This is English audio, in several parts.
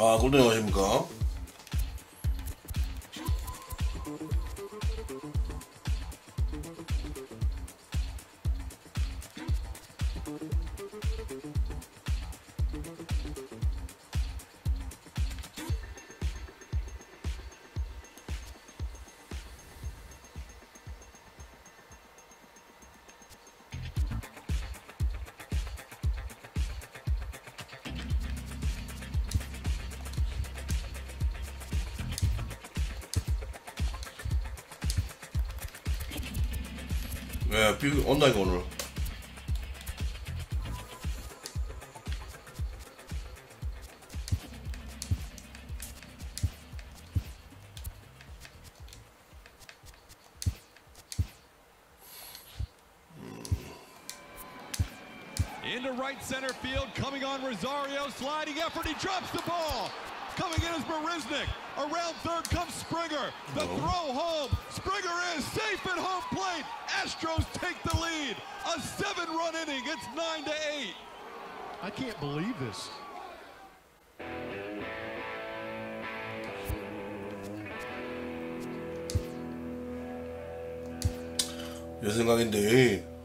아, 골든이 가십니까? 예, 비 온다니까 오늘. Into right center field, coming on Rosario, sliding effort, he drops the ball. Coming in is Marisnik. Around third comes Springer. The throw home. Springer is safe at home plate. Astros take the lead. A 7-run inning. It's 9-8. I can't believe this. 내 생각인데.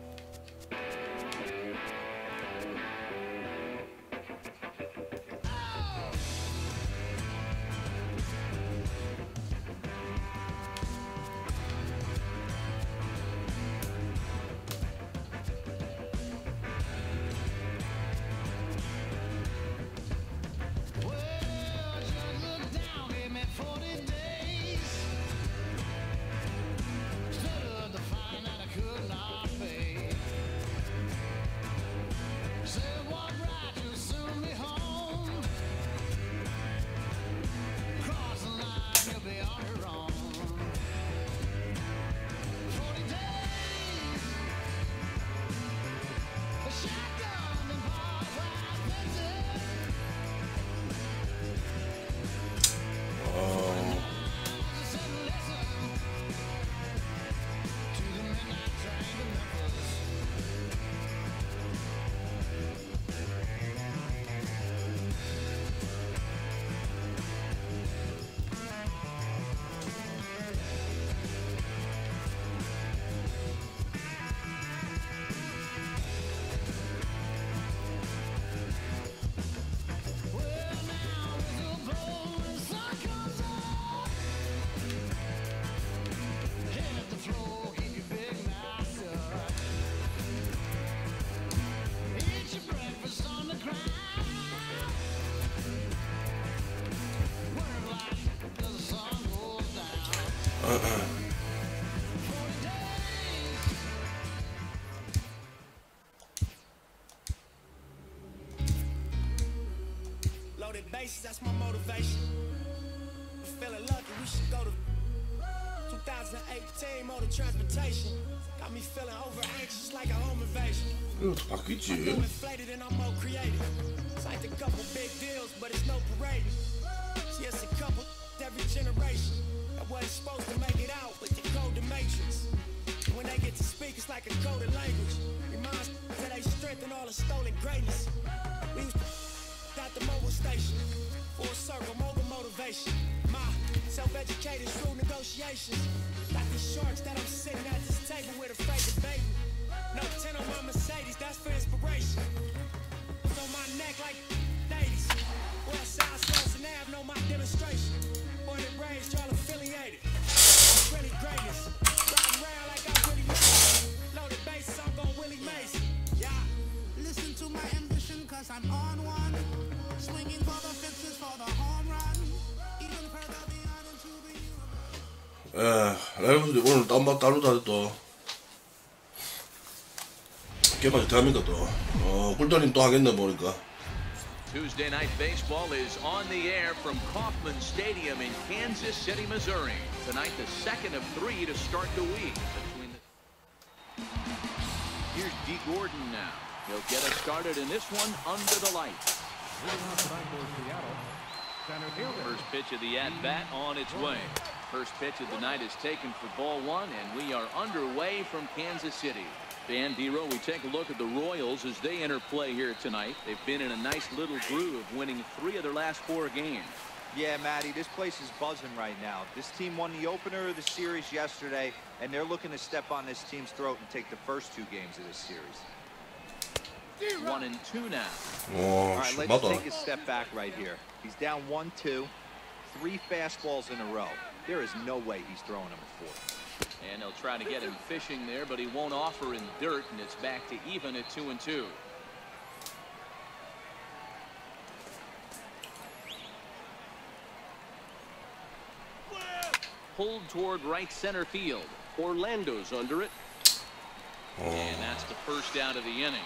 Loaded bases, that's my motivation. I'm feeling lucky, we should go to 2018 motor transportation. Got me feeling over anxious like a home invasion. 이거 또 바뀌지. I'm inflated and I'm more creative. Signed a couple big deals, but it's no parade. See, it's a couple every generation that wasn't supposed to make it out with the code the matrix. When they get to speak, it's like a coded language. Reminds that they strengthen all the stolen greatness. We used to at the mobile station. Full circle, mobile motivation. My self-educated through negotiations. Like the sharks that I'm sitting at this table with afraid to bait me. No 10 on my Mercedes, that's for inspiration. It's on my neck like 80s. Well, South Slows and Ave know my demonstration. Born and raised, y'all affiliated. Really greatness. Riding around like I really made it. Loaded bases, I'm going Willie Mason. Yeah. Listen to my ambition, cause I'm on one. Swinging for the fences for the home run. Even further beyond into the universe. 여러분들이 오늘 다운받 다루다 또 게임하지 대합니까 또 꿀더님 또 하겠네 보니까. Tuesday Night Baseball is on the air from Kauffman Stadium in Kansas City, Missouri. Tonight, the second of 3 to start the week. Here's D. Gordon now. He'll get us started in this one under the lights. First pitch of the at-bat on its way. First pitch of the night is taken for ball 1, and we are underway from Kansas City. Dan Dero, we take a look at the Royals as they enter play here tonight. They've been in a nice little groove, winning 3 of their last 4 games. Yeah, Matty, this place is buzzing right now. This team won the opener of the series yesterday, and they're looking to step on this team's throat and take the first 2 games of this series. 1-2 now. 와, All right, let's 맞다. take a step back right here. He's down 1-2, 3 fastballs in a row. There is no way he's throwing them a 4th. And they'll try to get him fishing there, but he won't offer in dirt, and it's back to even at 2-2. Pulled toward right center field. Orlando's under it. And that's the first out of the inning.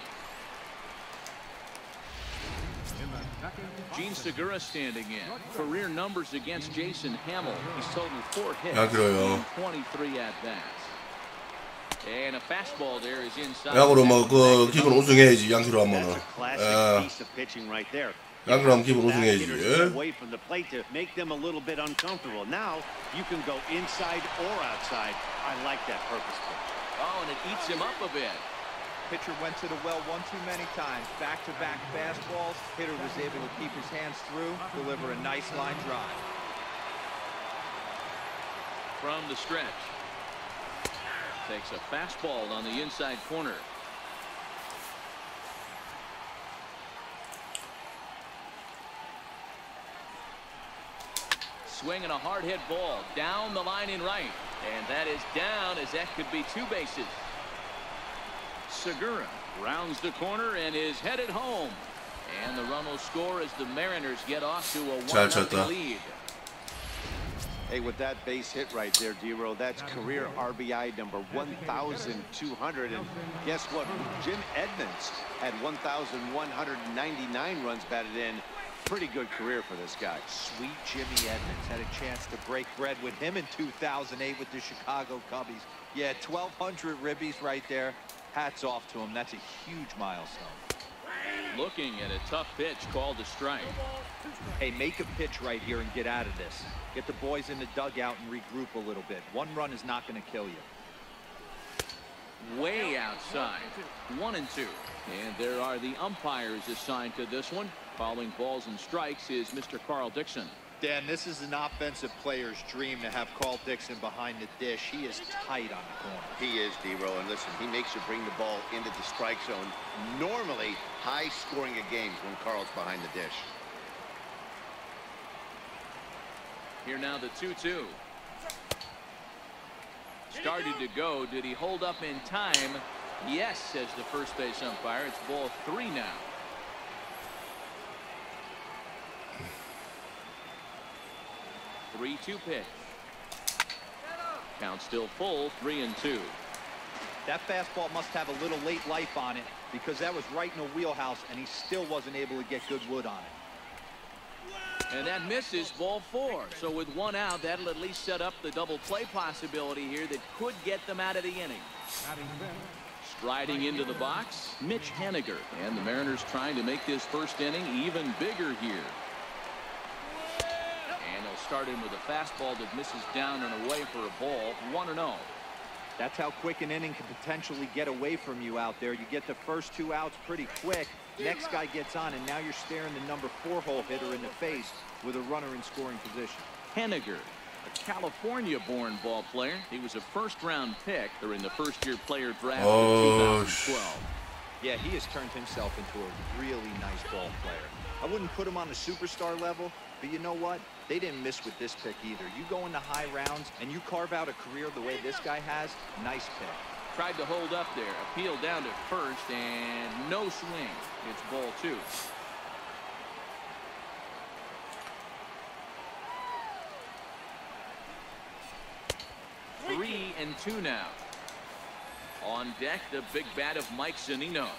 Gene Segura standing in. Career numbers against Jason Hamill. He's totaled 4 hits in 23 at-bats. And a fastball there is inside. 야구로 뭐 그 기분 우승해야지 양키로 하면은. Piece of pitching right there. 양키로 하면 기분 우승해야지. Away from the plate to make them a little bit uncomfortable. Now you can go inside or outside. I like that purpose pitch. Oh, and it eats him up a bit. Pitcher went to the well one too many times. Back-to-back fastballs. Hitter was able to keep his hands through, deliver a nice line drive. From the stretch. Takes a fastball on the inside corner. Swinging a hard hit ball down the line in right. And that is down, as that could be 2 bases. Segura rounds the corner and is headed home. And the run will score as the Mariners get off to a 1-0 lead. Hey, with that base hit right there, Dero, that's career RBI number 1,200. And guess what? Jim Edmonds had 1,199 runs batted in. Pretty good career for this guy. Sweet Jimmy Edmonds had a chance to break bread with him in 2008 with the Chicago Cubbies. Yeah, 1,200 ribbies right there. Hats off to him. That's a huge milestone. Looking at a tough pitch called a strike. Hey, make a pitch right here and get out of this. Get the boys in the dugout and regroup a little bit. 1 run is not going to kill you. Way outside. 1-2. And there are the umpires assigned to this one. Calling balls and strikes is Mr. Carl Dixon. Dan, this is an offensive player's dream to have Carl Dixon behind the dish. He is tight on the corner. He is, Dero, and listen, he makes you bring the ball into the strike zone. Normally, high scoring of games when Carl's behind the dish. Here now the 2-2. Started to go. Did he hold up in time? Yes, says the first base umpire. It's ball 3 now. The 3-2 pitch. Count still full. 3-2. That fastball must have a little late life on it because that was right in the wheelhouse and he still wasn't able to get good wood on it. And that misses, ball 4. So with 1 out, that'll at least set up the double play possibility here that could get them out of the inning. Striding into the box, Mitch Haniger. And the Mariners trying to make this first inning even bigger here. And they'll start in with a fastball that misses down and away for a ball. 1-0. That's how quick an inning can potentially get away from you out there. You get the first 2 outs pretty quick. Next guy gets on, and now you're staring the number 4-hole hitter in the face with a runner in scoring position. Haniger, a California-born ball player. He was a first-round pick. They're in the first-year player draft of 2012. Yeah, he has turned himself into a really nice ball player. I wouldn't put him on the superstar level, but you know what? They didn't miss with this pick either. You go into high rounds and you carve out a career the way this guy has, nice pick. Tried to hold up there, appealed down to first, and no swing. It's ball 2. Three and 2 now. On deck, the big bat of Mike Zunino.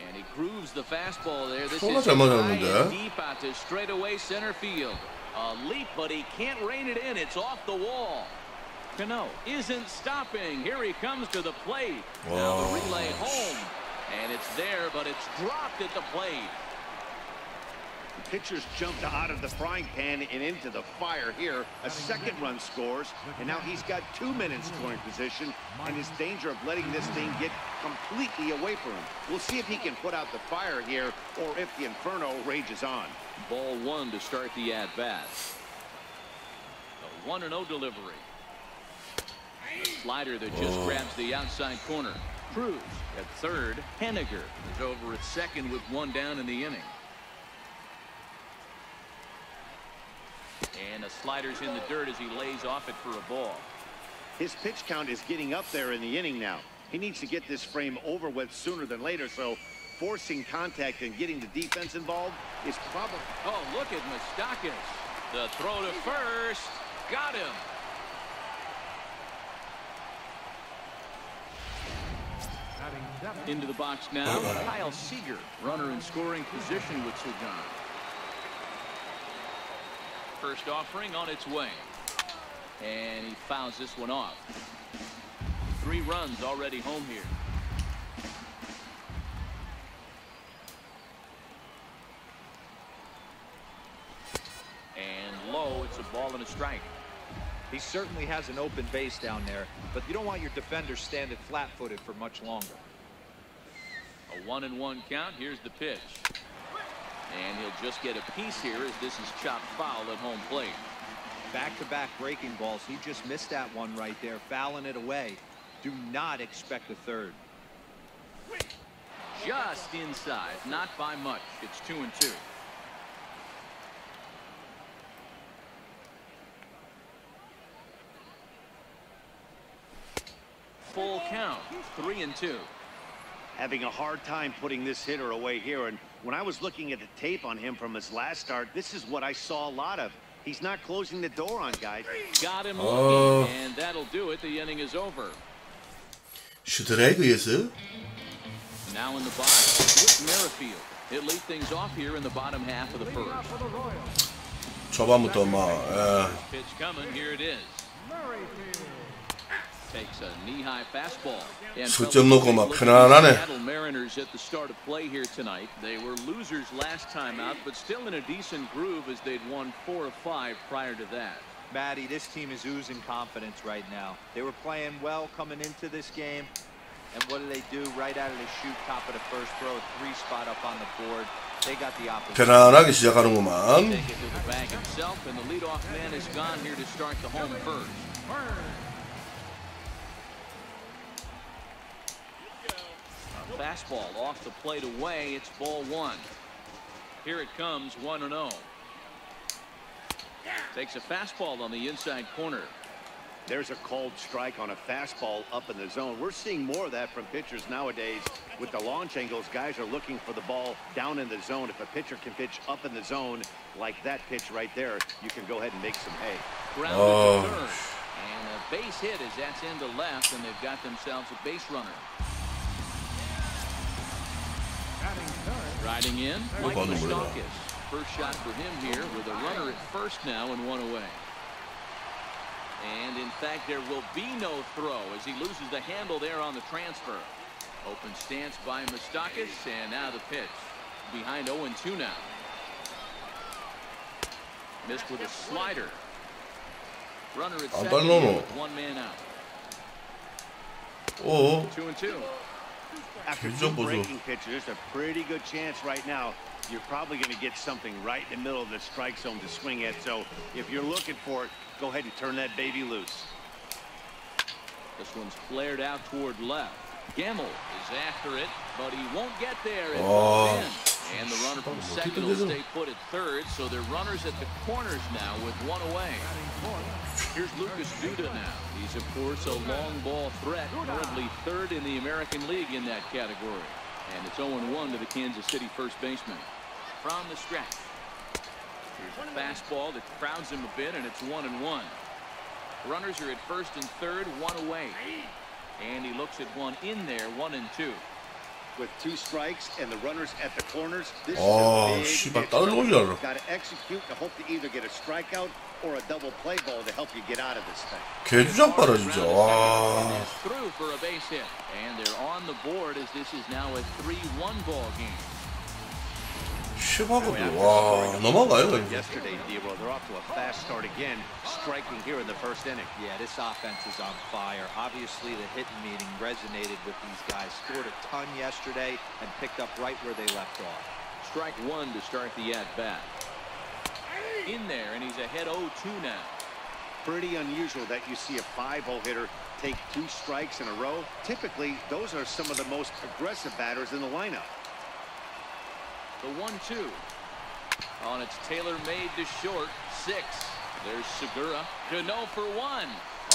And he grooves the fastball there. This is high and deep out to straightaway center field. A leap, but he can't rein it in. It's off the wall. Cano isn't stopping. Here he comes to the plate. Now the relay home. And it's there, but it's dropped at the plate. Pitchers jumped out of the frying pan and into the fire here. A second run scores, and now he's got 2 men in scoring position, and his danger of letting this thing get completely away from him. We'll see if he can put out the fire here, or if the inferno rages on. Ball one to start the at-bat. The 1-0 delivery. A slider that just grabs the outside corner. Cruz at third. Henniger is over at second with one down in the inning. And the slider's in the dirt as he lays off it for a ball. His pitch count is getting up there in the inning now. He needs to get this frame over with sooner than later, so forcing contact and getting the defense involved is probably... Oh, look at Moustakas. The throw to first. Got him. Into the box now, Kyle Seager, runner in scoring position with Sugan. First offering on its way. And he fouls this one off. 3 runs already home here. And low, it's a ball and a strike. He certainly has an open base down there, but you don't want your defenders standing flat-footed for much longer. A 1-1 count. Here's the pitch. And he'll just get a piece here as this is chopped foul at home plate. Back-to-back breaking balls. He just missed that one right there, fouling it away. Do not expect a third. Just inside, not by much. It's 2-2. Full count, 3-2. Having a hard time putting this hitter away here, and when I was looking at the tape on him from his last start, this is what I saw a lot of. He's not closing the door on guys. Got him looking, and that'll do it. The inning is over. 슈트레이그에서 Now in the box with Merrifield. He'll lead things off here in the bottom half of the first. 초반부터 막 Pitch coming. Here it is. Takes a knee-high fastball. And 슬점 놓고 막 편안하네. Seattle Mariners at the start of play here tonight. They were losers last time out, but still in a decent groove as they'd won 4 of 5 prior to that. Matty, this team is oozing confidence right now. They were playing well coming into this game. And what do they do right out of the chute, top of the first, throw a 3 spot up on the board. They got the opposite. 편안하게 시작하는구만. Take it to the bag himself, and the leadoff man is gone here to start the home first. A fastball off the plate away. It's ball 1. Here it comes, 1-0. Takes a fastball on the inside corner. There's a called strike on a fastball up in the zone. We're seeing more of that from pitchers nowadays. With the launch angles, guys are looking for the ball down in the zone. If a pitcher can pitch up in the zone like that pitch right there, you can go ahead and make some hay. Grounded to third. And a base hit as that's into left, and they've got themselves a base runner. Riding in, Mike Moustakas. First shot for him here with a runner at first now and 1 away. And in fact, there will be no throw as he loses the handle there on the transfer. Open stance by Moustakas, and now the pitch. Behind 0-2 now. Missed with a slider. Runner at second with 1 man out. 2-2. After 2 breaking pitches, there's a pretty good chance right now you're probably going to get something right in the middle of the strike zone to swing at. So if you're looking for it, go ahead and turn that baby loose. This one's flared out toward left. Gemmell is after it, but he won't get there. And the runner from second will stay put at third, so they're runners at the corners now with 1 away. Here's Lucas Duda now. He's, of course, a long ball threat, currently 3rd in the American League in that category. And it's 0-1 to the Kansas City first baseman. From the stretch. Here's a fastball that crowds him a bit, and it's 1-1. Runners are at first and third, 1 away. And he looks at one in there, 1-2. With 2 strikes and the runners at the corners, this is a big hit. Got to execute to hope to either get a strikeout or a double play ball to help you get out of this thing. 개주작 봐라 진짜. 와. Through for a base hit, and they're on the board as this is now a 3-1 ball game. 10하거든. 와, 넘어가요, 이제. Yesterday, Dero, they're off to a fast start again, striking here in the first inning. Yeah, this offense is on fire. Obviously, the hitting meeting resonated with these guys. Scored a ton yesterday and picked up right where they left off. Strike one to start the at-bat. In there, and he's ahead 0-2 now. Pretty unusual that you see a 5-hole hitter take 2 strikes in a row. Typically, those are some of the most aggressive batters in the lineup. The 1-2. On its tailor-made to short, 6. There's Segura. Cano for 1.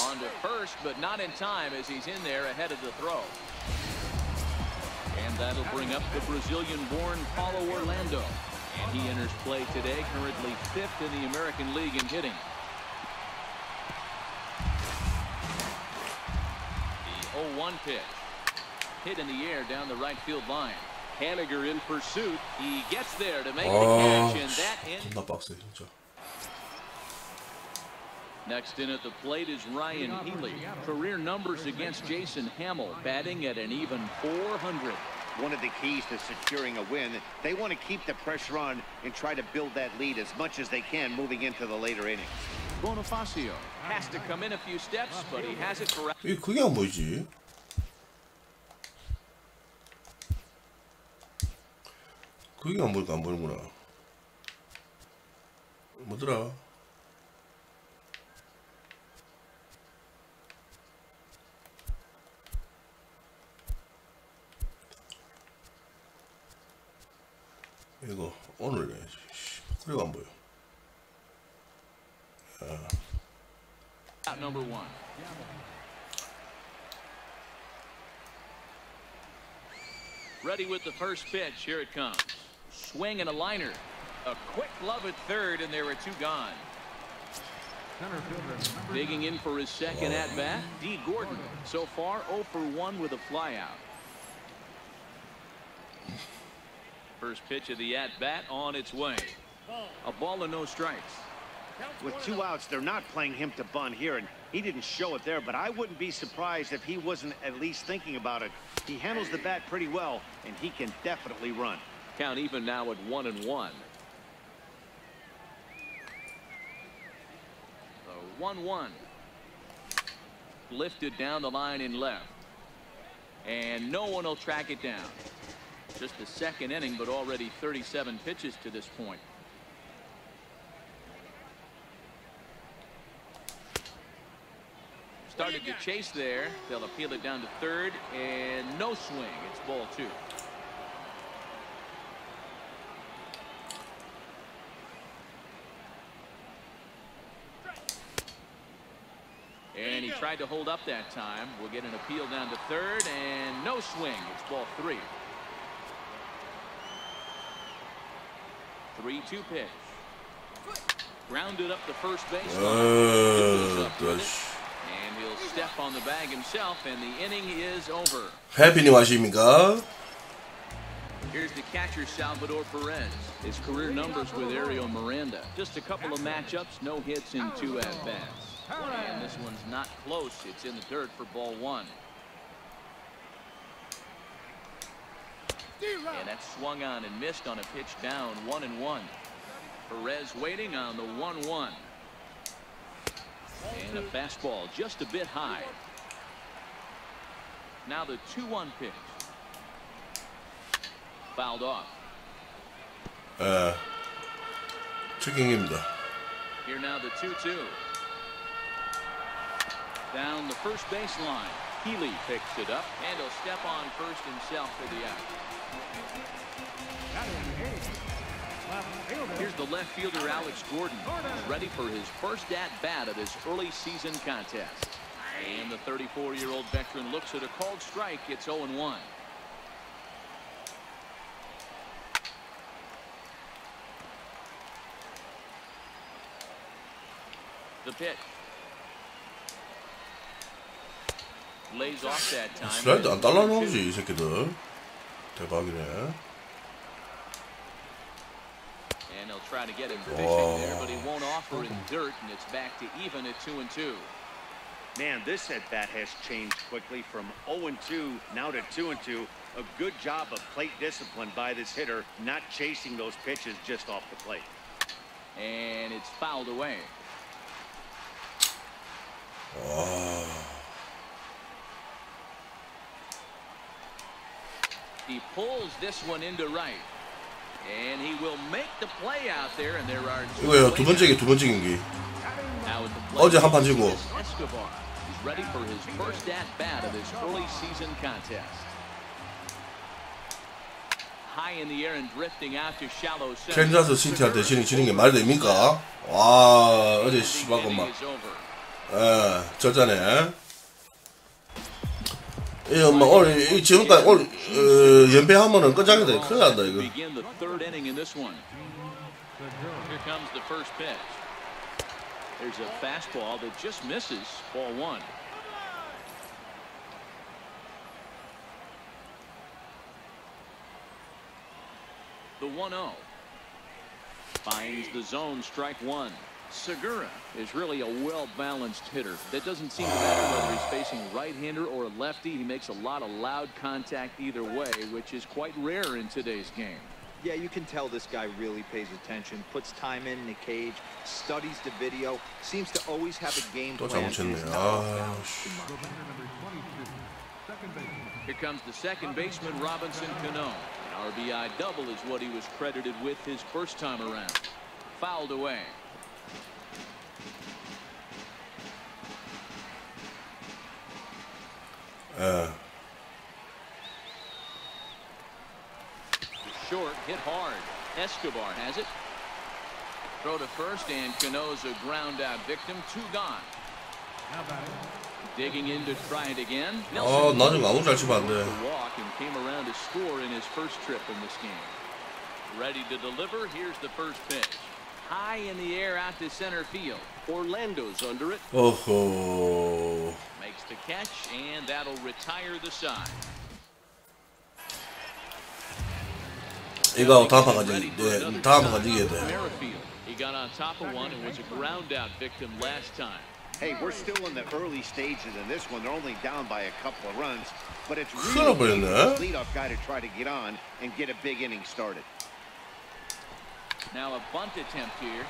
On to first, but not in time as he's in there ahead of the throw. And that'll bring up the Brazilian-born Paulo Orlando. And he enters play today, currently 5th in the American League in hitting. The 0-1 pitch. Hit in the air down the right field line. Haniger in pursuit. He gets there to make the catch, and that ends. 겁나 빡세, 진짜. Next in at the plate is Ryan Healy. Career numbers against Jason Hamill, batting at an even .400. One of the keys to securing a win, they want to keep the pressure on and try to build that lead as much as they can moving into the later innings. Bonifacio has to come in a few steps, but he has it for. 그게 안 보이지? 그게 안 보니까 안 보이는구나. 뭐더라? 이거 오늘 내야지. 그래가 안 보여. Out number 1. Ready with the first pitch. Here it comes. Swing and a liner. A quick glove at third, and there are 2 gone. Digging in for his second at-bat, D. Gordon. So far, 0 for 1 with a flyout. First pitch of the at-bat on its way. A ball and no strikes. With 2 outs, they're not playing him to bunt here, and he didn't show it there, but I wouldn't be surprised if he wasn't at least thinking about it. He handles the bat pretty well, and he can definitely run. Count even now at 1-1. The 1-1. Lifted down the line in left. And no one will track it down. Just the second inning, but already 37 pitches to this point. Started to chase there. They'll appeal it down to third, and no swing. It's ball 2. And he tried to hold up that time. We'll get an appeal down to third, and no swing. It's ball 3. 3-2 pitch. Grounded up the first baseline. And he'll step on the bag himself, and the inning is over. 해피님 아십니까? Here's the catcher, Salvador Perez. His career numbers with Ariel Miranda. Just a couple of matchups, no hits in 2 at-bats. And this one's not close. It's in the dirt for ball 1. And that's swung on and missed on a pitch down, 1-1. Perez waiting on the 1-1. And a fastball just a bit high. Now the 2-1 pitch. Fouled off. 체킹입니다. Here now the 2-2. Down the first baseline. Healy picks it up, and he'll step on first himself for the out. Here's the left fielder, Alex Gordon, ready for his first at-bat of this early season contest. And the 34-year-old veteran looks at a called strike. It's 0-1. The pitch. Lays off that time. 슬라이드 안 달라나오지 이 새끼들. 대박이네. And he'll try to get him fishing there, but he won't offer in dirt, and it's back to even at 2-2. Man, this at-bat has changed quickly from 0-2 now to 2-2. A good job of plate discipline by this hitter, not chasing those pitches just off the plate. And it's fouled away. 와. He pulls this one into right. And he will make the play out there, and there are 이거요, 두 번째 경기. 어제 한 판 지고. Escobar is ready for his first at bat of this early season contest. High in the air and drifting out to shallow center. 캔자스 시티한테 지는 게 말이 됩니까? 와, 어제 씨발고 막. 예, 졌잖아요. 이 엄마 오늘 지금까지 오늘 연패하면은 끝장이다. 큰일 난다 이거. Begin the third inning in this one. Here comes the first pitch. There's a fastball that just misses. Ball one. The 1-0 finds the zone, strike one. Segura is really a well-balanced hitter. That doesn't seem to matter whether he's facing right-hander or a lefty. He makes a lot of loud contact either way, which is quite rare in today's game. Yeah, you can tell this guy really pays attention, puts time in the cage, studies the video, seems to always have a game plan. Here comes the second baseman, Robinson Cano. An RBI double is what he was credited with his first time around. Fouled away. Short, hit hard. Escobar has it. Throw to first, and Cano's a ground out victim. Two gone. Digging in to try it again. 나중에 아무 잘 치면 안 돼. Walk and came around to score in his first trip in this game. Ready to deliver. Here's the first pitch. High in the air out to center field. Orlando's under it. 어허. Makes the catch, and that'll retire the side. 이거 다음 판 가지. 네, 다음 판 가지게 돼. He got on top of one and was a ground out victim last time. Hey, we're still in the early stages in this one. They're only down by a couple of runs, but it's really the leadoff guy to try to get on and get a big inning started. Now a bunt attempt here,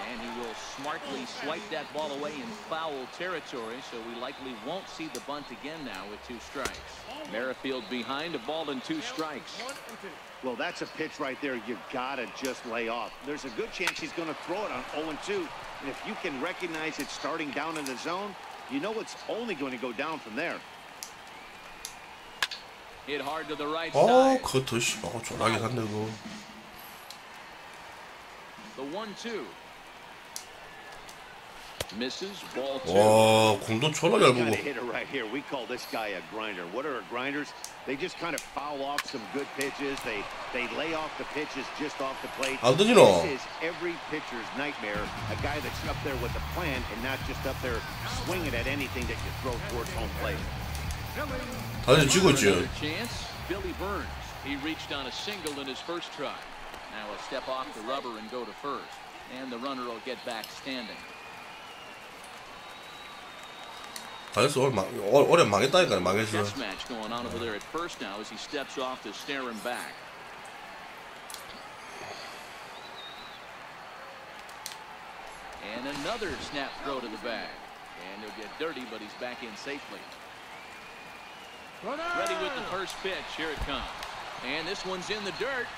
and he will smartly swipe that ball away in foul territory, so we likely won't see the bunt again now with two strikes. Merrifield behind, a ball and two strikes. Well, that's a pitch right there you gotta just lay off. There's a good chance he's going to throw it on 0-2, and if you can recognize it starting down in the zone, you know it's only going to go down from there. Hit hard to the right side. 그것도 존나게 산다고. The 1-2. Misses. Ball two. 와, 공도 졸라 잘 보고. Hitter right here. We call this guy a grinder. What are grinders? They just kind of foul off some good pitches. They lay off the pitches just off the plate. 안 되지노. This is every pitcher's nightmare. A guy that's up there with a plan and not just up there swinging at anything that you throw towards home plate. 다들 지고 있지. Chance. Billy Burns. He reached on a single in his first try. Now a step off the rubber and go to first, and the runner will get back standing. 다했어. 올해 망했다니까 망했어. Chess match going on over there at first now as he steps off to stare him back. And another snap throw to the bag, and he'll get dirty, but he's back in safely. Ready with the first pitch. Here it comes, and this one's in the dirt.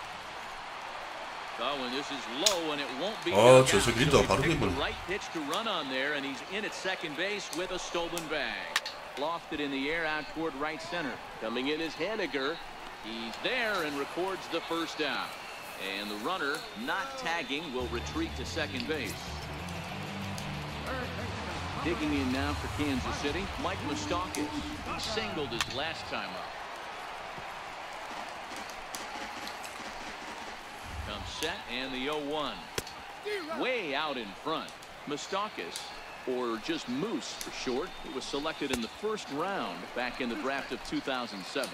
Oh, and this is low, and it won't be. 저 새끼도 바로 the right pitch to run on there, and he's in at second base with a stolen bag. Lofted in the air out toward right center. Coming in is Henniger. He's there and records the first out. And the runner, not tagging, will retreat to second base. Digging in now for Kansas City, Mike Moustakas. He singled his last time up. Comes set, and the 0-1. Way out in front. Moustakas, or just Moose for short, he was selected in the first round back in the draft of 2007.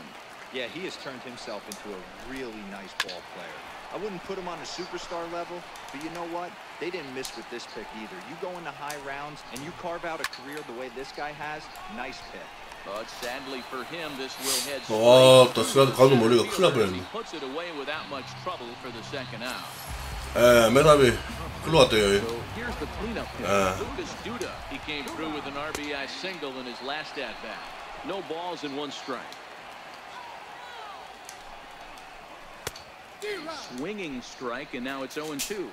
Yeah, he has turned himself into a really nice ball player. I wouldn't put him on a superstar level, but you know what? They didn't miss with this pick either. You go into high rounds and you carve out a career the way this guy has, nice pick. But sadly for him, this will head 와, 또 슬라이드 가운데 머리가 큰일 날 뻔했네. puts it away without much trouble for the second out. 예, 맨업이 흘러갔대요. So here's the cleanup hit. Lucas Duda, he came through with an RBI single in his last at bat. No balls and one strike. Swinging strike, and now it's 0-2.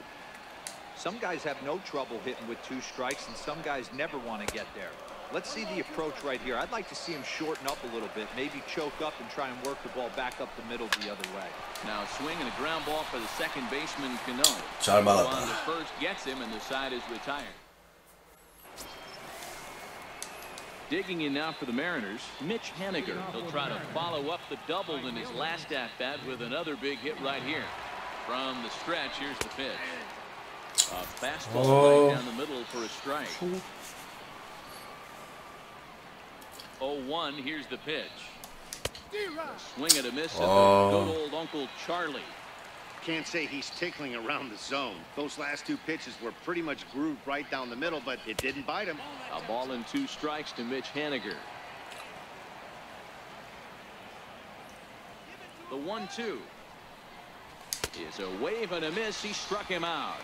Some guys have no trouble hitting with 2 strikes, and some guys never want to get there. Let's see the approach right here. I'd like to see him shorten up a little bit, maybe choke up and try and work the ball back up the middle the other way. Now swinging a ground ball for the second baseman, Cano. 잘 막았다. On the first gets him, and the side is retired. Digging in now for the Mariners, Mitch Haniger. He'll try to follow up the double in his last at-bat with another big hit right here. From the stretch, here's the pitch. A fastball right down the middle for a strike. 0-1, here's the pitch. Swing and a miss of good old Uncle Charlie. Can't say he's tickling around the zone. Those last 2 pitches were pretty much grooved right down the middle, but it didn't bite him. A ball and 2 strikes to Mitch Haniger. The 1-2 is a wave and a miss. He struck him out.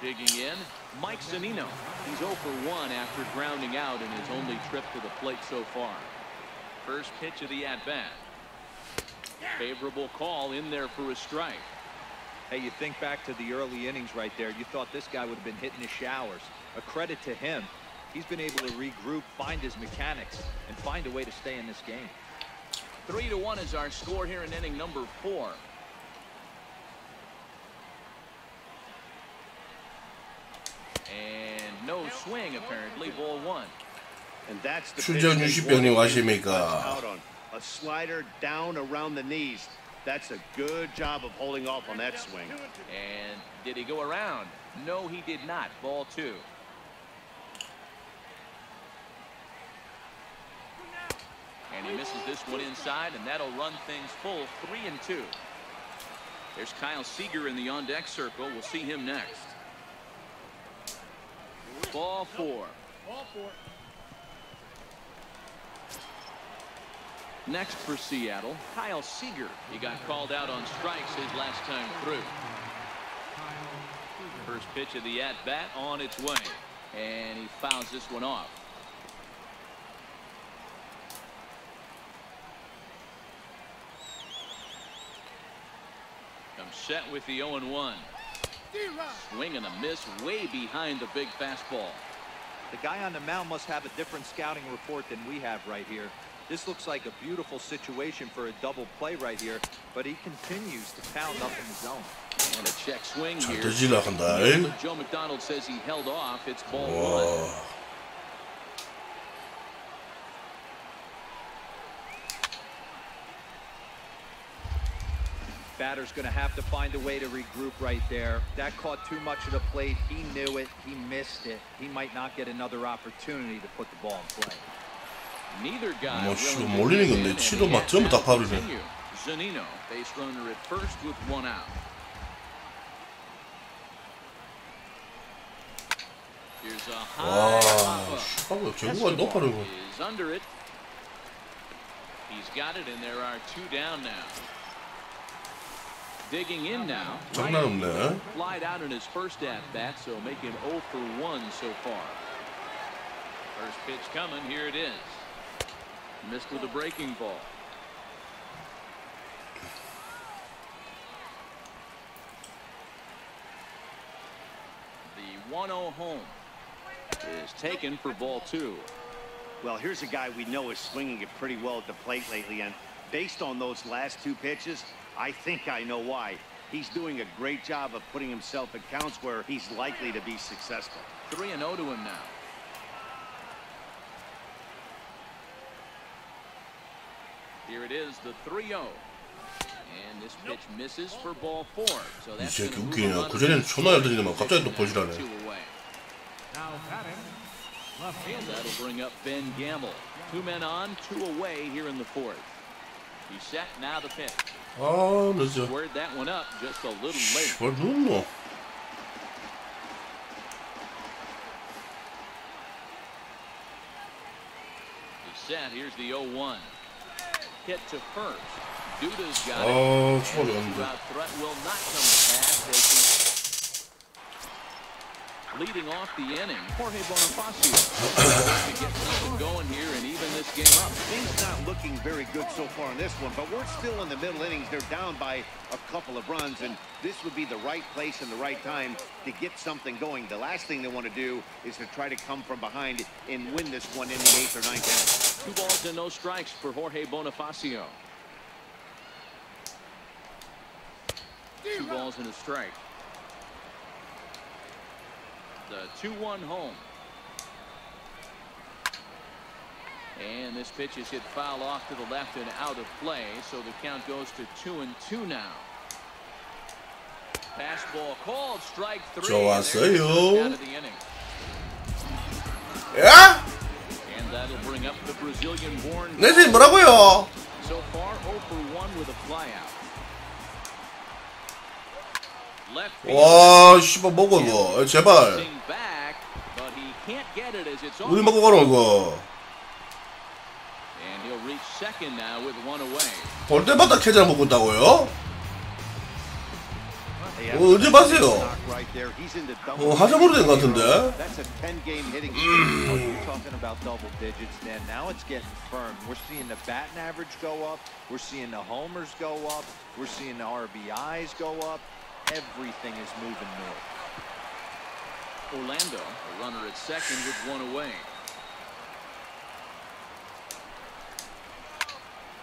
Digging in, Mike Zunino. He's 0 for 1 after grounding out in his only trip to the plate so far. First pitch of the at-bat. Favorable call in there for a strike. Hey, you think back to the early innings right there. You thought this guy would have been hitting his showers. A credit to him. He's been able to regroup, find his mechanics, and find a way to stay in this game. 3-1 is our score here in inning number 4. And no swing, apparently. Ball 1. And that's the 출전 유시병님 아십니까? out on a slider down around the knees. That's a good job of holding off on that swing. And did he go around? No, he did not. Ball 2. And he misses this one inside, and that'll run things full. 3-2. There's Kyle Seager in the on-deck circle. We'll see him next. Ball 4. Next for Seattle, Kyle Seager. He got called out on strikes his last time through. First pitch of the at-bat on its way, and he fouls this one off. Comes set with the 0-1. Swing and a miss way behind the big fastball. The guy on the mound must have a different scouting report than we have right here. This looks like a beautiful situation for a double play right here, but he continues to pound up in the zone. And a check swing here. Joe McDonald says he held off. It's ball 1. Batter's going to have to find a way to regroup right there. That caught too much of the plate. He knew it. He missed it. He might not get another opportunity to put the ball in play. Neither guy 몰리는 건데 치도 막 전부 다 파울이네. Zunino, base runner at first with 1 out. Here's a high pop-up. 경구가 높아는 거. Is under it. He's got it, and there are 2 down now. Digging in now. 장난 없네. Flied out in his first at-bat, so make him 0 for 1 so far. First pitch coming. Here it is. Missed with a breaking ball. The 1-0 home is taken for ball 2. Well, here's a guy we know is swinging it pretty well at the plate lately, and based on those last 2 pitches, I think I know why. He's doing a great job of putting himself in counts where he's likely to be successful. 3-0 to him now. Here it is, the 3-0. And this pitch misses for ball 4. So that's 이 새끼 웃기냐. 그전에는 존나 잘 던지더만 갑자기 또 보시라네. And that'll bring up Ben Gamble. 2 men on, 2 away here in the 4th. He's set. Now the pitch. 아, 늦어. Squared that one up just a little late. 뭘 누웠노? He's set. Here's the 0-1. Hit to first. Duda's got it. 아, 추가 좋았는데. Two-out threat will not come to pass as he leading off the inning. Jorge Bonifacio to get something going here and even this game up. Things not looking very good so far in this one, but we're still in the middle innings. They're down by a couple of runs, and this would be the right place and the right time to get something going. The last thing they want to do is to try to come from behind and win this one in the 8th or 9th inning. 2 balls and no strikes for Jorge Bonifacio. 2 balls and a strike. The 2-1 home. And this pitch is hit foul off to the left and out of play, so the count goes to 2-2 now. Fastball called, strike 3. 좋았어요. Out of the inning. 야? And that'll bring up the Brazilian-born. 내 팀 뭐라고요? So far 0 for 1 with a flyout. 와, 씨발 먹어 이거. 제발. 우리 먹고 가라 이거. 볼 때마다 캐자 먹고 있다고요? 언제 봤어요? 하자모로 된 것 같은데. Talking about double digits, then now it's getting firm. We're seeing the batting average go up. We're seeing the homers go up. We're seeing the RBIs go up. Everything is moving north. Orlando, a runner at second with 1 away.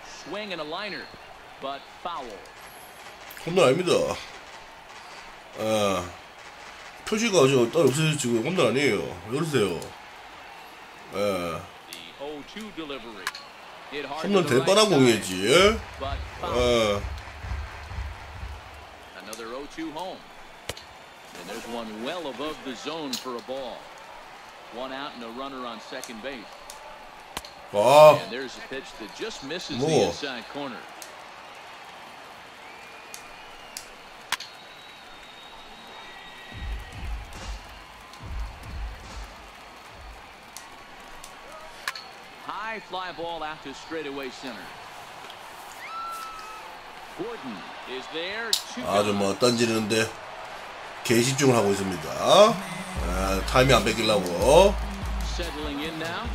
Swing and a liner, but foul. 홈런 아닙니다. 표시가 저 따로 없어서 지금 홈런 아니에요. 왜 그러세요? The 0-2 delivery. 홈런 대단한 공이지. Another 0-2 home. And there's one well above the zone for a ball. 1 out and a runner on second base. And there's a pitch that just misses the inside corner. High fly ball out to straightaway center. Gordon is there. 아주 뭐 던지는데 개집중을 하고 있습니다. 타이밍 안 뺏기려고.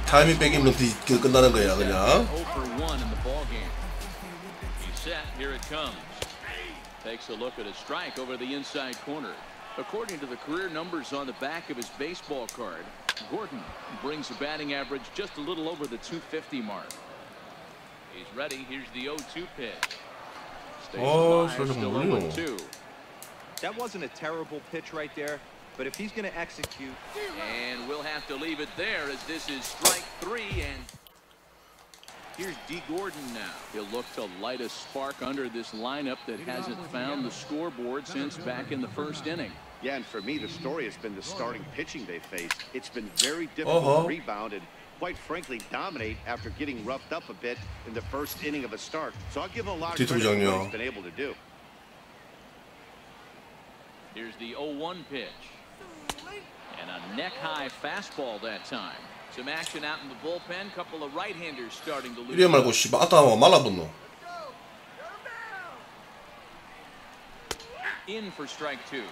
타이밍 뺏기면 끝나는 거야 그냥. Takes a look at a strike over the inside corner. According to the career numbers on the back of his baseball card, Gordon brings a batting average just a little over the 250 mark. He's ready. Here's the 0-2 pitch. That wasn't a terrible pitch right there, but if he's going to execute. And we'll have to leave it there as this is strike 3. And here's D. Gordon now. He'll look to light a spark under this lineup that hasn't found the scoreboard since back in the first inning. Yeah, and for me, the story has been the starting pitching they faced. It's been very difficult to rebound and, quite frankly, dominate after getting roughed up a bit in the first inning of a start. So I'll give him a lot of credit for what he's been able to do. Here's the 0-1 pitch. And a neck-high fastball that time. Some action out in the bullpen. Couple of right-handers starting to lose. 이래 말고 씨발 아따마 말라붙노. In for strike 2.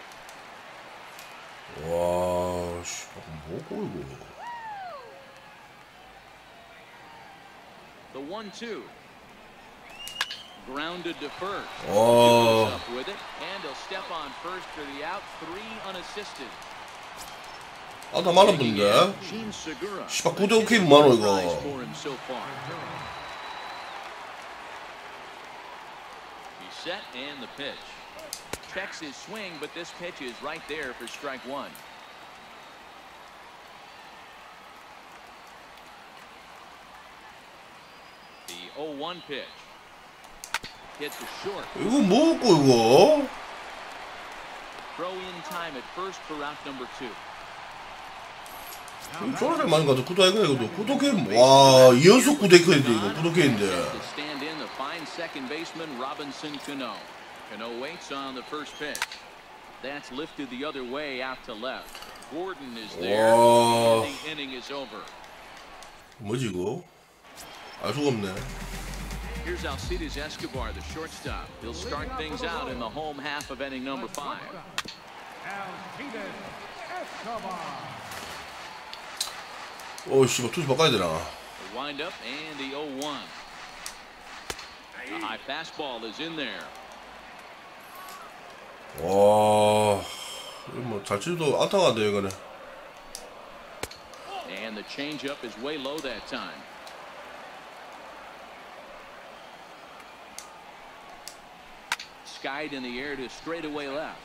와, 씨발 뭐고 이거. The 1-2. Grounded to first. Up with it, and he'll step on first for the out. 3 unassisted. 아따 말라붙는데. 씨발 9대 오케이 많어 이거. He's set and the pitch. Checks his swing, but this pitch is right there for strike 1. The 0-1 pitch. Hit to short. 이거 뭐고 이거? Throw in time at first for out number 2. 저를 많이 가서 구독해가 이거도 구독해. 와, 2연속 구독해인데 이거 구독해인데. Stand in the find second baseman Robinson Cano. Cano waits on the first pitch. That's lifted the other way out to left. Gordon is there. And the inning is over. 뭐지 이거? 알 수가 없네. Here's Alcides Escobar, the shortstop. He'll start things out in the home half of inning number 5. 오 씨발 투수 바꿔야 되나? The windup and the 0-1. A high fastball is in there. 와, 뭐 잘 치도 안타가 안 돼 이거는. And the changeup is way low that time. Skied in the air to straightaway left.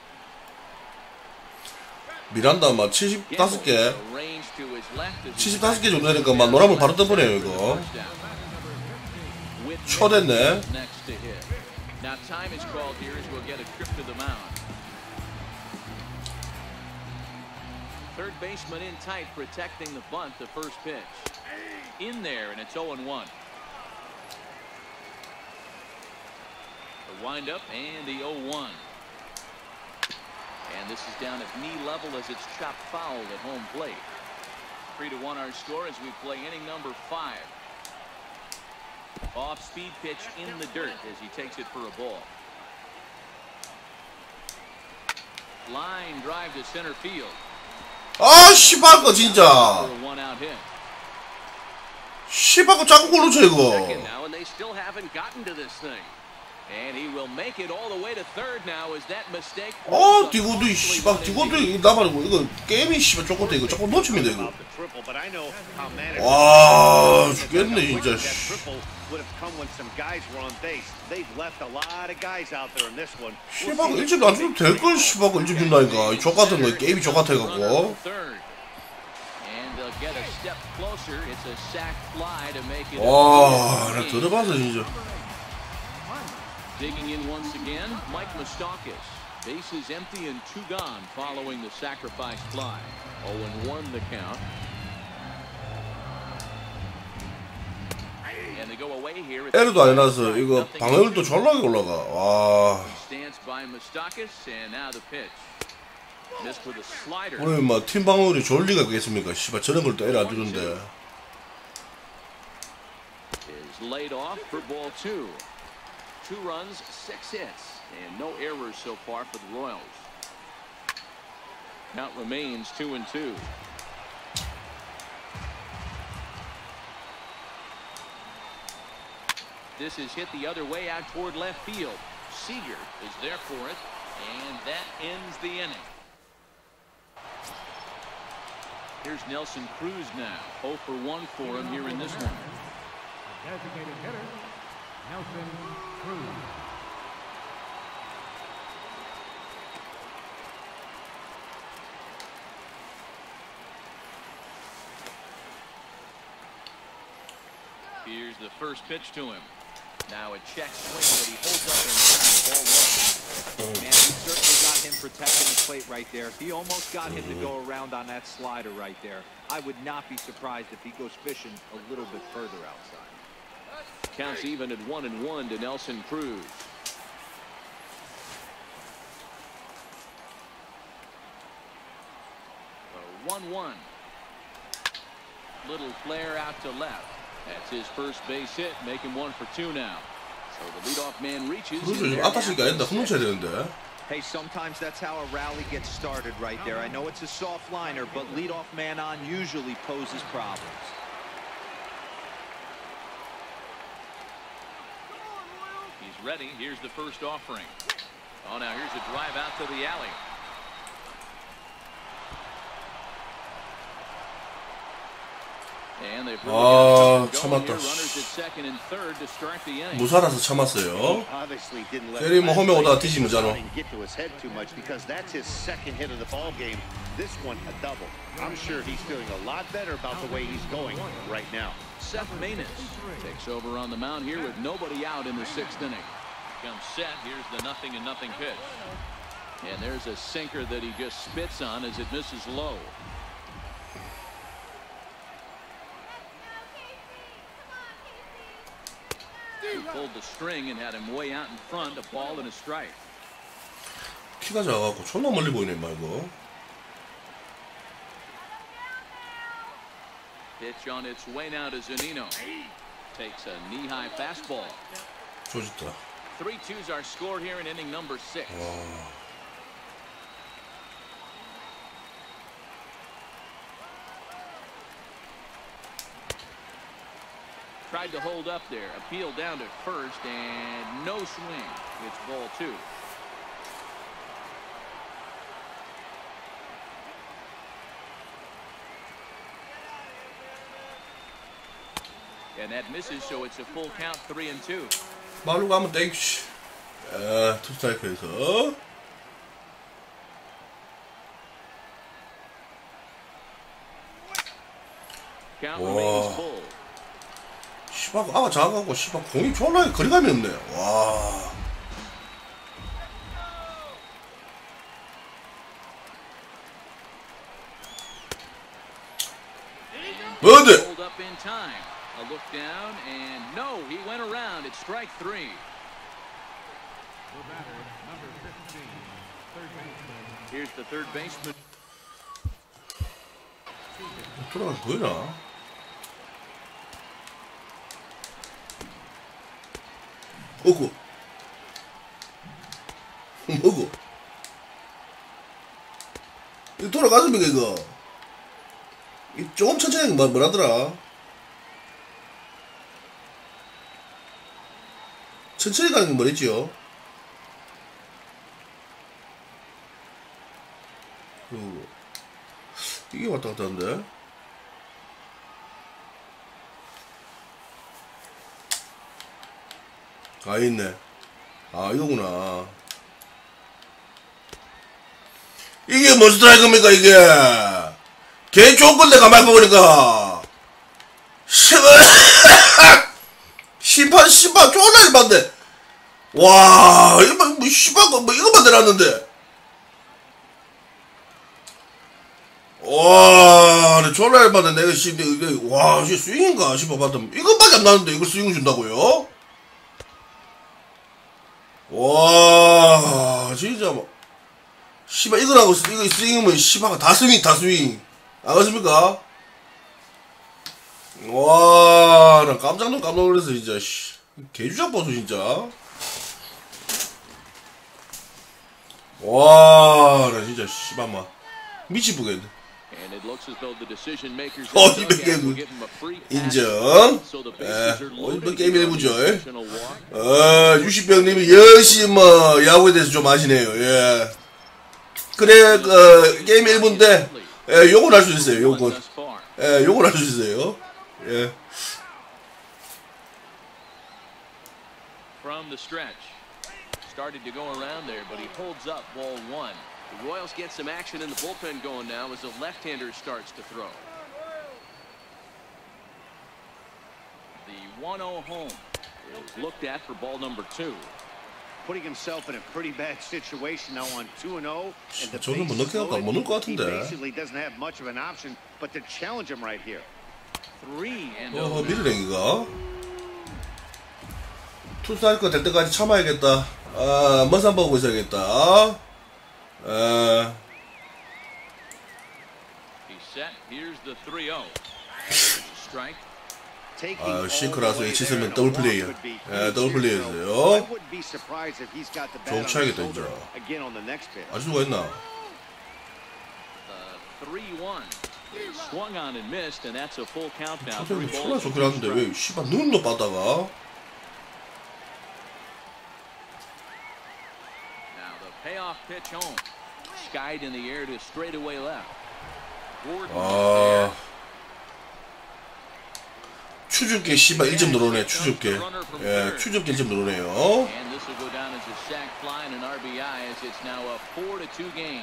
미란다 막 75개 75개 정도 되니까 막 노란불 바로 떠버려요 이거. 초됐네. Now time is called here as we'll get a trip to the mound. Third baseman in tight, protecting the bunt. The first pitch in there, and it's 0-1. The windup and the 0-1. And this is down at knee level as it's chopped foul at home plate. 3-1 our score as we play inning number 5. Off-speed pitch in the dirt as he takes it for a ball. Line drive to center field. 아 씨발 거 진짜. 씨발 거 자꾸 골로 쳐 이거. 디고도 씨발 디고도 나발이고 이거 게임이 씨발 쪼꼬대 이거 조금 놓치면 돼 이거. 와 죽겠네 진짜. 씨발 1점도 안 줘도 될걸 씨발 1점 준다니까. 이 족같은 거 게임이 족같아갖고. 와, 나 들어봐서 진짜. Digging in once again, Mike Moustakas. Bases empty and 2 gone following the sacrifice fly. 0-1 the count. And they go away here. 에르도 안 해놔서 이거 방어율도 졸라게 올라가. 와. Stands by Moustakas and now the pitch. Missed with a slider. 오늘 뭐 팀 방어율이 좋을 리가 있겠습니까? 씨발 저런 걸 또 에르 안 주는데. Is laid off for ball 2. 2 runs, 6 hits, and no errors so far for the Royals. Count remains 2-2. This is hit the other way out toward left field. Seager is there for it, and that ends the inning. Here's Nelson Cruz now. 0 for 1 for him here in this one. Designated hitter, Nelson Cruz. Here's the first pitch to him. Now a check swing that he holds up and ball one. Man, he certainly got him protecting the plate right there. He almost got him to go around on that slider right there. I would not be surprised if he goes fishing a little bit further outside. Counts even at 1-1 to Nelson Cruz. A 1-1. Little flare out to left. That's his first base hit, making 1 for 2 now. So the leadoff man reaches. Hey, sometimes that's how a rally gets started right there. I know it's a soft liner, but leadoff man on usually poses problems. He's ready. Here's the first offering. Oh, now here's a drive out to the alley. And they've really 참았다. runners at second and third to start the inning. 무살아서 참았어요. 때리 뭐 홈에 오다가 뒤집으잖아. Get to his head too much because that's his second hit of the ball game. This one a double. I'm sure he's feeling a lot better about the way he's going right now. Seth Maness takes over on the mound here with nobody out in the 6th inning. Comes set. Here's the 0-0 pitch. And there's a sinker that he just spits on as it misses low. pulled the string and had him way out in front, a ball and a strike. 키가 작아갖고 존나 멀리 보이네 임마 이거. Pitch on its way now to Zunino. Takes a knee-high fastball. 조졌다. 3-2's our score here in inning number 6. Tried to hold up there, appeal down to first, and no swing. It's ball 2. And that misses, so it's a full count, 3-2. 말로 가면 땡큐. 투 스트라이크에서. Count remains full. 씨발 아가 작아갖고 씨발 공이 존나 거리감이 없네. 와. 뭔데? Hold up in time. A look down, and no, he went around. It's strike 3. The batter, number 15, third baseman. Here's the third baseman. 돌아가서 보이나? 어구. 뭐고? 이거 돌아가십니까 이거? 이 조금 천천히 뭐라더라? 천천히 가는 게 뭐랬지요? 이게 왔다 갔다 하는데? 아, 있네. 아, 이거구나. 이게 뭔 스트라이크입니까, 이게? 개 좋은 건데, 가만히 보니까. 심판, 존나 일반데. 와, 이거 뭐, 씨발, 뭐, 이것만 내놨는데. 와, 존나 일반데, 내가 이게, 와, 이게 스윙인가 싶어봤더니, 이것밖에 안 나는데, 이걸 스윙 준다고요? 와, 진짜 뭐, 씨발, 이거라고, 이거 스윙이면, 씨발가 다 스윙. 알겠습니까? 와, 나 깜짝 놀랐어, 진짜, 씨. 개주작 보소, 진짜. 와, 나 진짜, 씨발, 막, 미치겠네. 이백개 인정. 이번 게임 일부죠. 60병님이 역시 뭐 야구에 대해서 좀 아시네요. 예. 그래 게임 1부인데 욕을 할 수 있어요. 욕을. 욕을 할 수 있어요. 예. From the stretch, started to go around there, but he holds up ball 1. The Royals get some action in the bullpen going now as the left-hander starts to throw. The 1-0 home is looked at for ball number 2. Putting himself in a pretty bad situation now on 2-0, and the 저는 뭐 넣게 할까? 못 넣을 것 he 같은데. basically doesn't have much of an option but to challenge him right here. 3-0. 미드랭이가 투스트라이크 될 때까지 참아야겠다. 아, 먼산 보고 있어야겠다. He's set. Here's the 3-0. Strike. 아, 싱크라서 H 쓰면 더블 플레이야. 예, 더블 플레이였어요. 좀 차야겠다, 진짜. 아주 누가 있나? 3-1. Swung on and missed, and that's a full count now. 선생님 졸라 좋긴 하는데 왜 씨발 눈도 빠다가? Now the payoff pitch home. Skied in the air to straightaway left. 아, 추줍게 씨발 1점 늘어네. 추줍게. 예, 추줍게 1점 늘어네요. And this will go down as a sac fly and an RBI as it's now a 4-2 game.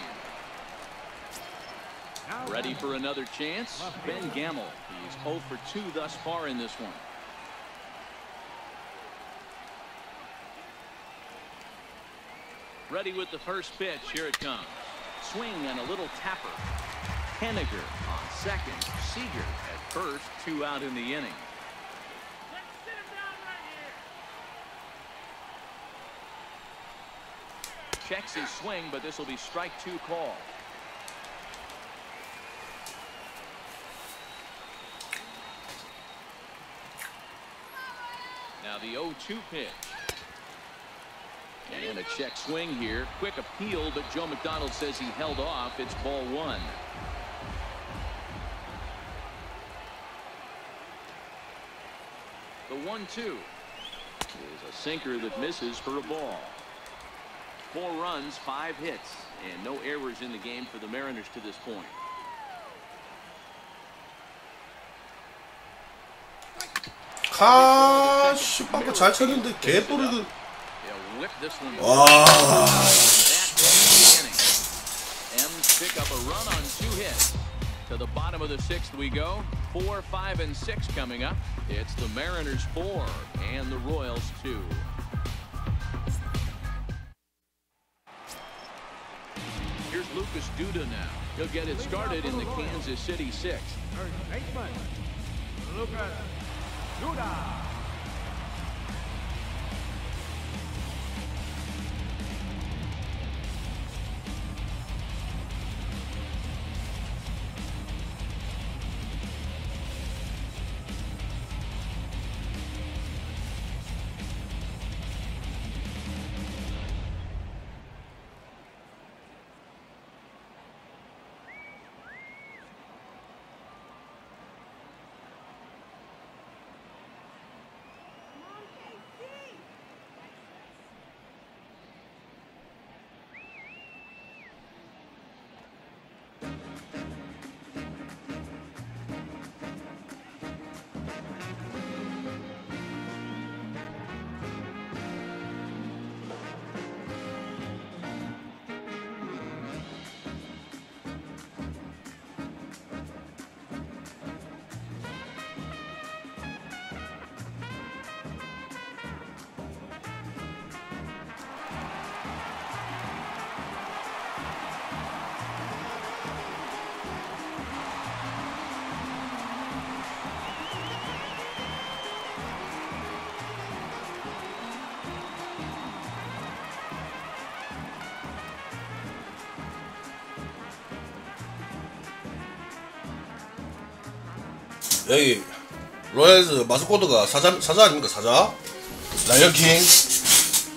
Ready for another chance? Ben Gamble. He's 0 for 2 thus far in this one. Ready with the first pitch. Here it comes. Swing and a little tapper. Henniger on second. Seager at first. 2 out in the inning. checks his swing, but this will be strike 2 call. Now the 0-2 pitch. And a check swing here. Quick appeal, but Joe McDonald says he held off. It's ball 1. The 1-2 is a sinker that misses for a ball. 4 runs, 5 hits, and no errors in the game for the Mariners to this point. 카, 씨, 방금 잘 쳤는데 개뿔이 와. M's pick up a run on 2 hits. To the bottom of the 6th we go. 4, 5, and 6 coming up. It's the Mariners 4 and the Royals 2. Here's Lucas Duda now. He'll get it started in the Kansas City 6th. Lucas Duda. 여기 로얄즈 마스코트가 사자 아닙니까? 사자? 라이언킹.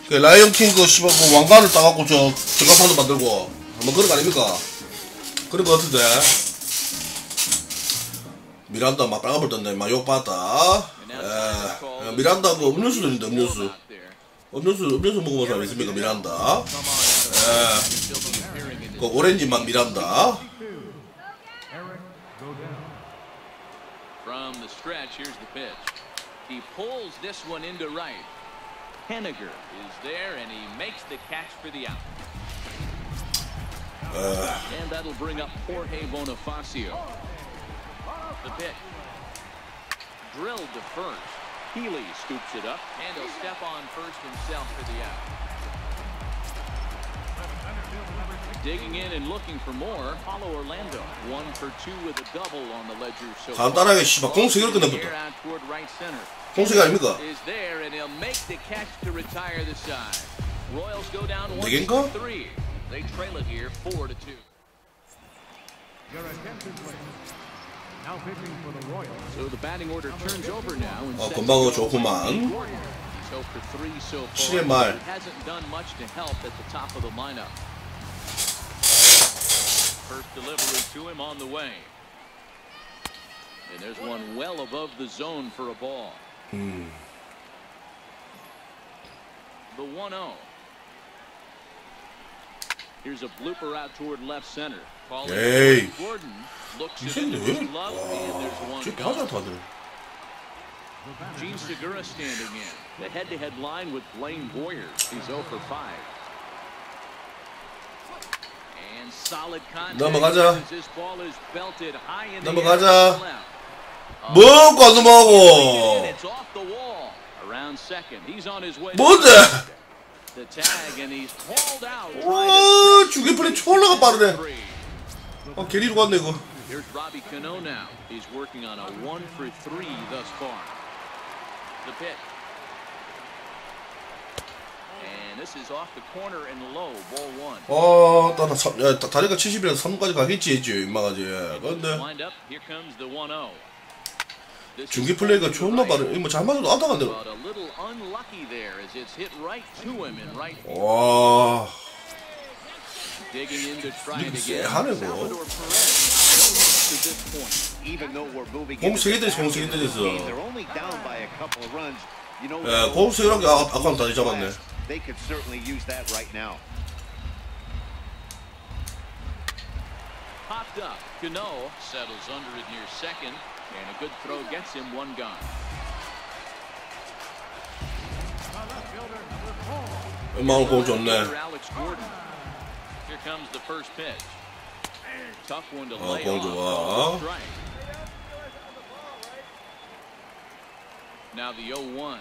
그 라이언킹 그 씨발 그 왕관을 따갖고 저 전광판도 만들고 뭐 그런 거 아닙니까? 그런 거 같은데. 미란다 막 빨간불 떴네. 막 욕받았다. 예. 미란다 그 음료수도 있는데 음료수 먹어본 사람 있습니까? 미란다. 예. 그 오렌지 맛 미란다. From the stretch, here's the pitch. He pulls this one into right. Henniger is there, and he makes the catch for the out. And that'll bring up Jorge Bonifacio. The pitch. Drilled to first. Healy scoops it up, and he'll step on first himself for the out. Digging in and looking for more. Paulo Orlando, 1 for 2 with a double on the ledger. So 간단하게 씨발 공세기를 끝내부터. 공세기 아닙니까? Is there and he'll make the catch to retire the side. Royals go down 1-3. They trail it here 4-2. Your attention, please. Now pitching for the Royals. So the batting order turns over now. 건방은 좋구만. He's 0 for 3 so far. 7회 말. He hasn't done much to help at the top of the lineup. First delivery to him on the way. And there's one well above the zone for a ball. The 1-0. Here's a blooper out toward left center. Hey. Gordon looks at 미쳤네. his glove, and there's one 쟤 gone. 하자 다들. Gene Segura standing in. The head-to-head line with Blaine Boyer. He's 0 for 5. And solid contact. 넘어가자. This ball is belted high in the 넘어가자. air. 뭐고 안 넘어가고. It's off the wall. Around second. He's on his way. 뭔데? The tag and he's hauled out. 와, 주개풀이 졸라가 빠르네. 괜히 누가 왔네 이거. Here's Robbie Cano now. He's working on a 1 for 3 thus far. The pitch. And Misses off the corner and low. Ball one. 나는 야, 다리가 70이라서 3까지 가겠지 했지 임마가지. 그런데 Wind up. Here comes the 1-0. 중기 플레이가 존나 빠르. 이거 잘 맞아도 안 나간대. But a little unlucky there as it's hit right to him in right. 와. Digging in to try it 쎄 again. 하네 Salvador 그거. Perez no hits to this point. Even though we're moving 공 into 3개 the 때렸어, 공 3개 back of the game, 때렸어. they're only down by a couple of runs. You know, 야, 공 3개란 게 아까는 다리 잡았네. they could certainly use that right now. Popped up. Cano settles under it near second, and a good throw gets him one gone. 웬만하면 공 좋네. Alex Gordon. Here comes the first pitch. Tough one to lay 공 off. 좋아. Strike. Now the 0-1.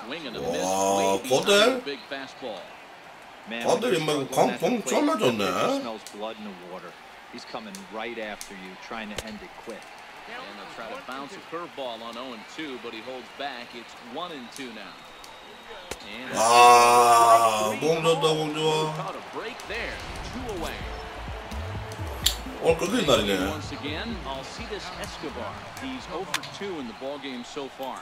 Swing and a miss. 와, Way behind 거들? the big fastball. Man, Father, when you're 공 struggling at the plate, 잘라줬네. that pitcher smells blood in the water. He's coming right after you, trying to end it quick. And they'll try to bounce a curveball on 0-2, but he holds back. It's 1-2 now. And 공 좋다, 공 좋아. caught a break there. 2 away. 오늘 끝인 날이네. Once again, Alcides Escobar. He's 0 for 2 in the ball game so far.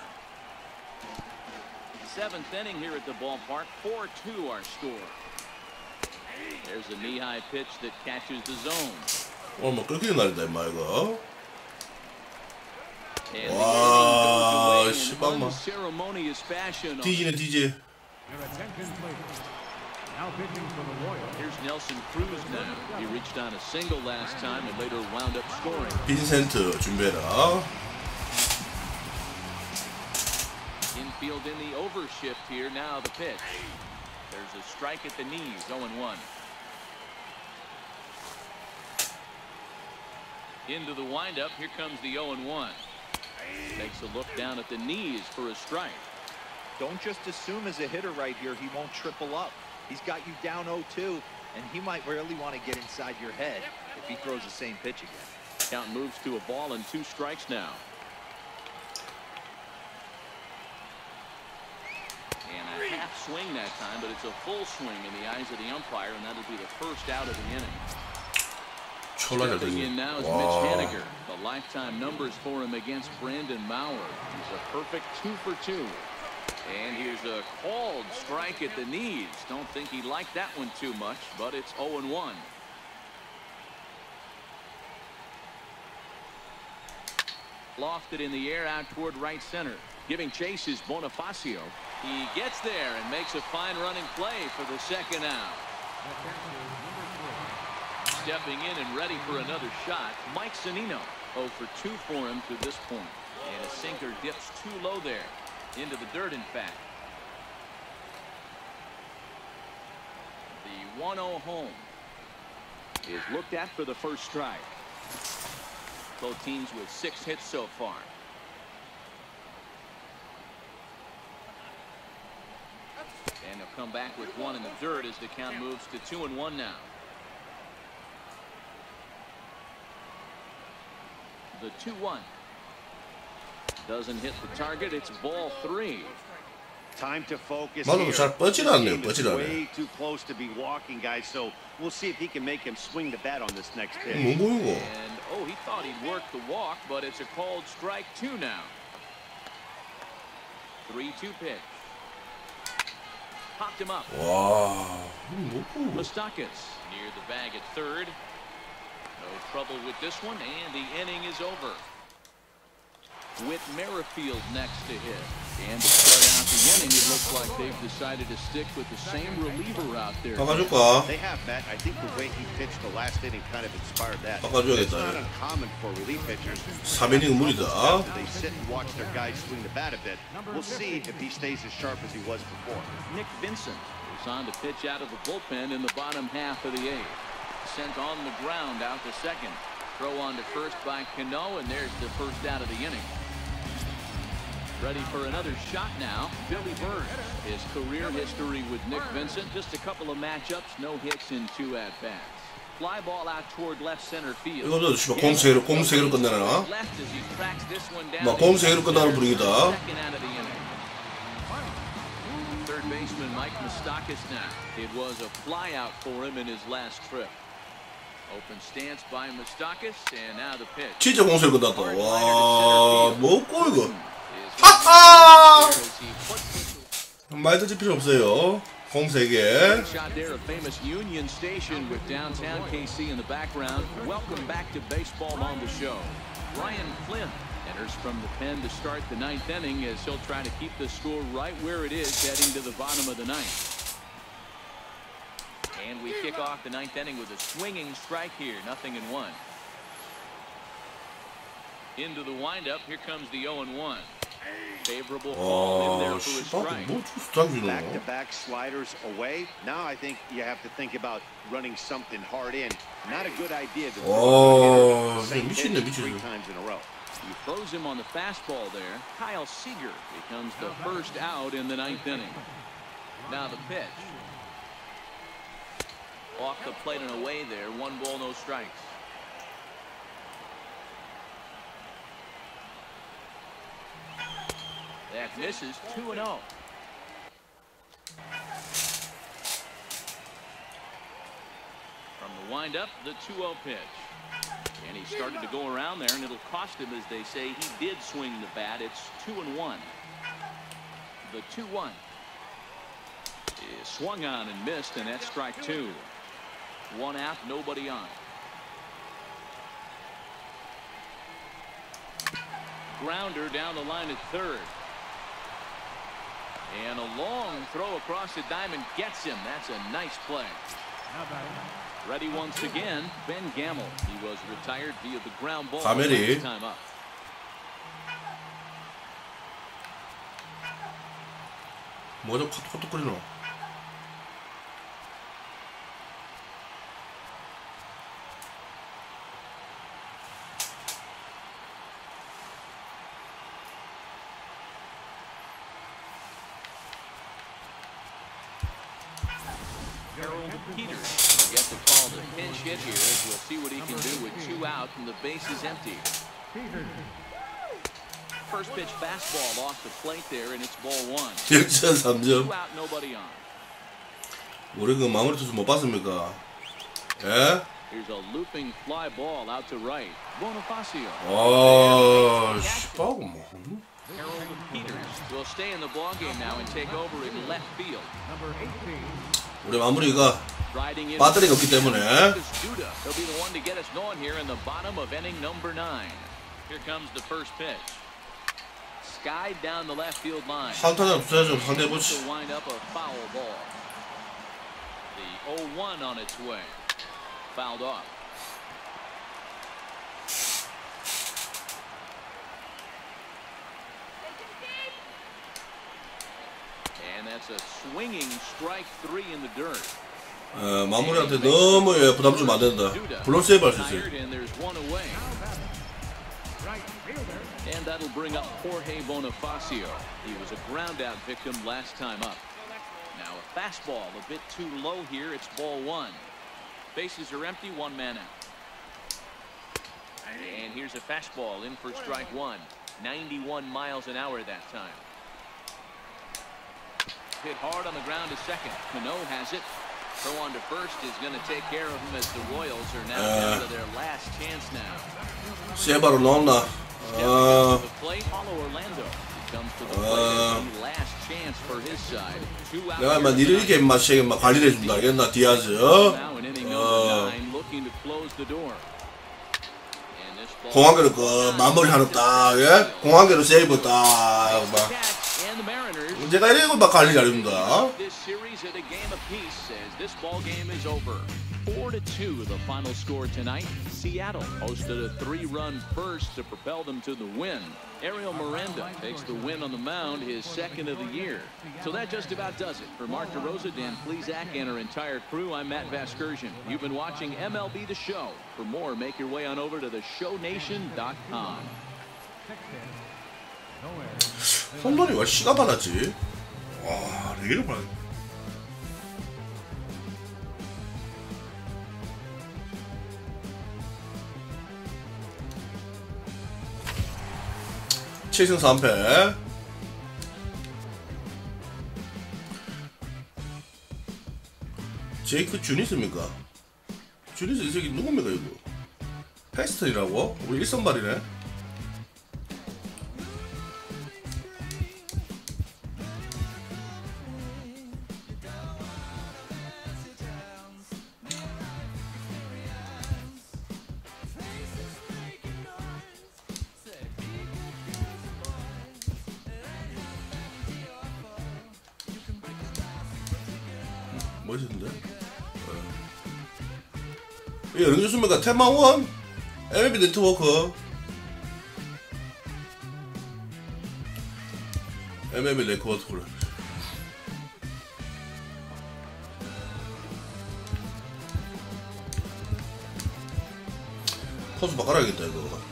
7th inning here at the ballpark. 4-2 our score. There's a knee-high pitch that catches the zone. 오늘 뭐 끝인 날이다 임마 이거. And 와, the inning goes away in 씨발마. unceremonious fashion. 뒤지네 뒤지. Your attention, please. Now pitching for the Royals. Here's Nelson Cruz now. He reached on a single last time and later wound up scoring. 빈센트 준비해라. Infield in the overshift here. Now the pitch. There's a strike at the knees. 0-1. Into the windup. Here comes the 0-1. Takes a look down at the knees for a strike. Don't just assume as a hitter right here he won't triple up. He's got you down 0-2, and he might really want to get inside your head if he throws the same pitch again. Count moves to a ball and 2 strikes now. And a half swing that time, but it's a full swing in the eyes of the umpire, and that'll be the first out of the inning. Stepping in now is Mitch Haniger. The lifetime numbers for him against Brandon Maurer. He's a perfect 2 for 2. And here's a called strike at the knees. Don't think he liked that one too much, but it's 0-1. Lofted in the air out toward right center. Giving chase is Bonifacio. He gets there and makes a fine running play for the second out. Stepping in and ready for another shot, Mike Zunino. 0 for 2 for him to this point. And a sinker dips too low there. Into the dirt, in fact. The 1-0 home is looked at for the first strike. Both teams with 6 hits so far. And they'll come back with 1 in the dirt as the count moves to 2-1 now. The 2-1. Doesn't hit the target. It's ball 3. Time to focus 맞아도 here. 잘 뻗질 않네요. Game is 뻗질 않네. way too close to be walking, guys. So we'll see if he can make him swing the bat on this next pitch. 뭐 보이고? And he thought he'd work the walk, but it's a called strike 2 now. 3-2 pitch. Popped him up. 와, 뭐 보고? Moustakas near the bag at third. No trouble with this one, and the inning is over. With Merrifield next to hit. And to start out the inning, it looks like they've decided to stick with the same reliever out there. 바꿔줄까? They have, Matt. I think the way he pitched the last inning kind of inspired that. 바꿔줘야겠다. It's not uncommon for relief pitchers. 3이닝 무리다. They sit and watch their guys swing the bat a bit. We'll see if he stays as sharp as he was before. Nick Vincent is on to pitch out of the bullpen in the bottom half of the 8th. Sent on the ground out to second. Throw on to first by Cano, and there's the first out of the inning. Ready for another shot now, Billy Burns. His career history with Nick Vincent, just a couple of matchups, no hits in 2 at-bats. Fly ball out toward left center field. 이거도 씨발 공 3개로 끝내나? Left as he tracks this one down. 막 공 3개로 끝나는 분위기다. Second out of the inning. third baseman Mike Moustakas now. It was a flyout for him in his last trip. Open stance by Moustakas, and now the pitch. 진짜 공수에 끝났다. 와, 뭐고 이거? 하하! 말 듣지 필요 없어요. 공 3개. Shot there, a famous Union Station with downtown KC in the background. Welcome back to Baseball on the Show. Ryan Flynn enters from the pen to start the 9th inning as he'll try to keep the score right where it is heading to the bottom of the 9th. And we kick off the 9th inning with a swinging strike here, 0-1. Into the windup, here comes the 0-1. Favorable fall in there for a strike. Back-to-back sliders away. Now I think you have to think about running something hard in. Not a good idea to same pitch 3 times in a row. He throws him on the fastball there. Kyle Seager becomes the first out in the 9th inning. Now the pitch. Off the plate and away there. 1 ball, no strikes. That misses. 2-0. From the windup, the 2-0 pitch. And he started to go around there, and it'll cost him, as they say. He did swing the bat. It's 2-1. The 2-1 is swung on and missed, and that's strike 2. 1 out, nobody on. Grounder down the line at third. And a long throw across the diamond gets him. That's a nice play. Ready once again, Ben Gamble. He was retired via the ground ball last time up. 뭐죠? 컷거리노. Peters gets the call to pinch hit here as we'll see what he can do with 2 out and the base is empty. First pitch fastball off the plate there and it's ball 1. 3점. 2 out, nobody on. 우리 그 마무리 투수 못 봤습니까? 예? Here's a looping fly ball out to right. Bonifacio. 아, 씨발 뭐. Peters will stay in the ball game now and take over in left field. 우리 마무리가 배터리가 없기 때문에. He'll be the one to get us going here in the bottom of inning number 9. Here comes the first pitch. Skied down the left field line. 한타자 없어야죠. 상대 보치. Wind up a foul ball. The 0-1 on its way. Fouled off. And that's a swinging strike 3 in the dirt. 마무리한테 너무 부담 주면 안 된다. 블록 세이브 할 수 있어요. And there's one away. And that'll bring up Jorge Bonifacio. He was a ground out victim last time up. Now a fastball a bit too low here. It's ball 1. Bases are empty, 1 man out. And here's a fastball in for strike 1. 91 miles an hour that time. Hit hard on the ground to second. Cano has it. Throw on to first is going to take care of him as the Royals are now down to their last chance now. 세바로 넣었나? The plate, Paulo Orlando comes to the plate. The last chance for his side. 2 out. 내가 막 니를 이렇게 막 시계 막 관리를 해준다. 알겠나? 디아즈. Now in inning number 9, looking to close the door. And this ball. 공항계로 그 마무리 하는 딱, 예? 공항계로 세이브 딱, 막. And the Mariners. 내가 이래고 막 관리 잘해준다. This series at a game apiece as this ball game is over. 4-2 the final score tonight. Seattle hosted a 3-run first to propel them to the win. Ariel Miranda takes the win on the mound, his 2nd of the year. So that just about does it. For Mark DeRosa, Dan Plesac, and our entire crew, I'm Matt Vasgersian. You've been watching MLB The Show. For more, make your way on over to theshownation.com. 홈런이 왜 시가 많았지? 와, 되게 많아. (7승 3패) 제이크 주니스입니까? 주니스 이 새끼 누굽니까 이거? 패스턴이라고? 우리 일선발이네. 멋있는데? 이게 어느 좋습니까? 테마원 MLB 네트워크 MLB 네트워크 포스 바꿔야겠다 이거.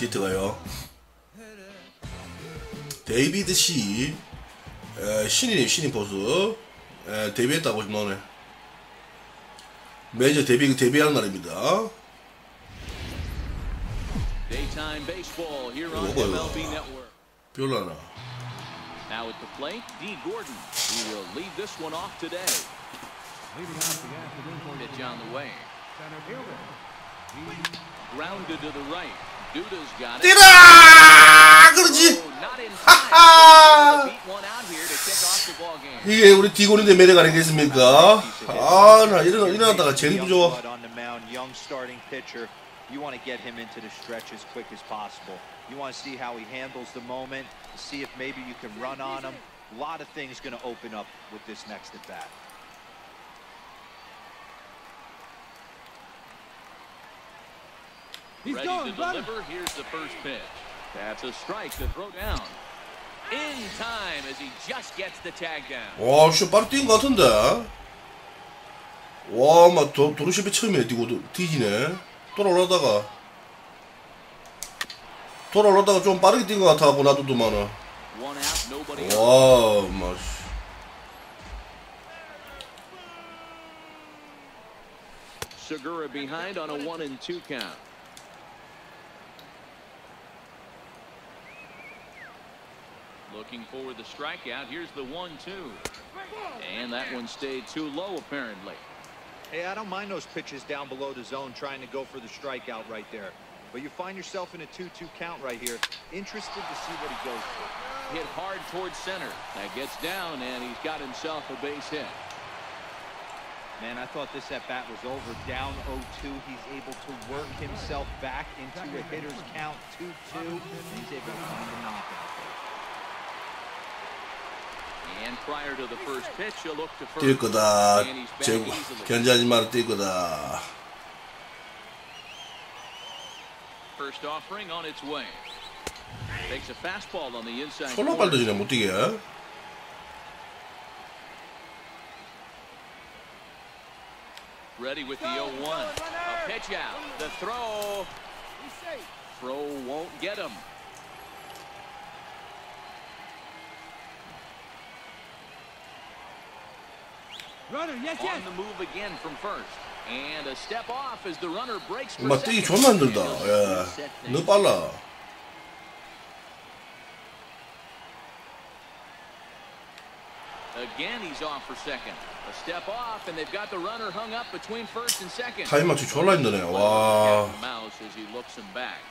디트가요. 데이비드 시 신인 보수 데뷔했다고 너네 메이저 데뷔하는 날입니다. Daytime baseball here on MLB Network. 별로나. Now at the plate, D. Gordon. He will lead this one off today. Pitch on the way. Grounded to the right. Duda's got it. 뛰라! 그렇지. 하하. 이게 우리 디고린의 매력 아니겠습니까? 아, 나 일어났다가 제일 부좋아. You want to get him into the stretch as quick as possible. You want to see how he handles the moment, see if maybe you can run on him. A lot of things going to open up with this next at bat. Ready to deliver. Here's the first pitch. That's a strike to throw down. In time as he just gets the tag down. 와, 씨, 빠르 뛴 것 같은데. 와, 막 도로시비 처음에 뒤지네. 돌아올라다가 좀 빠르게 뛴 것 같아갖고 놔두더만은. 와, 막. Segura behind on a 1-2 count. Looking for the strikeout. Here's the 1-2. And that one stayed too low, apparently. Hey, I don't mind those pitches down below the zone trying to go for the strikeout right there. But you find yourself in a 2-2 count right here. Interested to see what he goes for. Hit hard towards center. That gets down, and he's got himself a base hit. Man, I thought this at-bat was over. Down 0-2. He's able to work himself back into a hitter's count 2-2. And he's able to find the knockout. And prior to the first pitch, he'll look to first. 뛸 거다. 견제하지 마라, 뛸 거다. First offering on its way. Takes a fastball on the inside. 손로 발더지네, 못 뛰게. Ready with the 0-1. A pitch out. The throw. Throw won't get him. Runner, yes, On the move again from first. And a step off as the runner breaks for 막 뛰기 second. 존나 힘들다. 야, 너 빨라. Again, he's off for second. A step off, and they've got the runner hung up between first and second. 타임 맞추기 졸라 힘드네. 와. Mouse as he looks him back.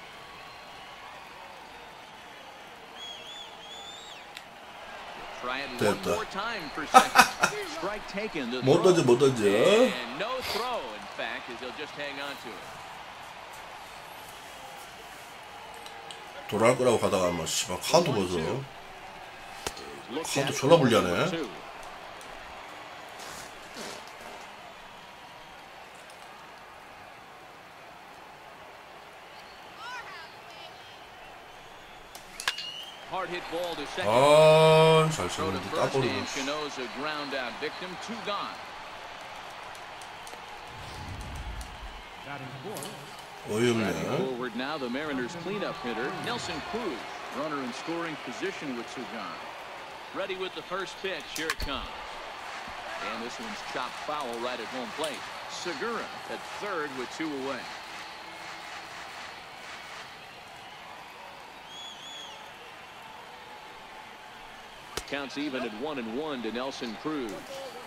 Try it one more time for second. Strike taken. 못 던져, 못 던져. And no throw, in fact, as he'll just hang on to it. 돌아갈 거라고 가다가 막 씨발 카운트 보소. 카운트 졸라 불리하네. hit ball to second. 아, 잘 Throw to 쳤는데 first, 따버리고. and Cano's a ground out victim. 2 gone. Batting fourth. 어이없네. Forward now, the Mariners cleanup hitter, Nelson Cruz. Runner in scoring position with 2 gone. Ready with the first pitch. Here it comes. And this one's chopped foul right at home plate. Segura at third with 2 away. Counts even at 1-1 to Nelson Cruz.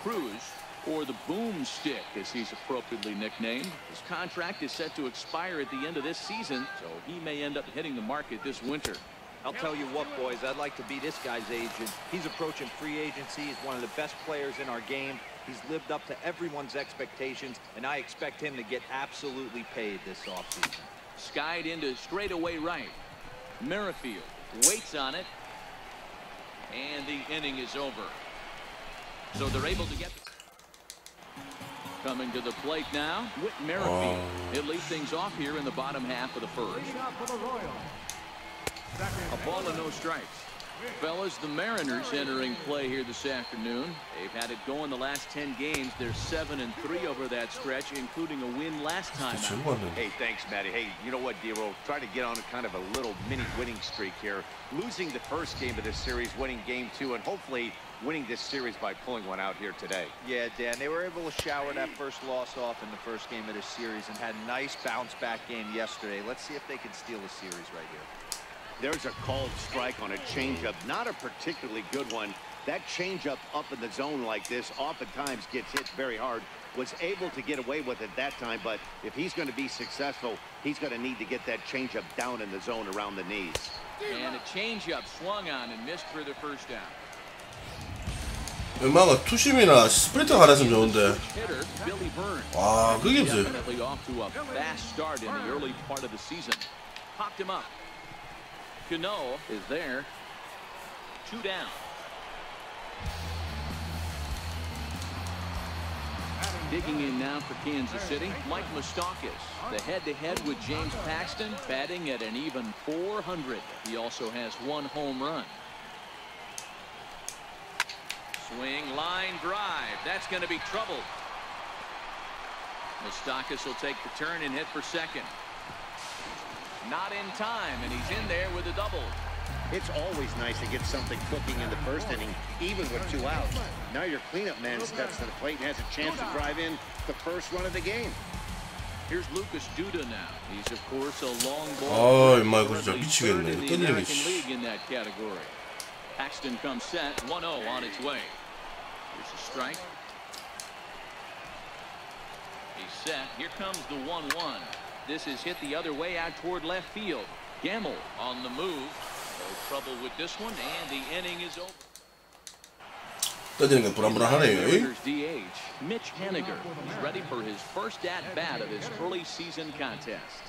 Cruz, or the boomstick as he's appropriately nicknamed. His contract is set to expire at the end of this season, so he may end up hitting the market this winter. I'll tell you what, boys, I'd like to be this guy's agent. He's approaching free agency. He's one of the best players in our game. He's lived up to everyone's expectations, and I expect him to get absolutely paid this offseason. Skied into straightaway right. Merrifield waits on it, and the inning is over. So they're able to get coming to the plate now. Whit Merrifield. He'll lead things off here in the bottom half of the first. Lead up for the Royals. A ball and no strikes. Fellas, the Mariners entering play here this afternoon. They've had it going the last 10 games. They're 7-3 over that stretch, including a win last time out. Hey, thanks, Matty. Hey, you know what, D-Roll? Try to get on a kind of a little mini winning streak here. Losing the first game of this series, winning game 2, and hopefully winning this series by pulling one out here today. Yeah, Dan, they were able to shower that first loss off in the first game of this series and had a nice bounce-back game yesterday. Let's see if they can steal the series right here. There's a called strike on a changeup, not a particularly good one. That changeup up in the zone like this oftentimes gets hit very hard. Was able to get away with it that time, but if he's going to be successful, he's going to need to get that changeup down in the zone around the knees. And a changeup swung on and missed for the first down. 웬만한 투심이나 스프린트 하나 했으면 좋은데. Hitter Billy Burns. 와, 그게 없어요. Definitely off to a fast start in the early part of the season. Popped him up. Cano is there. 2 down. Digging in now for Kansas City, Mike Moustakas. The head-to-head with James Paxton, batting at an even .400. He also has 1 home run. Swing, line drive. That's going to be trouble. Moustakas will take the turn and hit for second. Not in time, and he's in there with a double. It's always nice to get something cooking in the first inning, even with 2 outs. Now your cleanup man steps to the plate and has a chance to drive in the first run of the game. Here's Lucas Duda now. He's of course a long 아, ball. 임마 이거 진짜 미치겠네. in the 던지는 게 American 씨. League in that category. Paxton comes set. 1-0 on its way. Here's a strike. He's set. Here comes the 1-1. This is hit the other way out toward left field. Gamble on the move. No trouble with this one, and the inning is over. 던지는 게 불안불안하네요. Mariners DH Mitch Haniger is ready for his first at-bat of his early season contest.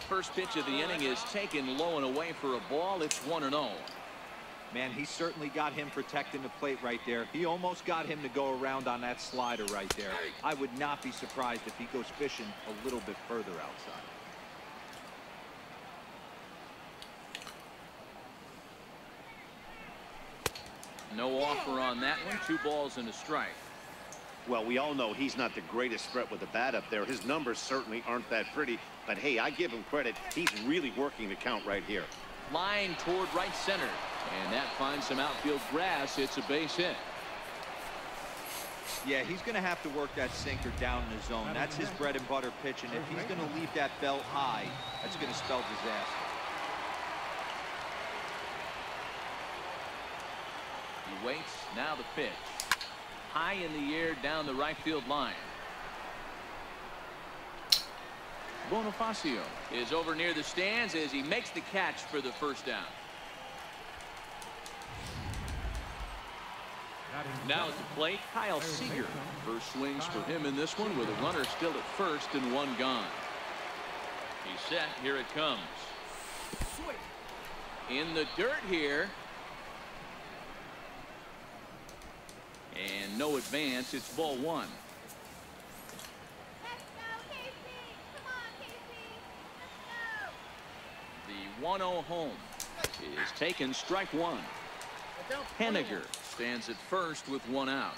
First pitch of the inning is taken low and away for a ball. It's 1-0. Man, he certainly got him protecting the plate right there. He almost got him to go around on that slider right there. I would not be surprised if he goes fishing a little bit further outside. No offer on that one. 2 balls and a strike. Well, we all know he's not the greatest threat with the bat up there. His numbers certainly aren't that pretty, but hey, I give him credit. He's really working the count right here. Line toward right center, and that finds some outfield grass. It's a base hit. Yeah, he's going to have to work that sinker down in the zone. That's his bread and butter pitch, and if he's going to leave that belt high, that's going to spell disaster. He waits. Now the pitch. High in the air down the right field line. Bonifacio is over near the stands as he makes the catch for the first down. Now at the plate, Kyle Seager. First swings for him in this one with a runner still at first and 1 gone. He's set. Here it comes. In the dirt here. And no advance. It's ball 1. The 1-0 home. is taken, strike one. Henniger stands at first with one out.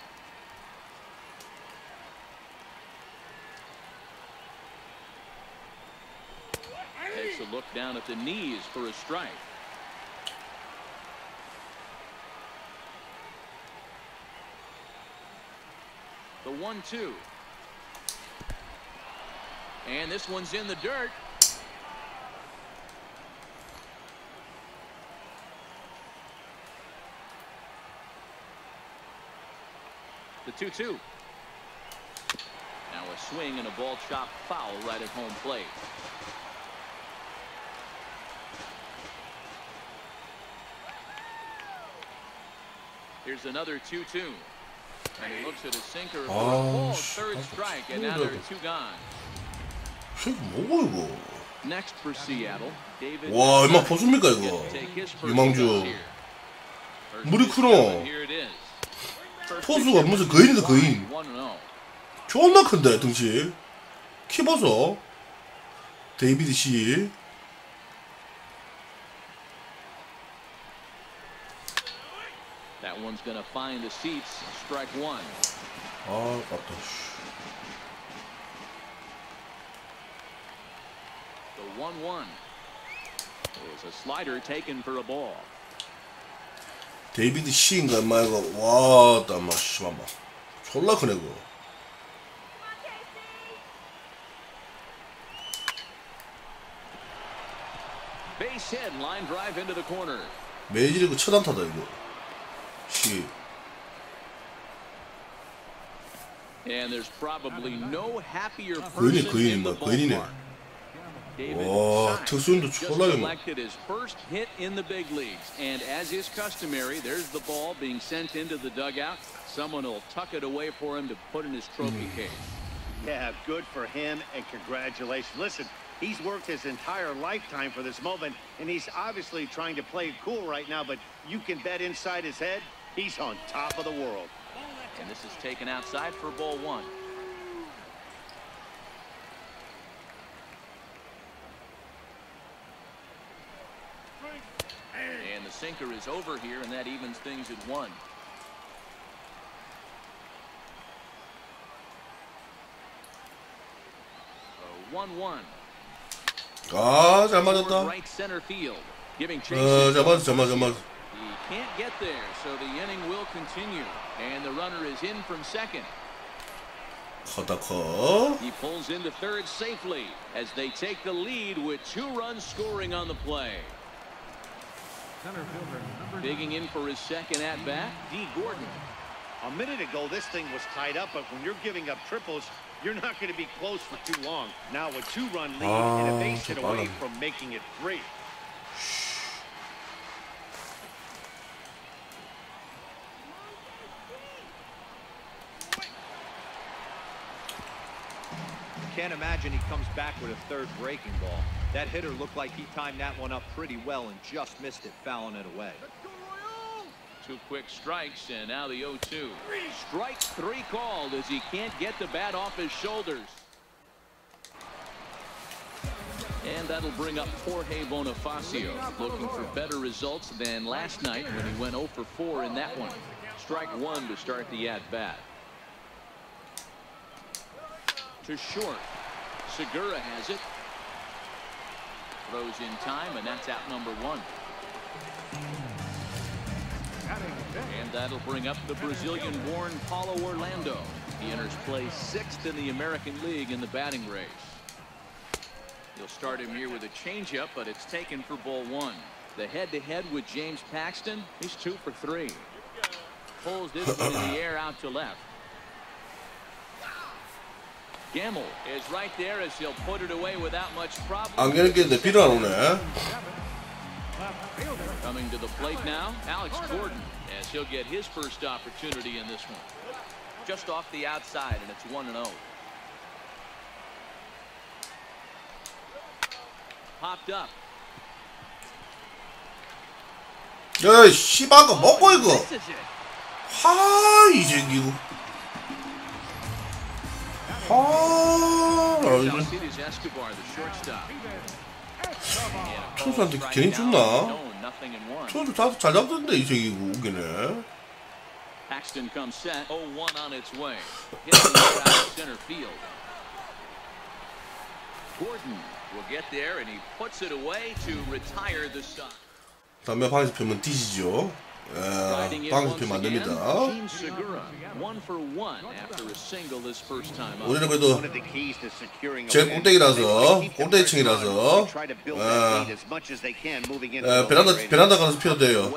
Takes a look down at the knees for a strike. The 1-2. And this one's in the dirt. The 2-2. Now a swing and a ball chop foul right at home plate. Here's another 2-2. And he looks at a sinker for a ball, third strike, and now there are two gone. 뭐고 이거? Next for Seattle, David. 와, 얼마 벗습니까 이거? 유망주. 물이 크노. 포수가 무슨 거인이다 거인. 존나 큰데 등치. 키 보소. 데이비드 씨. That one's gonna find the seats. Strike one. 아, 맞다. The 1-1 is a slider taken for a ball. 데이비드 씨인가 인마 이거. 와, 땀마 씨발마. 졸라 크네 그거. Base hit, line drive into the corner. 메이지리그 첫 안타다 이거. 씨. And there's probably no happier person in the ballpark. 와, 특수인도 졸라게 뭐. Collected his first hit in the big leagues, and as is customary, there's the ball being sent into the dugout. Someone will tuck it away for him to put in his trophy case. Yeah, good for him, and congratulations. Listen, he's worked his entire lifetime for this moment, and he's obviously trying to play it cool right now, but you can bet inside his head, he's on top of the world. And this is taken outside for ball one. And the sinker is over here, and that evens things at one. A 1-1. 아, 잘 맞았다. Right center field, giving chase. 잘 맞았어, 잘 맞았어, 잘 맞았어. He can't get there, so the inning will continue, and the runner is in from second. 커다 커. He pulls into third safely as they take the lead with 2 runs scoring on the play. Digging in for his second at bat, D. Gordon. A minute ago, this thing was tied up, but when you're giving up triples, you're not going to be close for too long. Now a 2-run lead and a base hit away from making it 3. Can't imagine he comes back with a third breaking ball. That hitter looked like he timed that one up pretty well and just missed it, fouling it away. 2 quick strikes, and now the 0-2. Strike 3 called as he can't get the bat off his shoulders. And that'll bring up Jorge Bonifacio, looking for better results than last night when he went 0 for 4 in that one. Strike 1 to start the at-bat. To short. Segura has it. Throws in time, and that's out number 1. And that'll bring up the Brazilian-born Paulo Orlando. He enters play 6th in the American League in the batting race. He'll start him here with a changeup, but it's taken for ball 1. The head-to-head with James Paxton, he's 2 for 3. Pulls this one in the air out to left. Gamble is right there as he'll put it away without much problem. 안경끼는데 비를 안 오네. Coming to the plate now, Alex Gordon, as he'll get his first opportunity in this one. Just off the outside, and it's 1-0. Popped up. 야, 씨발 거 먹고 이거. 하, 이 새끼 이거. 투수한테 괜히 줬나? 0-1. 투수 잘 잡던데 이 새끼 우기네. Paxton comes set. 0-1 on its way. Hitting it out of center field. Gordon will get there and he puts it away to retire the Sox. 다음에 방에서 펴면 뒤지죠. 방에서 펴면 안 됩니다. 우리는 그래도 제일 꼭대기라서 꼴대기층이라서 베란다 가서 피워도 돼요.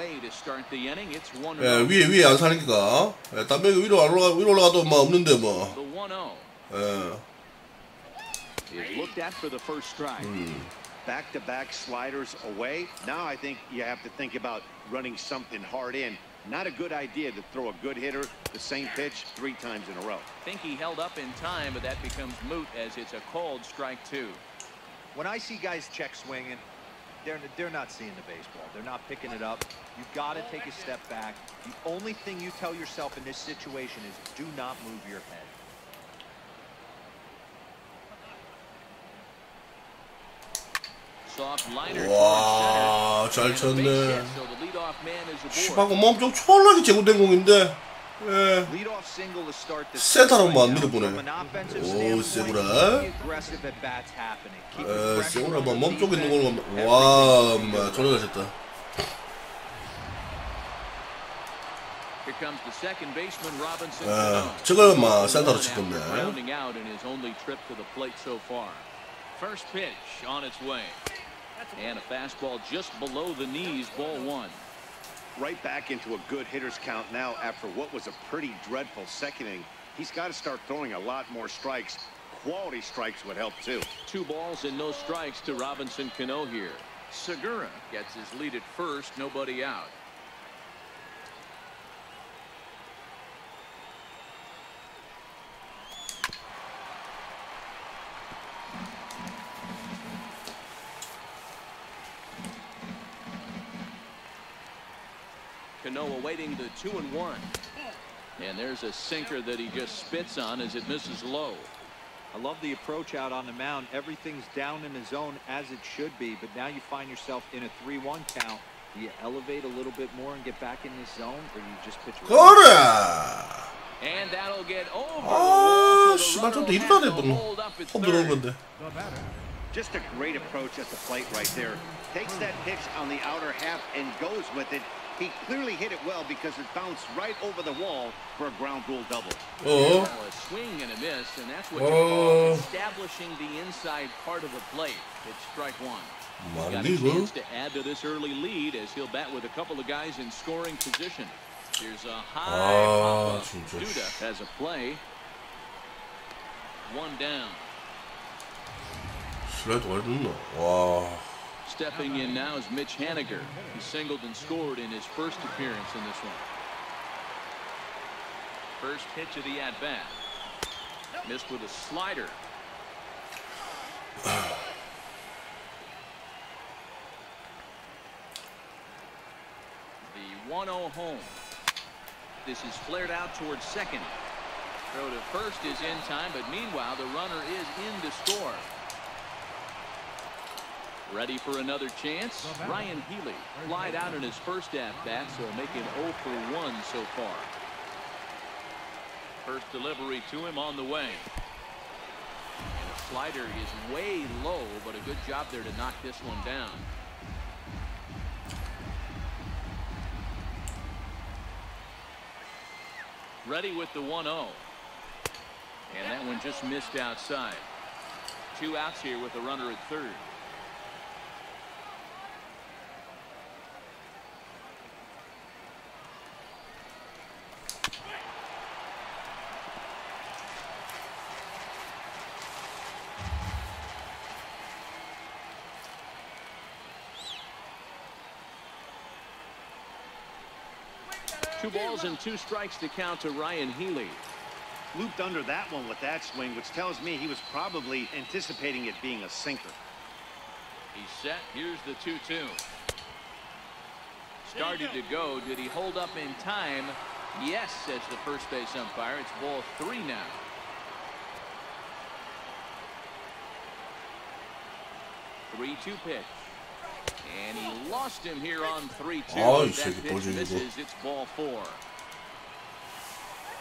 위에 안 사니까 담배 위로 올라가도 뭐 없는데 뭐. Back-to-back sliders away. Now I think you have to think about running something hard in. Not a good idea to throw a good hitter the same pitch 3 times in a row. I think he held up in time, but that becomes moot as it's a called strike 2. When I see guys check swinging, they're not seeing the baseball. They're not picking it up. You've got to take a step back. The only thing you tell yourself in this situation is do not move your head. 와, 잘 쳤네. 시바고 몸좀 초라하게 제구된 공인데. 세타로만 안 밀어보네. 오, 세구라. 세구라 뭐 몸쪽에 있는 걸 와, 뭐 전혀 잘 쳤다. 저걸 막 센터로 쳤던데. First pitch on its way. And a fastball just below the knees, ball 1. Right back into a good hitter's count now after what was a pretty dreadful second inning. He's got to start throwing a lot more strikes. Quality strikes would help too. 2 balls and no strikes to Robinson Cano here. Segura gets his lead at first, nobody out. Cano awaiting the 2-1. And there's a sinker that he just spits on as it misses low. I love the approach out on the mound. Everything's down in the zone as it should be, but now you find yourself in a 3-1 count. Do you elevate a little bit more and get back in this zone, or you just pitch? And that'll get over. 아, 씨발 좀 더 입사돼 보는. 홈 들어온 건데. Just a great approach at the plate right there. Takes that pitch on the outer half and goes with it. He clearly hit it well because it bounced right over the wall for a ground rule double. A swing and a miss, and that's what you call establishing the inside part of the plate. It's strike 1. He's got a chance to add to this early lead as he'll bat with a couple of guys in scoring position. Here's a high pop-up. Duda has a play. 1 down. 슬라이드 잘 듣나? 와. Stepping in now is Mitch Haniger. He singled and scored in his first appearance in this one. First pitch of the at-bat. Missed with a slider. The 1-0 home. This is flared out towards second. Throw to first is in time, but meanwhile the runner is in to score. Ready for another chance. Ryan Healy flied out in his first at-bat, so making 0 for 1 so far. First delivery to him on the way. And the slider is way low, but a good job there to knock this one down. Ready with the 1-0. And that one just missed outside. 2 outs here with a runner at third. Two balls and 2 strikes to count to Ryan Healy. Looped under that one with that swing, which tells me he was probably anticipating it being a sinker. He's set. Here's the 2-2. Started to go. Did he hold up in time? Yes, says the first base umpire. It's ball 3 now. Three-two pitch. And he lost him here on 3-2. 아, 이 That 새끼 pitch 뭐지, 이거. misses. It's ball 4.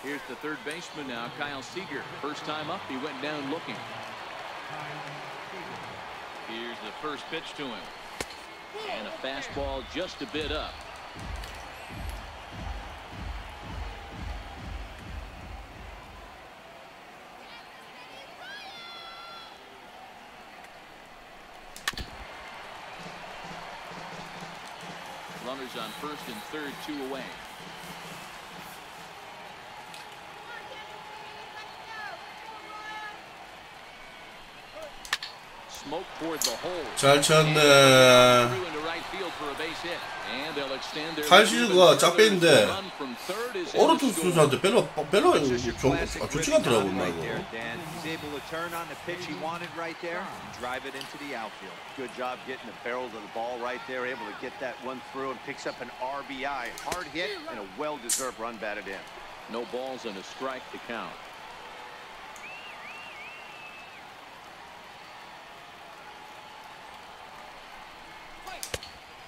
Here's the third baseman now, Kyle Seager. First time up, he went down looking. Here's the first pitch to him. And a fastball just a bit up. Runners on first and third, 2 away. Smoke toward the hole. 잘 쳤네. Through into right field for a base hit. And they'll extend their 탈시즈가 짝배인데 run from third is in 오른쪽 the score. 수수한테 별로 Just your classic 좋지가 않더라고 ribbon 나 right there, 이거. Dan. He's able to turn on the pitch he wanted right there and drive it into the outfield. Good job getting the barrel of the ball right there, able to get that one through and picks up an RBI. Hard hit and a well-deserved run batted in. No balls and a strike to count.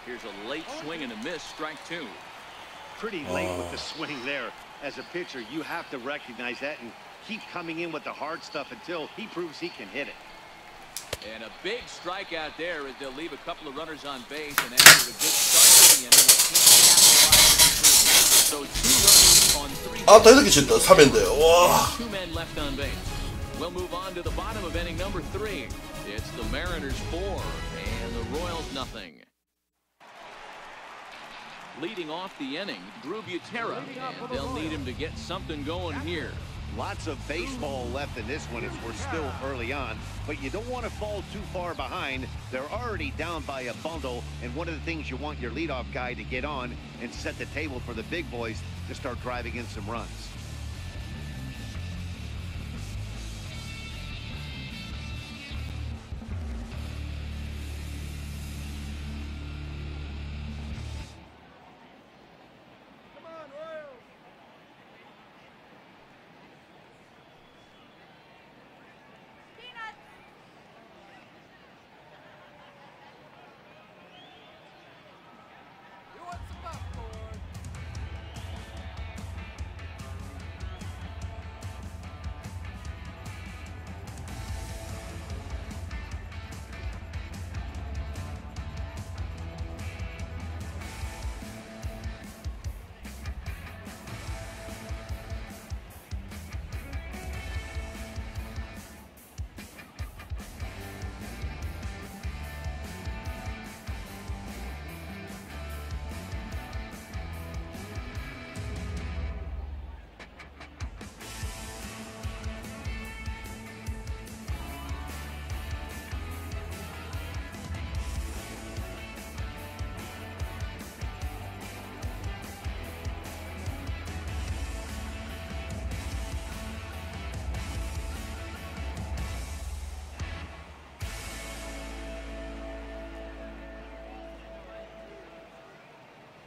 Here's a late swing and a miss, strike 2. Pretty late with the swing there. As a pitcher, you have to recognize that and keep coming in with the hard stuff until he proves he can hit it. And a big strikeout there as they'll leave a couple of runners on base, and after a good start to the inning, they can't capitalize. So 2 runs on 3. 아, 더 이렇게 쳤다. 3인데. 와. 2 men left on base. We'll move on to the bottom of inning number 3. It's the Mariners 4 and the Royals nothing. Leading off the inning, Drew Butera, and they'll need him to get something going here. Lots of baseball left in this one as we're still early on, but you don't want to fall too far behind. They're already down by a bundle, and one of the things you want your leadoff guy to get on and set the table for the big boys to start driving in some runs.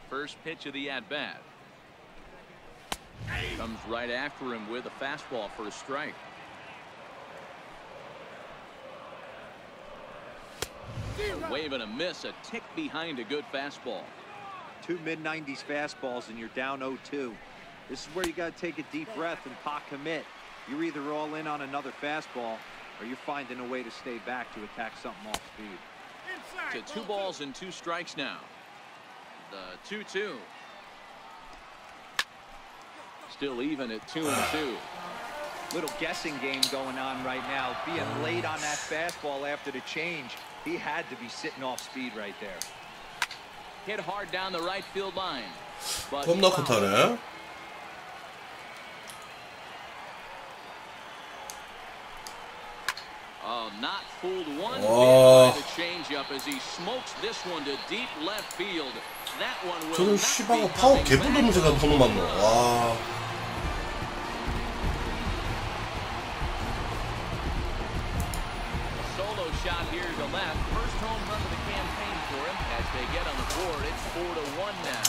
First pitch of the at-bat. Comes right after him with a fastball for a strike. A wave and a miss, a tick behind a good fastball. 2 mid-90s fastballs and you're down 0-2. This is where you got to take a deep breath and pot commit. You're either all in on another fastball or you're finding a way to stay back to attack something off speed. To 2 balls and 2 strikes now. The 2-2. Still even at 2-2. Little guessing game going on right now. Being late on that fastball after the change. He had to be sitting off speed right there. Hit hard down the right field line. But 겁나 크다네. Oh, not fooled one bit 와. by the changeup as he smokes this one to deep left field. That one will 저는 not 씨바가 be 파워 coming 개뿔 back. 냄새가 너무 많노. 와. Solo shot here to left. First home run of the campaign for him as they get on the board. It's 4-1 now.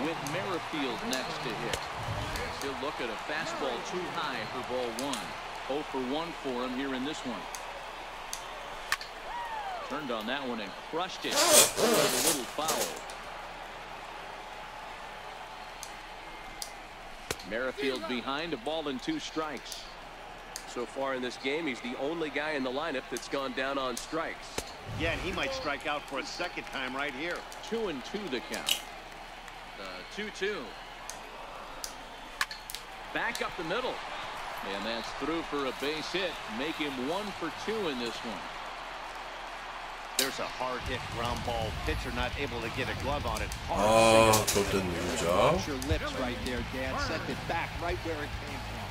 With Merrifield next to hit. He'll look at a fastball too high for ball 1. 0 for 1 for him here in this one. Turned on that one and crushed it with a little foul. Merrifield behind, a ball and 2 strikes. So far in this game, he's the only guy in the lineup that's gone down on strikes. Yeah, and he might strike out for a second time right here. 2-2 the count. 2-2. Back up the middle. And that's through for a base hit. Make him 1 for 2 in this one. There's a hard hit ground ball. Pitcher not able to get a glove on it. 아, 좋댔네 진짜. Watch your lips right there, Dad. Sent it back right where it came from.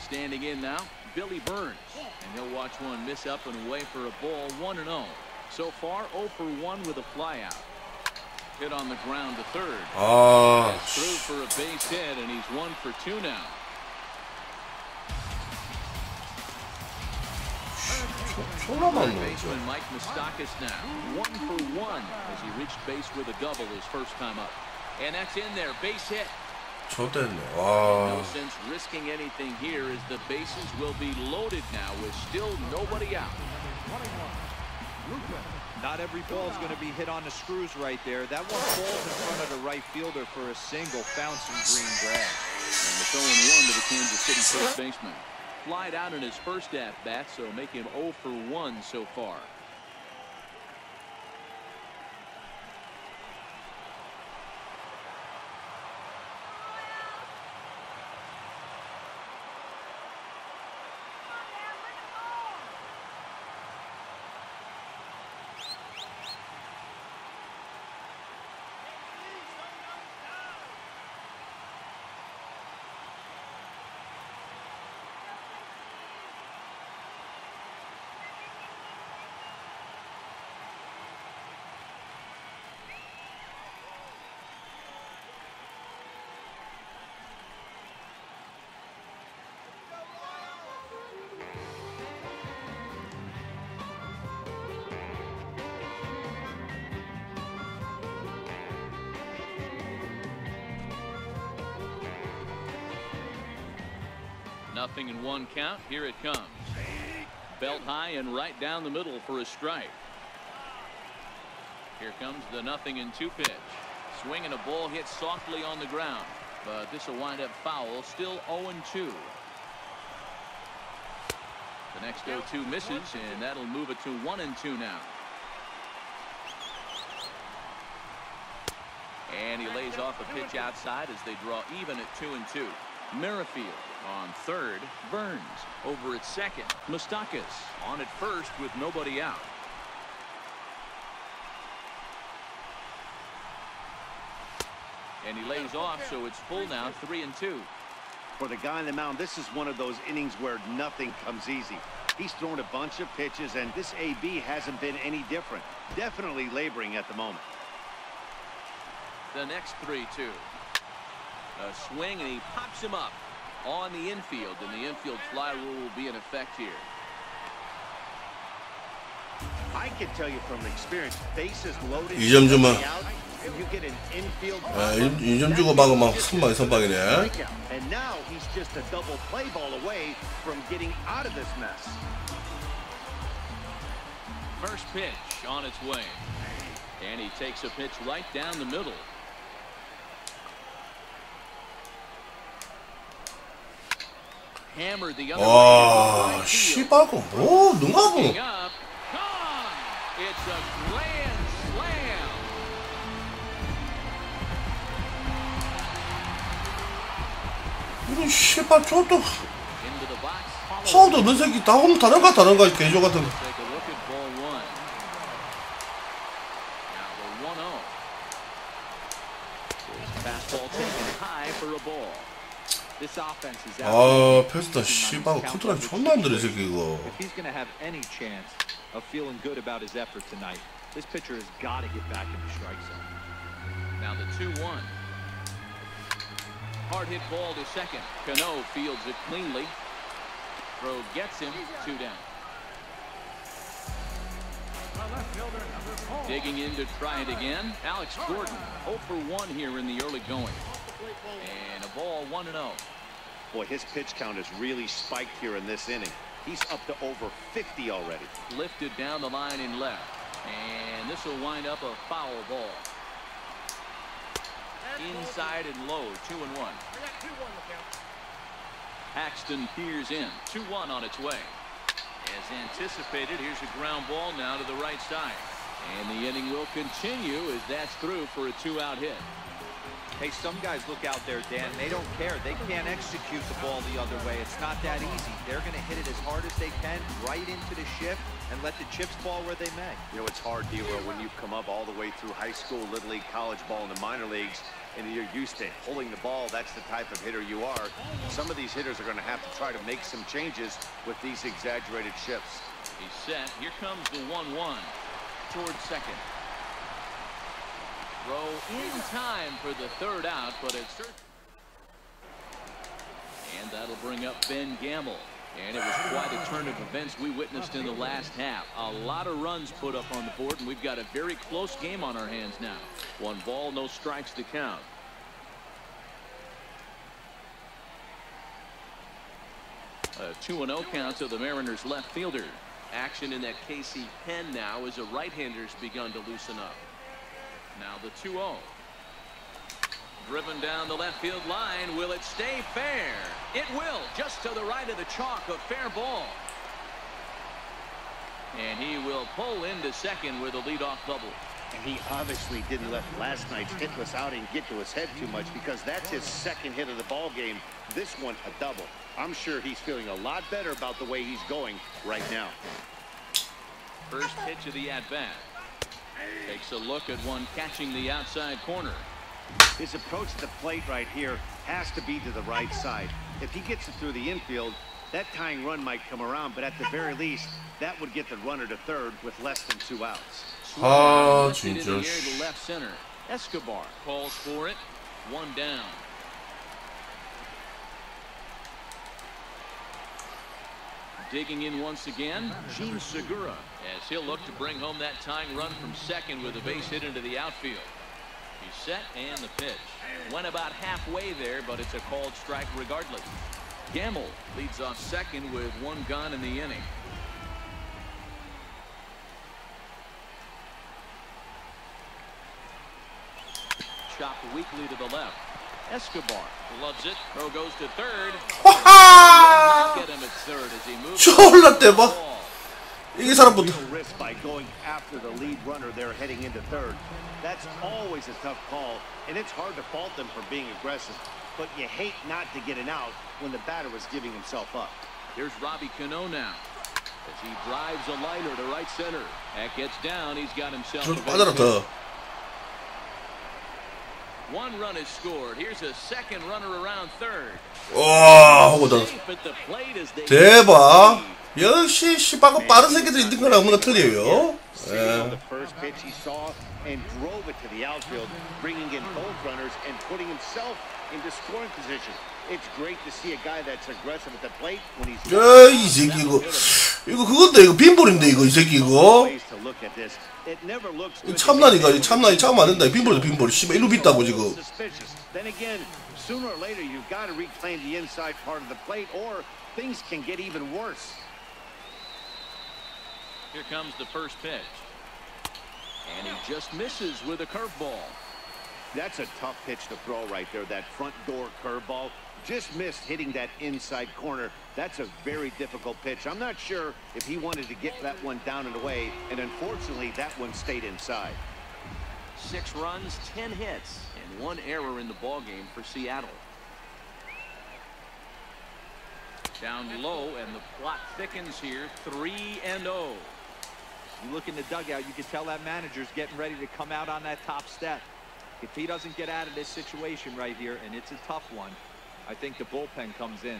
Standing in now, Billy Burns. And he'll watch one miss up and away for a ball, 1-0. So far, 0 for 1 with a flyout. Hit on the ground to third. 아, Through for a base hit, and he's 1 for 2 now. 졸라 많네. Baseman Mike Moustakas now 1 for 1 as he reached base with a double his first time up. And that's in there, base hit. 좋댔네. No 와. sense risking anything here as the bases will be loaded now with still nobody out. Not every ball is going to be hit on the screws right there. That one falls in front of the right fielder for a single, found some green grass. And it's 0-1 to the Kansas City first baseman. Flied out in his first at-bat, so make him 0 for 1 so far. Nothing in 1 count. Here it comes. Belt high and right down the middle for a strike. Here comes the 0-2 pitch. Swing and a ball hit softly on the ground, but this will wind up foul. Still 0-2. The next 0-2 misses, and that'll move it to 1-2 now. And he lays off a pitch outside as they draw even at 2-2. Merrifield on third. Burns over at second. Moustakas on at first with nobody out. And he lays off, so it's full now, 3-2. For the guy on the mound, this is one of those innings where nothing comes easy. He's thrown a bunch of pitches, and this AB hasn't been any different. Definitely laboring at the moment. The next 3-2. A swing, and he pops him up on the infield, and the infield fly rule will be in effect here. I can tell you from experience, bases loaded. 2점 주면. You get an infield. 아, 2점 주고 막으면 선방이네. And now he's just a double play ball away from getting out of this mess. First pitch on its way, and he takes a pitch right down the middle. Hammered the other 와, 씨발고. 오, 능하고. up. Gone. It's a grand slam. 이런 씨발 저것도 Into the box. 파워도 넣은 새끼 다 오늘 다른가 개조 같은 거. Take a look at ball 1. Now the 1-0. Fastball taken high for a ball. This offense is 아, 페스타 씨발 컨트롤 존나 힘들어 이 새끼 이거. If he's going to have any chance of feeling good about his effort tonight, this pitcher has got to get back in the strike zone. Now the 2-1. Hard hit ball to second. Cano fields it cleanly. Throw gets him. 2 down. Digging in to try it again. Alex Gordon 0 for 1 here in the early going. And a ball 1-0. Boy, his pitch count has really spiked here in this inning. He's up to over 50 already. Lifted down the line in left. And this will wind up a foul ball. Inside and low, 2-1. Paxton peers in, 2-1 on its way. As anticipated, here's a ground ball now to the right side. And the inning will continue as that's through for a 2-out hit. Hey, some guys look out there, Dan, they don't care. They can't execute the ball the other way. It's not that easy. They're going to hit it as hard as they can right into the shift and let the chips fall where they may. You know, it's hard, D-Row, when you've come up all the way through high school, little league, college ball, and the minor leagues, and you're used to pulling the ball. That's the type of hitter you are. Some of these hitters are going to have to try to make some changes with these exaggerated shifts. He's set. Here comes the 1-1 towards second. Throw in time for the third out, but it's and that'll bring up Ben Gamble. And it was quite a turn of events we witnessed in the last half. A lot of runs put up on the board, and we've got a very close game on our hands now. 1 ball, no strikes to count. A 2-0 count to the Mariners left fielder. Action in that KC pen now as a right-hander's begun to loosen up. Now the 2-0. Driven down the left field line. Will it stay fair? It will. Just to the right of the chalk. A fair ball. And he will pull into second with a leadoff double. And he obviously didn't let last night's hitless outing get to his head too much, because that's his second hit of the ball game. This one a double. I'm sure he's feeling a lot better about the way he's going right now. First pitch of the at-bat. Takes a look at one catching the outside corner. His approach to the plate right here has to be to the right side. If he gets it through the infield, that tying run might come around, but at the very least, that would get the runner to third with less than 2 outs. In the air to left center. Escobar calls for it. 1 down. Digging in once again, Gene Segura, as he'll look to bring home that tying run from second with a base hit into the outfield. He's set, and the pitch. Went about halfway there, but it's a called strike regardless. Gamble leads off second with 1 gone in the inning. Chopped weakly to the left. Escobar loves it. Throw goes to third. Get him at third as he moves. 졸라 대박. 이게 사람부터. Risk by going after the lead runner there heading into third. That's always a tough call, and it's hard to fault them for being aggressive. But you hate not to get an out when the batter was giving himself up. Here's Robbie Cano now as he drives a liner to right center. That gets down. He's got himself. One run is scored. Here's a second runner around third. 와, 대박. 역시 씨발고 빠른 새끼들이 있는 거랑 뭔가 틀려요. The first pitch he saw and drove it to the outfield, bringing in both runners and putting himself into scoring position. It's great to see a guy that's aggressive at the plate when he's. 야, 이 새끼 이거 그건데 이거 빈볼인데 이거 이 새끼 이거. 이 참나니까 참나니 참으면 안 된다. 빈볼도 빈볼. 씨발 일로 빗다고 지금. Then again, sooner or later you've got to reclaim the inside part of the plate, or things can get even worse. Here comes the first pitch. And he just misses with a curveball. That's a tough pitch to throw right there. That front door curveball just missed hitting that inside corner. That's a very difficult pitch. I'm not sure if he wanted to get that one down and away, and unfortunately that one stayed inside. 6 runs, 10 hits, and 1 error in the ballgame for Seattle. Down low, and the plot thickens here. 3-0. You look in the dugout, you can tell that manager's getting ready to come out on that top step. If he doesn't get out of this situation right here, and it's a tough one, I think the bullpen comes in.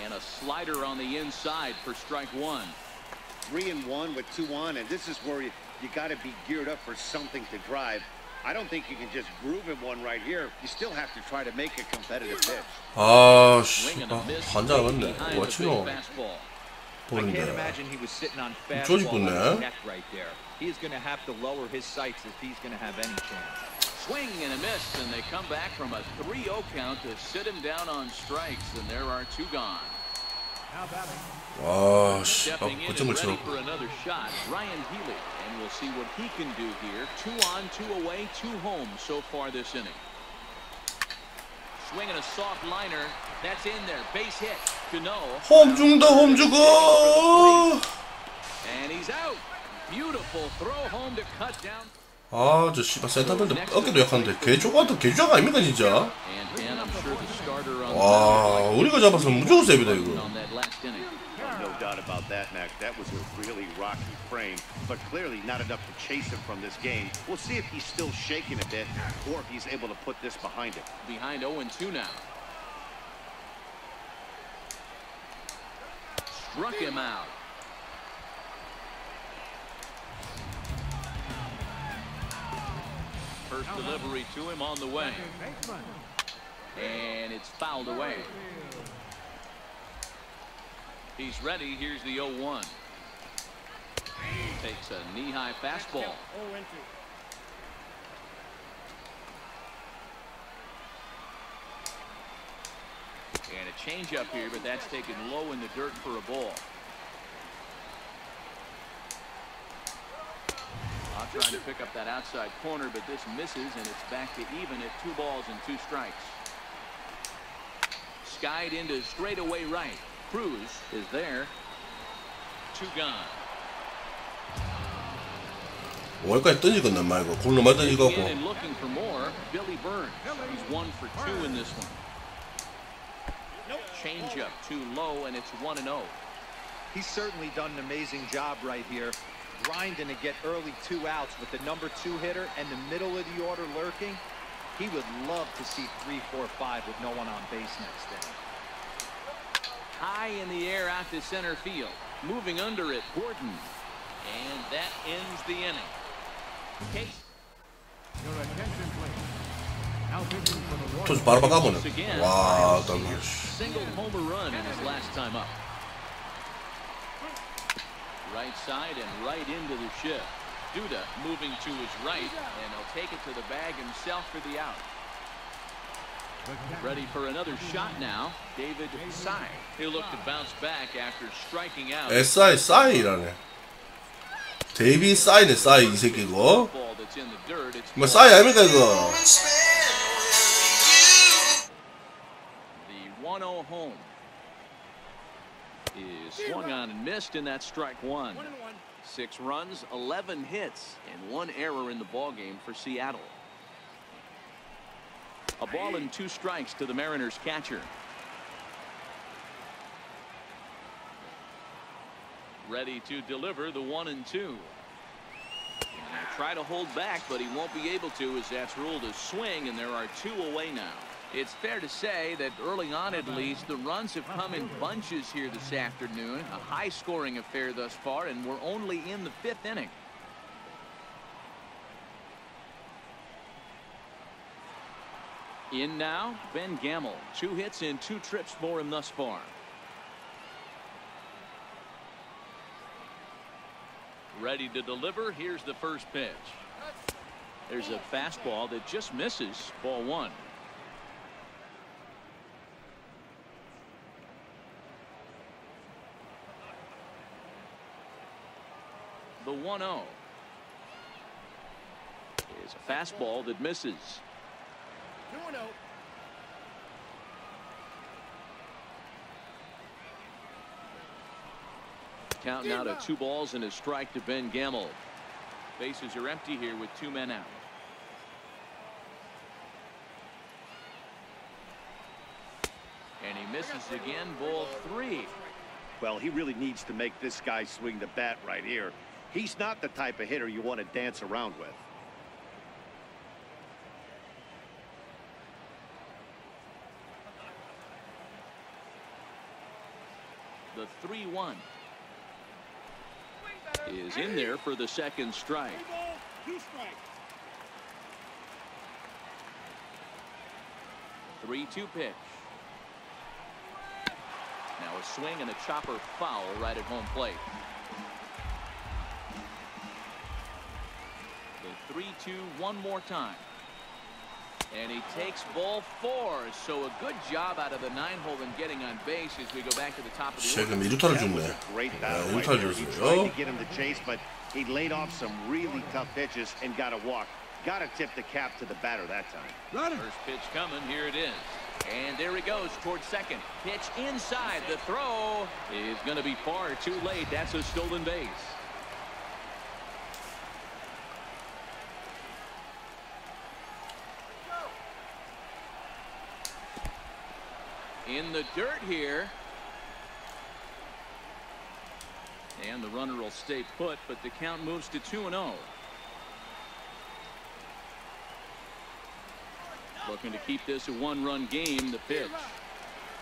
And a slider on the inside for strike 1. 3-1 with 2 on, and this is where you got to be geared up for something to drive. I don't think you can just groove him one right here. You still have to try to make a competitive pitch. 아, 씨, 환장하겠네. 와, 치노. I can't imagine he was sitting on fastball on his neck right there. He's going to have to lower his sights if he's going to have any chance. Swing and a miss, and they come back from a 3-0 count to sit him down on strikes, and there are 2 gone. Now batting. 와, 씨, 아, Stepping in and 거점을 ready 치러. for another shot, Ryan Healy, and we'll see what he can do here. 2 on, 2 away, 2 home so far this inning. Swinging a soft liner, that's in there. Base hit. Cano. 홈 중다, 홈 주고. And he's out. Beautiful throw home to cut down. 아, 저 씨발 센터필드 어깨도 약한데 개조각 아닙니까 진짜? And I'm sure the starter on 와, 우리가 잡았으면 무조건 세이브다 이거. on that last inning. No doubt about that, Mac. That was a really rocky frame, but clearly not enough to chase him from this game. We'll see if he's still shaking a bit or if he's able to put this behind him. Behind 0-2 now. Struck him out. First delivery to him on the way. And it's fouled away. He's ready. Here's the 0-1. Takes a knee-high fastball. And a changeup here, but that's taken low in the dirt for a ball. Trying to pick up that outside corner, but this misses, and it's back to even at 2 balls and 2 strikes. Skied into straightaway right. Cruz is there. 2 gone. 월까지 던지건난 말고 공을 많이 던지고. And looking for more, Billy Burns. He's 1 for 2 in this one. Changeup too low, and it's 1-0. He's certainly done an amazing job right here, grinding to get early 2 outs with the number 2 hitter and the middle of the order lurking. He would love to see 3, 4, 5 with no one on base next inning. High in the air out to center field. Moving under it, Gordon. And that ends the inning. Case. Your attention, please. Now pitching for the Royals. 저 바로 바꿔보네. 와, 땀나. Single homer run in his last time up. Right side and right into the shift. Duda moving to his right, and he'll take it to the bag himself for the out. Ready for another shot now, David Sy. He'll look to bounce back after striking out. SI 싸이라네. 데이비 싸이네 싸이 이 새끼고. Ball that's in the dirt. It's 뭐 싸이 아닙니까 이거? the 1-0 home is swung on and missed, and that's strike 1. 6 runs, 11 hits, and 1 error in the ball game for Seattle. A ball and 2 strikes to the Mariners catcher. Ready to deliver the 1-2. And try to hold back, but he won't be able to, as that's ruled a swing, and there are 2 away now. It's fair to say that early on, at least, the runs have come in bunches here this afternoon. A high-scoring affair thus far, and we're only in the 5th inning. In now, Ben Gamel. 2 hits and 2 trips for him thus far. Ready to deliver. Here's the first pitch. There's a fastball that just misses. Ball 1. The 1-0 is a fastball that misses. 2-0. Count now to 2 balls and a strike to Ben Gamel. Bases are empty here with 2 men out. And he misses again. Ball 3. Well, he really needs to make this guy swing the bat right here. He's not the type of hitter you want to dance around with. The 3-1 is in there for the second strike. 2 strikes. 3-2 pitch. Now a swing and a chopper foul right at home plate. The 3-2 one more time. And he takes ball 4. So a good job out of the 9-hole in getting on base as we go back to the top of the order. 지금 1루타를 줬네. Great 야, battle. 1루타를 He tried 줬어요. to get him to chase, but he laid off some really tough pitches and got a walk. Got to tip the cap to the batter that time. First pitch coming. Here it is. And there he goes towards second. Pitch inside. The throw is going to be far too late. That's a stolen base. In the dirt here. And the runner will stay put, but the count moves to 2-0. Looking to keep this a 1-run game. The pitch.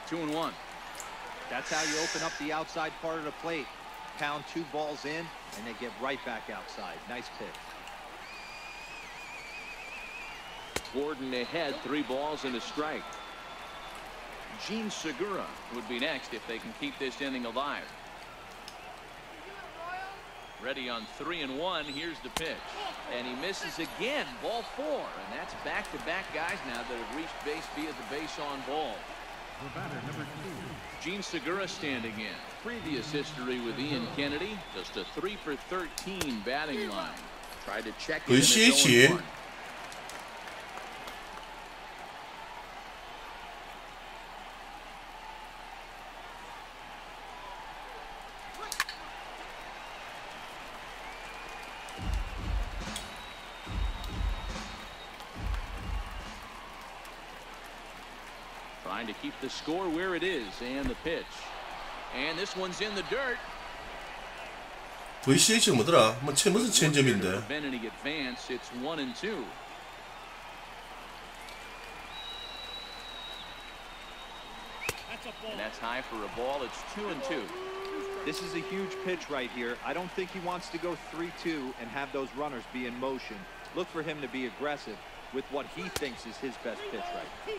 2-1. That's how you open up the outside part of the plate. Pound 2 balls in, and they get right back outside. Nice pitch. Gordon ahead, 3 balls and a strike. Gene Segura would be next if they can keep this inning alive. Ready on 3-1. Here's the pitch. And he misses again. Ball 4. And that's back-to-back guys now that have reached base via the base on ball. The batter, number 2. Gene Segura standing in. Previous history with Ian Kennedy. Just a 3 for 13 batting line. Tried to check it in at 0-1. Trying to keep the score where it is. And the pitch. And this one's in the dirt. VCH가 뭐더라? 무슨 체인점인데? Prevent any advance. It's 1-2. And that's high for a ball. It's 2-2. This is a huge pitch right here. I don't think he wants to go 3-2 and have those runners be in motion. Look for him to be aggressive with what he thinks is his best pitch right.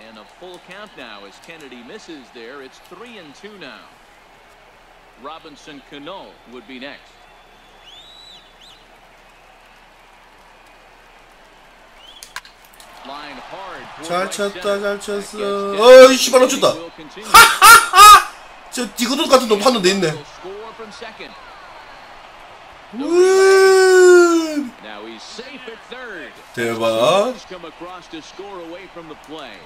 And a full count now as Kennedy misses there. It's 3-2 now. Robinson Cano would be next. Line hard. 잘 쳤다, 잘 쳤어. 어이, 씨발, 놓쳤다. 하하하! 저 디그돈 같은 놈 판도 돼 있네. Now he's safe at third. 대박. Come across to score away from the play.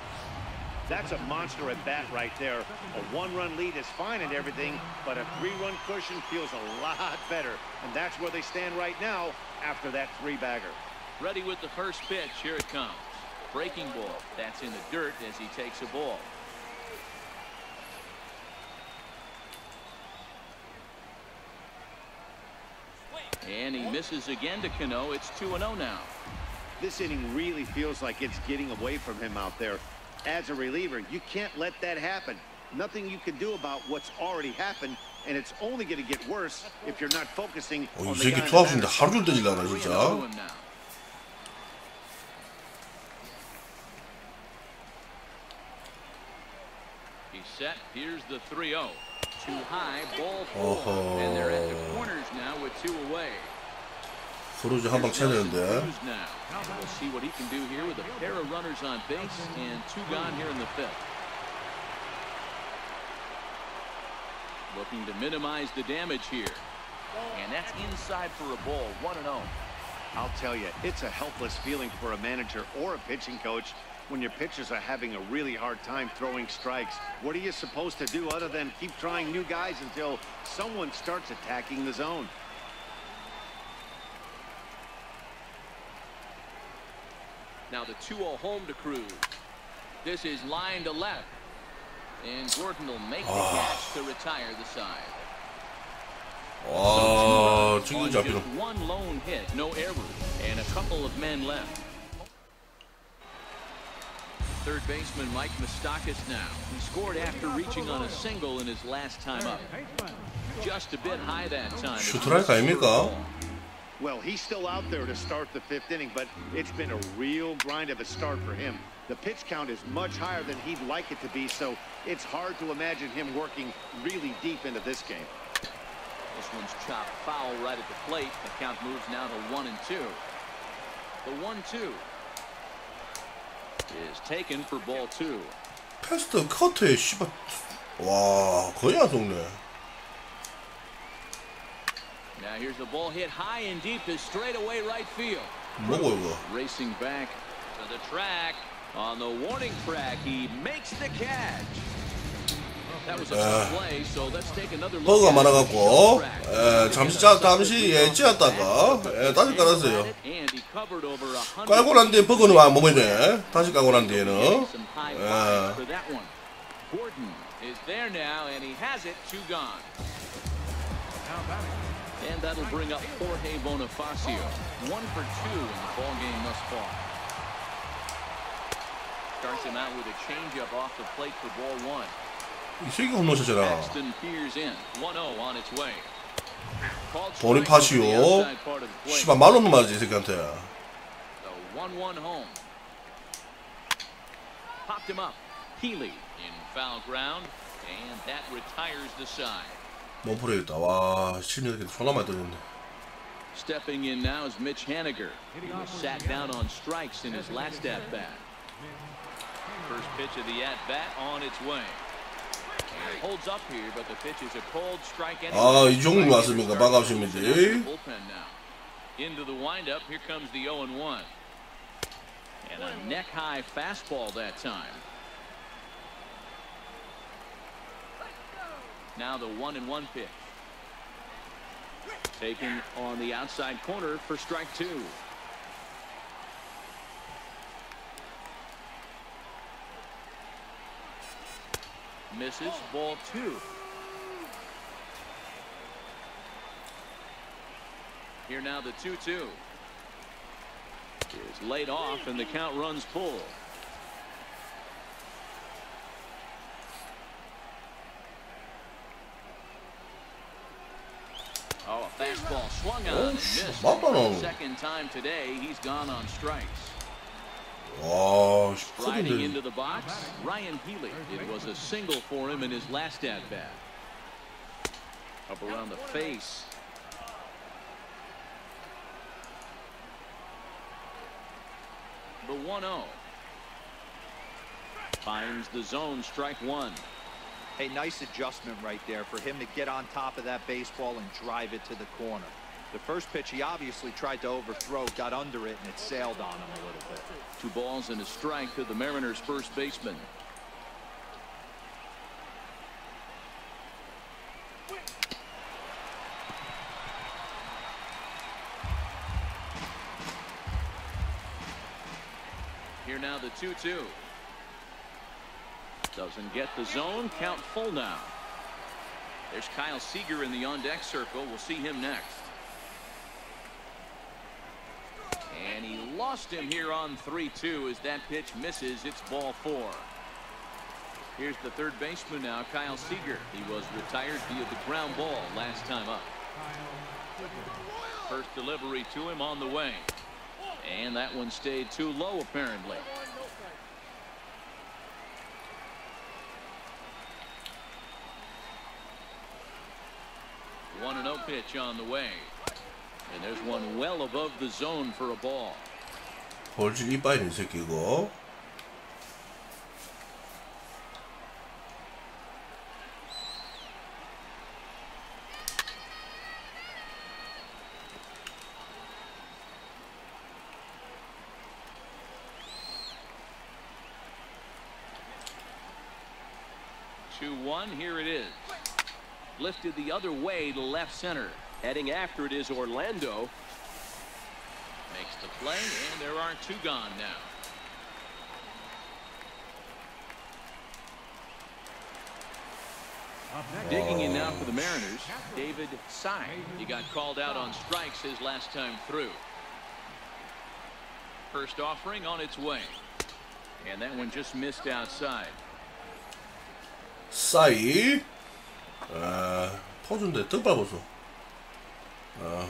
That's a monster at bat right there. A 1-run lead is fine and everything, but a 3-run cushion feels a lot better. And that's where they stand right now after that 3-bagger. Ready with the first pitch. Here it comes. Breaking ball. That's in the dirt as he takes a ball. And he misses again to Cano. It's 2-0 now. This inning really feels like it's getting away from him out there. As a reliever, you can't let that happen. Nothing you can do about what's already happened, and it's only going to get worse if you're not focusing on 이 the 새끼 guy. 투아웃인데 하루 종일 때리려나 진짜. He's set. Here's the 3-0. Too high, ball 4. And they're at the corners now with 2 away. 프로즈 한 방 쳐야 되는데. We'll see what he can do here with a pair of runners on base and 2 gone here in the 5th. Looking to minimize the damage here. And that's inside for a ball. 1-0. I'll tell you, it's a helpless feeling for a manager or a pitching coach when your pitchers are having a really hard time throwing strikes. What are you supposed to do other than keep trying new guys until someone starts attacking the zone? Now the 2-0 home to Cruz. This is line to left. And Gordon will make the catch to retire the side. 와, 지금 잡히는. Just 1 lone hit, no errors, and a couple of men left. Third baseman Mike Moustakas now. He scored after reaching on a single in his last time up. Just a bit high that time. 슈트라이크 아닙니까? Well, he's still out there to start the 5th inning, but it's been a real grind of a start for him. The pitch count is much higher than he'd like it to be, so it's hard to imagine him working really deep into this game. This one's chopped foul right at the plate. The count moves now to 1-2. The 1-2. is taken for ball 2. 패스트 커트에 씨발 와 거의 안 속네. Now here's the ball hit high and deep to straightaway right field. 뭐고 이거? Racing back to the track. On the warning track, he makes the catch. That was a tough play, so let's take another look. 버그가 많아갖고 잠시 찌었다가 다시 깔았어요. 깔고 난 뒤에 버그는 와 몸이네. 다시 깔고 난 뒤에는 Gordon is there now, and he has it. 2 gone. And that'll bring up Jorge Bonifacio. 1 for 2 in the ball game thus far. Starts him out with a changeup off the plate for ball 1. 이 새끼 홈런 쳤잖아. Paxton peers in. 1-0 on its way. 보니파시오. 씨발 말로는 맞지 이 새끼한테. The 1-1 home. Popped him up. Healy in foul ground, and that retires the side. 못 풀어야겠다. 와, 실력이 존나 많이 떨어졌네. Stepping in now is Mitch Haniger. He was sat down on strikes in his last at-bat. First pitch of the at-bat on its way. And it holds up here, but the pitch is a cold strike anyway. 아, 이종님 왔습니까? 반갑습니다. Bullpen now. Into the windup, here comes the 0-1. And a neck-high fastball that time. Now the 1-1 pitch. Taken on the outside corner for strike 2. Misses, ball 2. Here now the 2-2. Is laid off and the count runs full. Oh, a fastball swung on and missed. Second time today, he's gone on strikes. 와, Riding into the box, Ryan Healy. It was a single for him in his last at-bat. Up around the face. The 1-0. Finds the zone, strike 1. Hey, nice adjustment right there for him to get on top of that baseball and drive it to the corner. The first pitch he obviously tried to overthrow, got under it, and it sailed on him a little bit. 2 balls and a strike to the Mariners' first baseman. Here now the 2-2. Doesn't get the zone. Count full now. There's Kyle Seager in the on-deck circle. We'll see him next. And he lost him here on 3-2 as that pitch misses. It's ball 4. Here's the third baseman now, Kyle Seager. He was retired via the ground ball last time up. First delivery to him on the way. And that one stayed too low apparently. 1-0 pitch on the way. And there's one well above the zone for a ball. 볼질 이빠이는 새끼고. Here it is. Lifted the other way to left center. Heading after it is Orlando. Makes the play, and there are 2 gone now. Digging in now for the Mariners, David Sy. He got called out on strikes his last time through. First offering on its way. And that one just missed outside. 싸이 포준데 떡 밟았어. The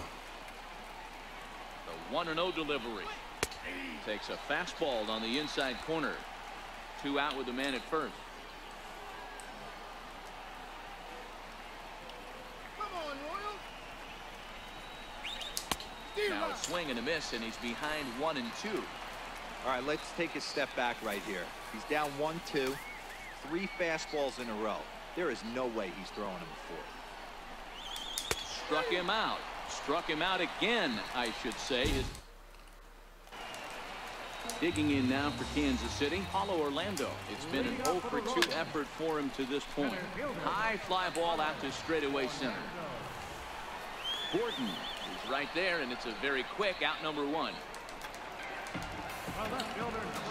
1-0 delivery. Takes a fastball on the inside corner. 2 out with the man at first. Now a swing and a miss, and he's behind 1-2. All right, let's take a step back right here. He's down 1-2, 3 fastballs in a row. There is no way he's throwing him a fourth. Struck him out. Struck him out again, I should say. Digging in now for Kansas City, Paulo Orlando. It's been an 0 for 2 effort for him to this point. High fly ball out to straightaway center. Gordon is right there, and it's a very quick out number 1.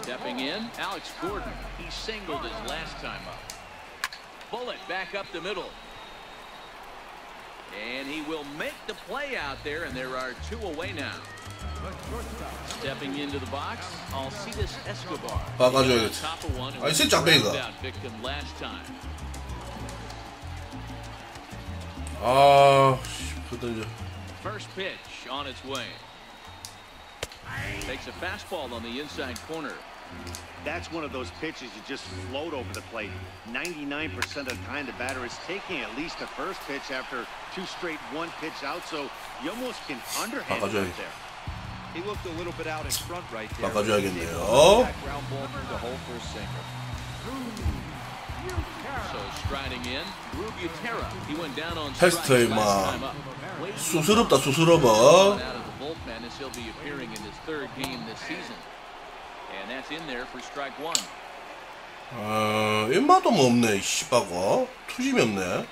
Stepping in, Alex Gordon. He singled his last time up. Bullet back up the middle. And he will make the play out there, and there are 2 away now. Stepping into the box, Alcides Escobar. 바꿔줘야겠지. 아, 이 새끼 짝배기가. 아, 그러던져. First pitch on its way. Takes a fastball on the inside corner. That's one of those pitches you just float over the plate. 99% of the time the batter is taking at least the first pitch after 2 straight 1-pitch out, so you almost can underhand it right there. He looked a little bit out in front right there. 바꿔줘야겠네요. Ground ball through the hole for a single. So striding in, Drew Butera. He went down on 테스트에 strikes last time up. 수스럽다 수스러워. Out of the bullpen as he'll be appearing in his 3rd game this season. And that's in there for strike 1. 입맛도 뭐 없네, 씨발과. 투심이 없네.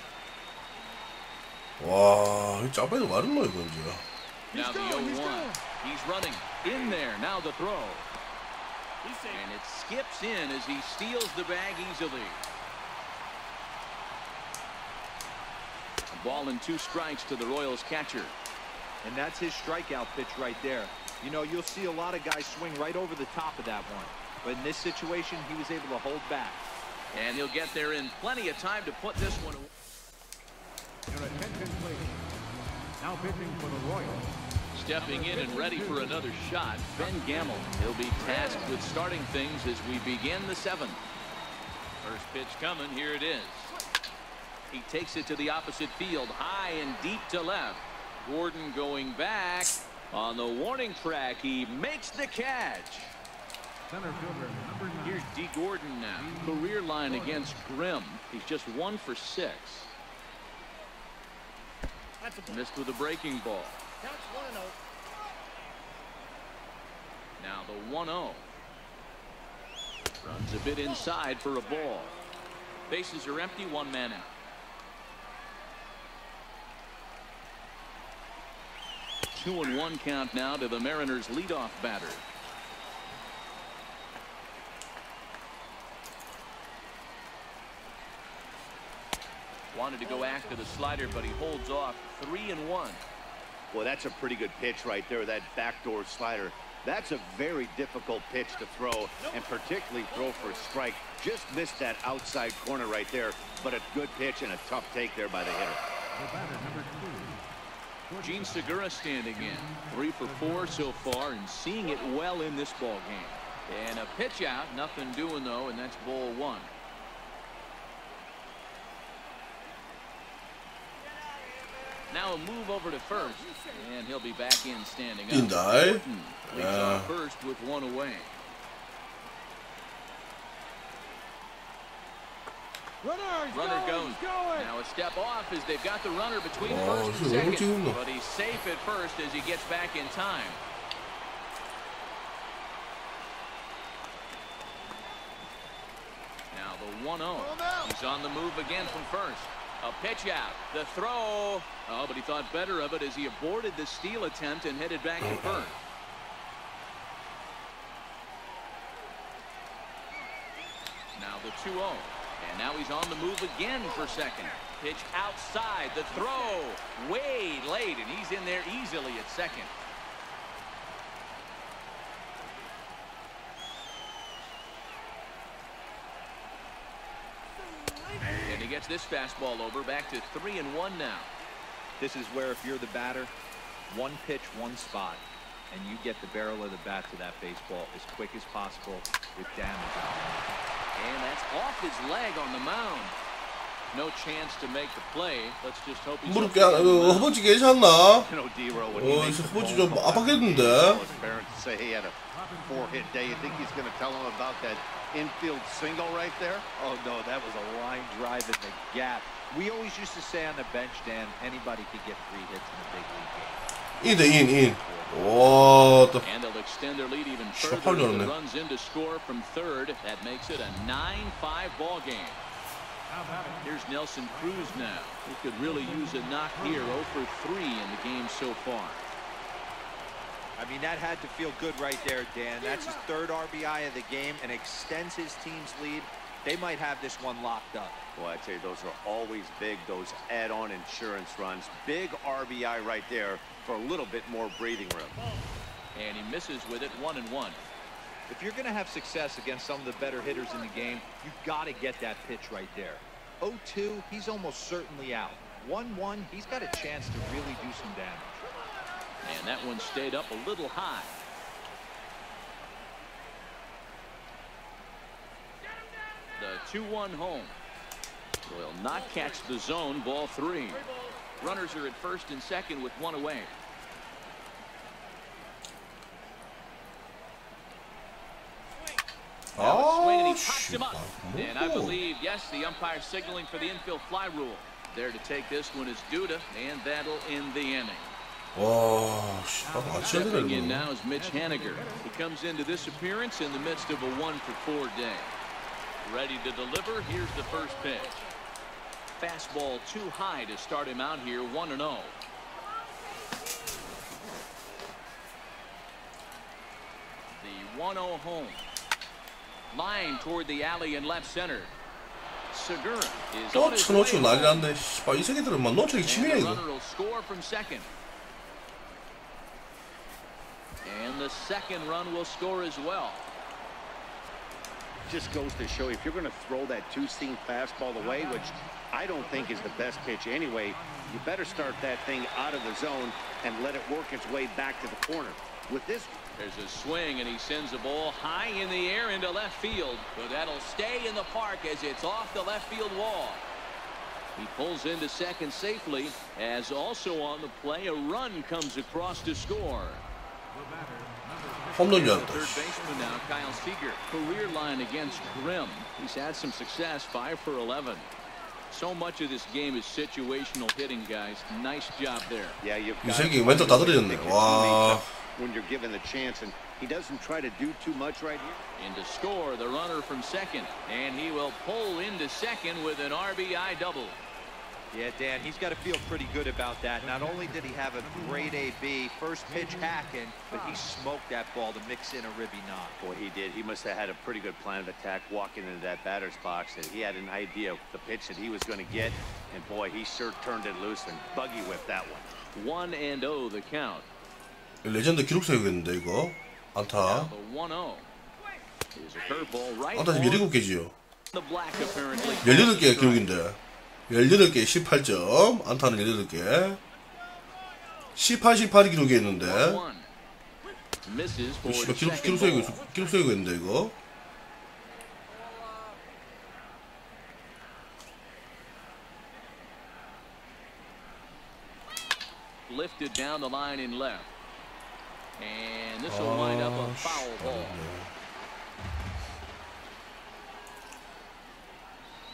와, 이 짜배도 마른 거야, 이거 이제. Now the 0-1. He's running in there. Now the throw. And it skips in as he steals the bag easily. A ball and 2 strikes to the Royals catcher. And that's his strikeout pitch right there. You know, you'll see a lot of guys swing right over the top of that one. But in this situation, he was able to hold back. And he'll get there in plenty of time to put this one away. Your attention, please. Now pitching for the Royals. Stepping in and ready for another shot, Ben Gamble. He'll be tasked with starting things as we begin the 7th. First pitch coming. Here it is. He takes it to the opposite field, high and deep to left. Gordon going back. On the warning track, he makes the catch. Center fielder number 9. Here's D. Gordon now. Career line against Grimm. He's just 1 for 6. Missed with a breaking ball. Now the 1-0. Runs a bit inside for a ball. Bases are empty, 1 man out. 2-1 count now to the Mariners' leadoff batter. Wanted to go after the slider, but he holds off. 3-1. Well, that's a pretty good pitch right there, that backdoor slider. That's a very difficult pitch to throw, and particularly throw for a strike. Just missed that outside corner right there, but a good pitch and a tough take there by the hitter. The batter number 2. Gene Segura standing in. 3 for 4 so far and seeing it well in this ball game. And a pitch out, nothing doing though, and that's ball 1. Now a move over to first, and he'll be back in standing up. Gordon leads off first with 1 away. Runner goes. Now a step off as they've got the runner between first and second. But he's safe at first as he gets back in time. Now the 1-0. He's on the move again from first. A pitch out. The throw. Oh, but he thought better of it as he aborted the steal attempt and headed back to first. Now the 2-0. And now he's on the move again for second. Pitch outside. The throw way late, and he's in there easily at second. And he gets this fastball over, back to 3-1 now. This is where if you're the batter, 1 pitch, 1 spot, and you get the barrel of the bat to that baseball as quick as possible with damage on it. And that's off his leg on the mound. No chance to make the play. Let's just hope he's 무릎 허벅지 괜찮나? You know, D-Row, when he makes a 허벅지 phone 좀 call back 아팠겠는데. to his parents to say he had a 4-hit day. You think he's going to tell him about that infield single right there? Oh, no, that was a line drive in the gap. We always used to say on the bench, Dan, anybody could get 3 hits in a big league game. 인. 와, 또. And they'll extend their lead even further with the runs in to score from third. That makes it a 9-5 ball game. Here's Nelson Cruz now. He could really use a knock here. 0 for 3 in the game so far. I mean, that had to feel good right there, Dan. That's his 3rd RBI of the game and extends his team's lead. They might have this one locked up. Well, I tell you, those are always big, those add-on insurance runs. Big RBI right there for a little bit more breathing room. And he misses with it, 1-1. If you're going to have success against some of the better hitters in the game, you've got to get that pitch right there. 0-2, he's almost certainly out. 1-1, he's got a chance to really do some damage. And that one stayed up a little high. The 2-1 home. Will not catch the zone, ball 3. Runners are at first and second with 1 away. Swing and he pops him up. And I believe, yes, the umpire signaling for the infield fly rule. There to take this one is Duda, and that'll end the inning. Stepping in now is Mitch Haniger. He comes into this appearance in the midst of a 1-for-4 day. Ready to deliver. Here's the first pitch. Fastball too high to start him out here, 1-0. The 1-0 home. Line toward the alley in left center. Segura is on his way. 난리 났네. 이 새끼들은 막 놓치기 치밀해 이거. And the runner will score from second. And the second run will score as well. Just goes to show you, if you're going to throw that 2-seam fastball away, which I don't think is the best pitch anyway, you better start that thing out of the zone and let it work its way back to the corner. With this, there's a swing, and he sends the ball high in the air into left field, but that'll stay in the park as it's off the left field wall. He pulls into second safely, as also on the play a run comes across to score. 홈런이었다. Third baseman now, Kyle Seager. Career line against Grimm. He's had some success, 5 for 11. So much of this game is situational hitting, guys. Nice job there. Yeah, you've 이 새끼 왼쪽 다 들어졌네. 와. When you're given the chance, and he doesn't try to do too much right here. In to score, the runner from second, and he will pull into second with an RBI double. Yeah, Dan, he's got to feel pretty good about that. Not only did he have a great AB, first pitch hacking, but he smoked that ball to mix in a ribby knock. Boy, he did. He must have had a pretty good plan of attack walking into that batter's box. And he had an idea of the pitch that he was going to get. And boy, he sure turned it loose and buggy whipped that one. 1-0 the count. 레전드 기록 세우겠는데 이거 안타. 1-0. Here's a curveball right. 안타 지금 17개지요. The black apparently. 18개 기록인데. 18개 18점. 안타는 18개. 18이 기록이 있는데. 기록 세우겠는데 이거. Lifted down the line in left. And this will wind up a foul ball.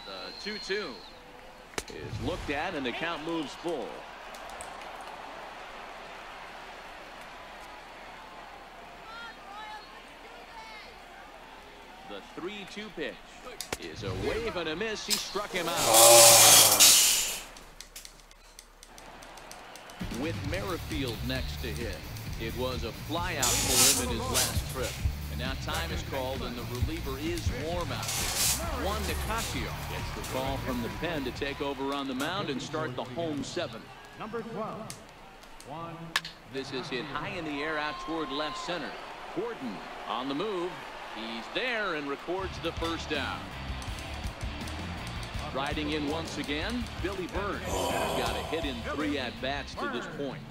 The 2-2 is looked at, and the count moves full. The 3-2 pitch is a wave and a miss. He struck him out. With Merrifield next to hit. It was a flyout for him in his last trip. And now time is called, and the reliever is warm out there. Juan Nicasio gets the call from the pen to take over on the mound and start the home 7th. Number 12. This is hit high in the air out toward left center. Gordon on the move. He's there and records the first down. Riding in once again, Billy Burns has got a hit in 3 at-bats to this point.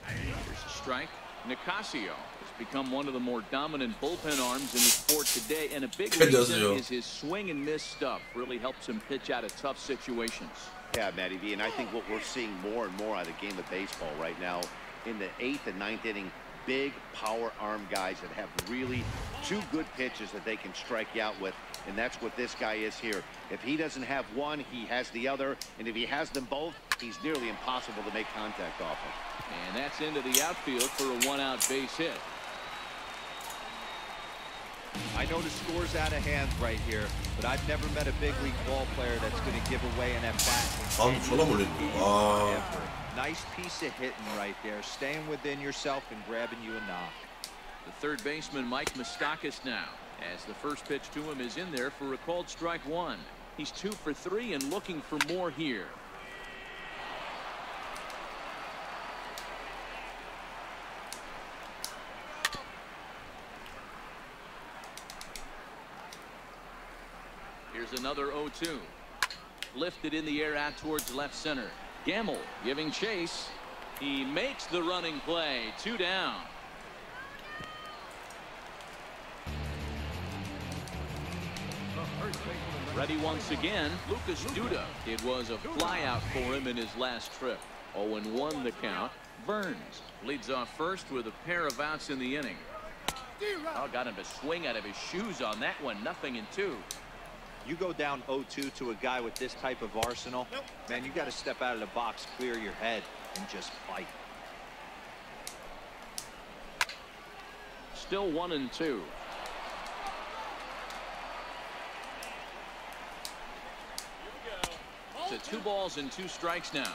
Here's a strike. Nicasio has become one of the more dominant bullpen arms in the sport today. today, and a big Good reason deal. is his swing and miss stuff. Really helps him pitch out of tough situations. Yeah, Matty V, and I think what we're seeing more and more out of the game of baseball right now in the 8th and 9th inning, big power arm guys that have really two good pitches that they can strike you out with, and that's what this guy is here. If he doesn't have one, he has the other, and if he has them both, he's nearly impossible to make contact off of. And that's into the outfield for a one-out base hit. I know the score's out of hand right here, but I've never met a big league ball player that's going to give away an at-bat. 졸라 몰린다. Nice piece of hitting right there, staying within yourself and grabbing you a knock. The third baseman, Mike Moustakas, now, as the first pitch to him is in there for a called strike one. He's 2 for 3 and looking for more here. Here's another 0-2. Lifted in the air out towards left center. Gamble giving chase. He makes the running play. 2 down. Ready once again, Lucas Duda. It was a flyout for him in his last trip. 0-1 the count. Burns leads off first with a pair of outs in the inning. Oh, got him to swing out of his shoes on that one. 0-2. You go down 0-2 to a guy with this type of arsenal, man, you got to step out of the box, clear your head, and just fight. Still 1-2. It's 2 balls and 2 strikes now.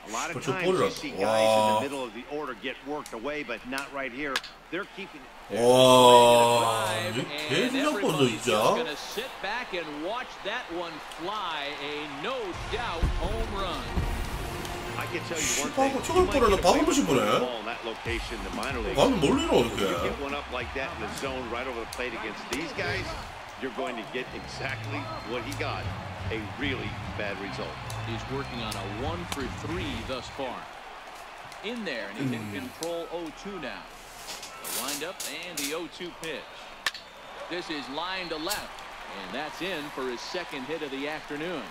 A lot of times you see guys in the middle of the order get worked away, but not right here. They're keeping it. 와, 이게 And 개인적으로 everybody's just 진짜. gonna sit back and watch that one fly. A no doubt home run. I can tell you one thing. 저걸 뿌려는 방금 보신 분에. Ball in that location, the minor league. 방금 몰리노 You 이렇게. get one up like that in the zone right over the plate against these guys, you're going to get exactly what he got. A really bad result. He's working on a 1 for 3 thus far. In there, and he can control 0-2 now. The windup and the 0-2 pitch. This is line to left, and that's in for his second hit of the afternoon.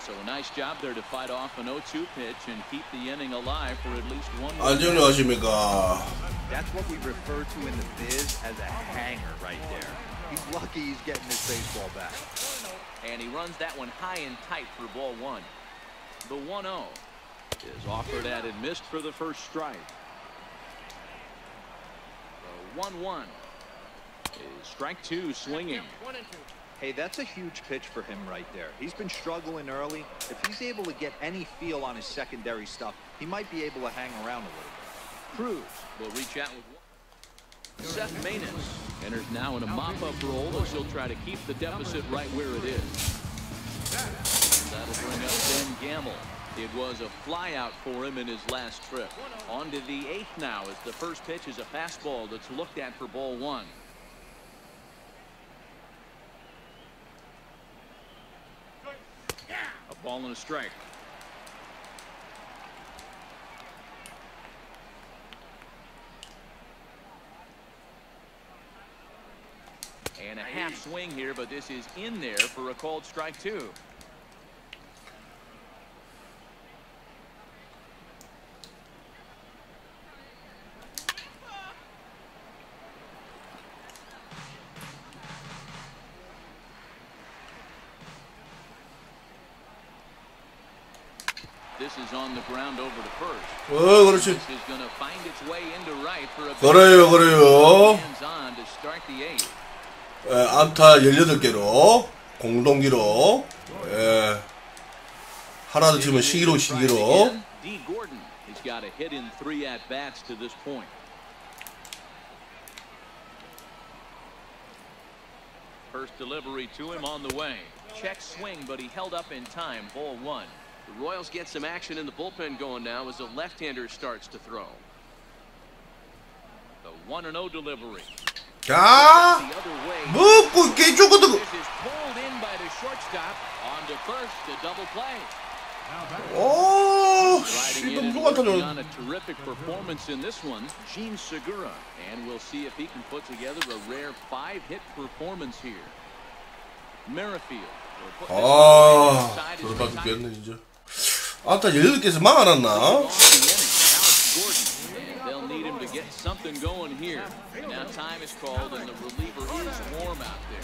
So a nice job there to fight off an 0-2 pitch and keep the inning alive for at least 1 more. 안녕하십니까. That's what we refer to in the biz as a hanger right there. He's lucky he's getting his baseball back. And he runs that one high and tight for ball 1. The 1-0 is offered at and missed for the first strike. The 1-1 is strike 2 swinging. Hey, that's a huge pitch for him right there. He's been struggling early. If he's able to get any feel on his secondary stuff, he might be able to hang around a little bit. Cruz will reach out with one. Seth Maness enters now in a mop-up role as he'll try to keep the deficit right where it is. That'll bring up Ben Gamble. It was a flyout for him in his last trip. On to the 8th now as the first pitch is a fastball that's looked at for ball 1. A ball and a strike. And a half swing here, but this is in there for a called strike 2. This is on the ground over to first. 그렇지. This is going to find its way into right for a 그래요. hands on to start the 8th. 안타 18개로 공동기로 하나 더 치면 시기로 D. Gordon has got a hit in 3 at-bats to this point. First delivery to him on the way. Check swing, but he held up in time. Ball 1. The Royals get some action in the bullpen going now as the left-hander starts to throw. The 1-0 delivery. 자, The other way. 먹고 깨주거든. This is pulled in by the shortstop. On to first, the double play. 오, Riding Checking in and working on a terrific performance in this one, Gene Segura. And we'll see if he can put together a rare 5-hit performance here. Merrifield. 아, 그러다 죽겠네 진짜. 아따 18개에서 망하놨나? They'll need him to get something going here. Now time is called and the reliever is warm out there.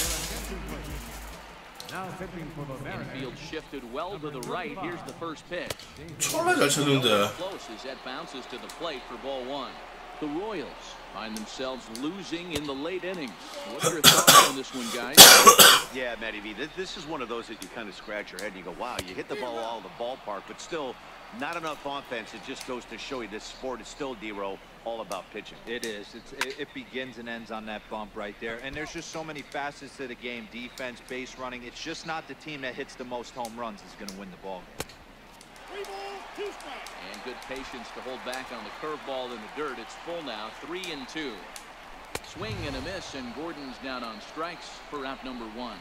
Now pitching for the Mariners. Infield shifted well to the right. Here's the first pitch. 졸라 잘 쳤는데. Close as that bounces to the plate for ball one. The Royals find themselves losing in the late innings. What are your thoughts on this one, guys? Yeah, Matty V, this is one of those that you kind of scratch your head and you go, wow, you hit the ball all the ballpark, but still not enough offense. It just goes to show you this sport is still, D-Row, all about pitching. It is. It begins and ends on that bump right there. And there's just so many facets to the game. Defense, base running. It's just not the team that hits the most home runs is going to win the ball game. And good patience to hold back on the curveball in the dirt. It's full now, 3-2. Swing and a miss, and Gordon's down on strikes for out number one.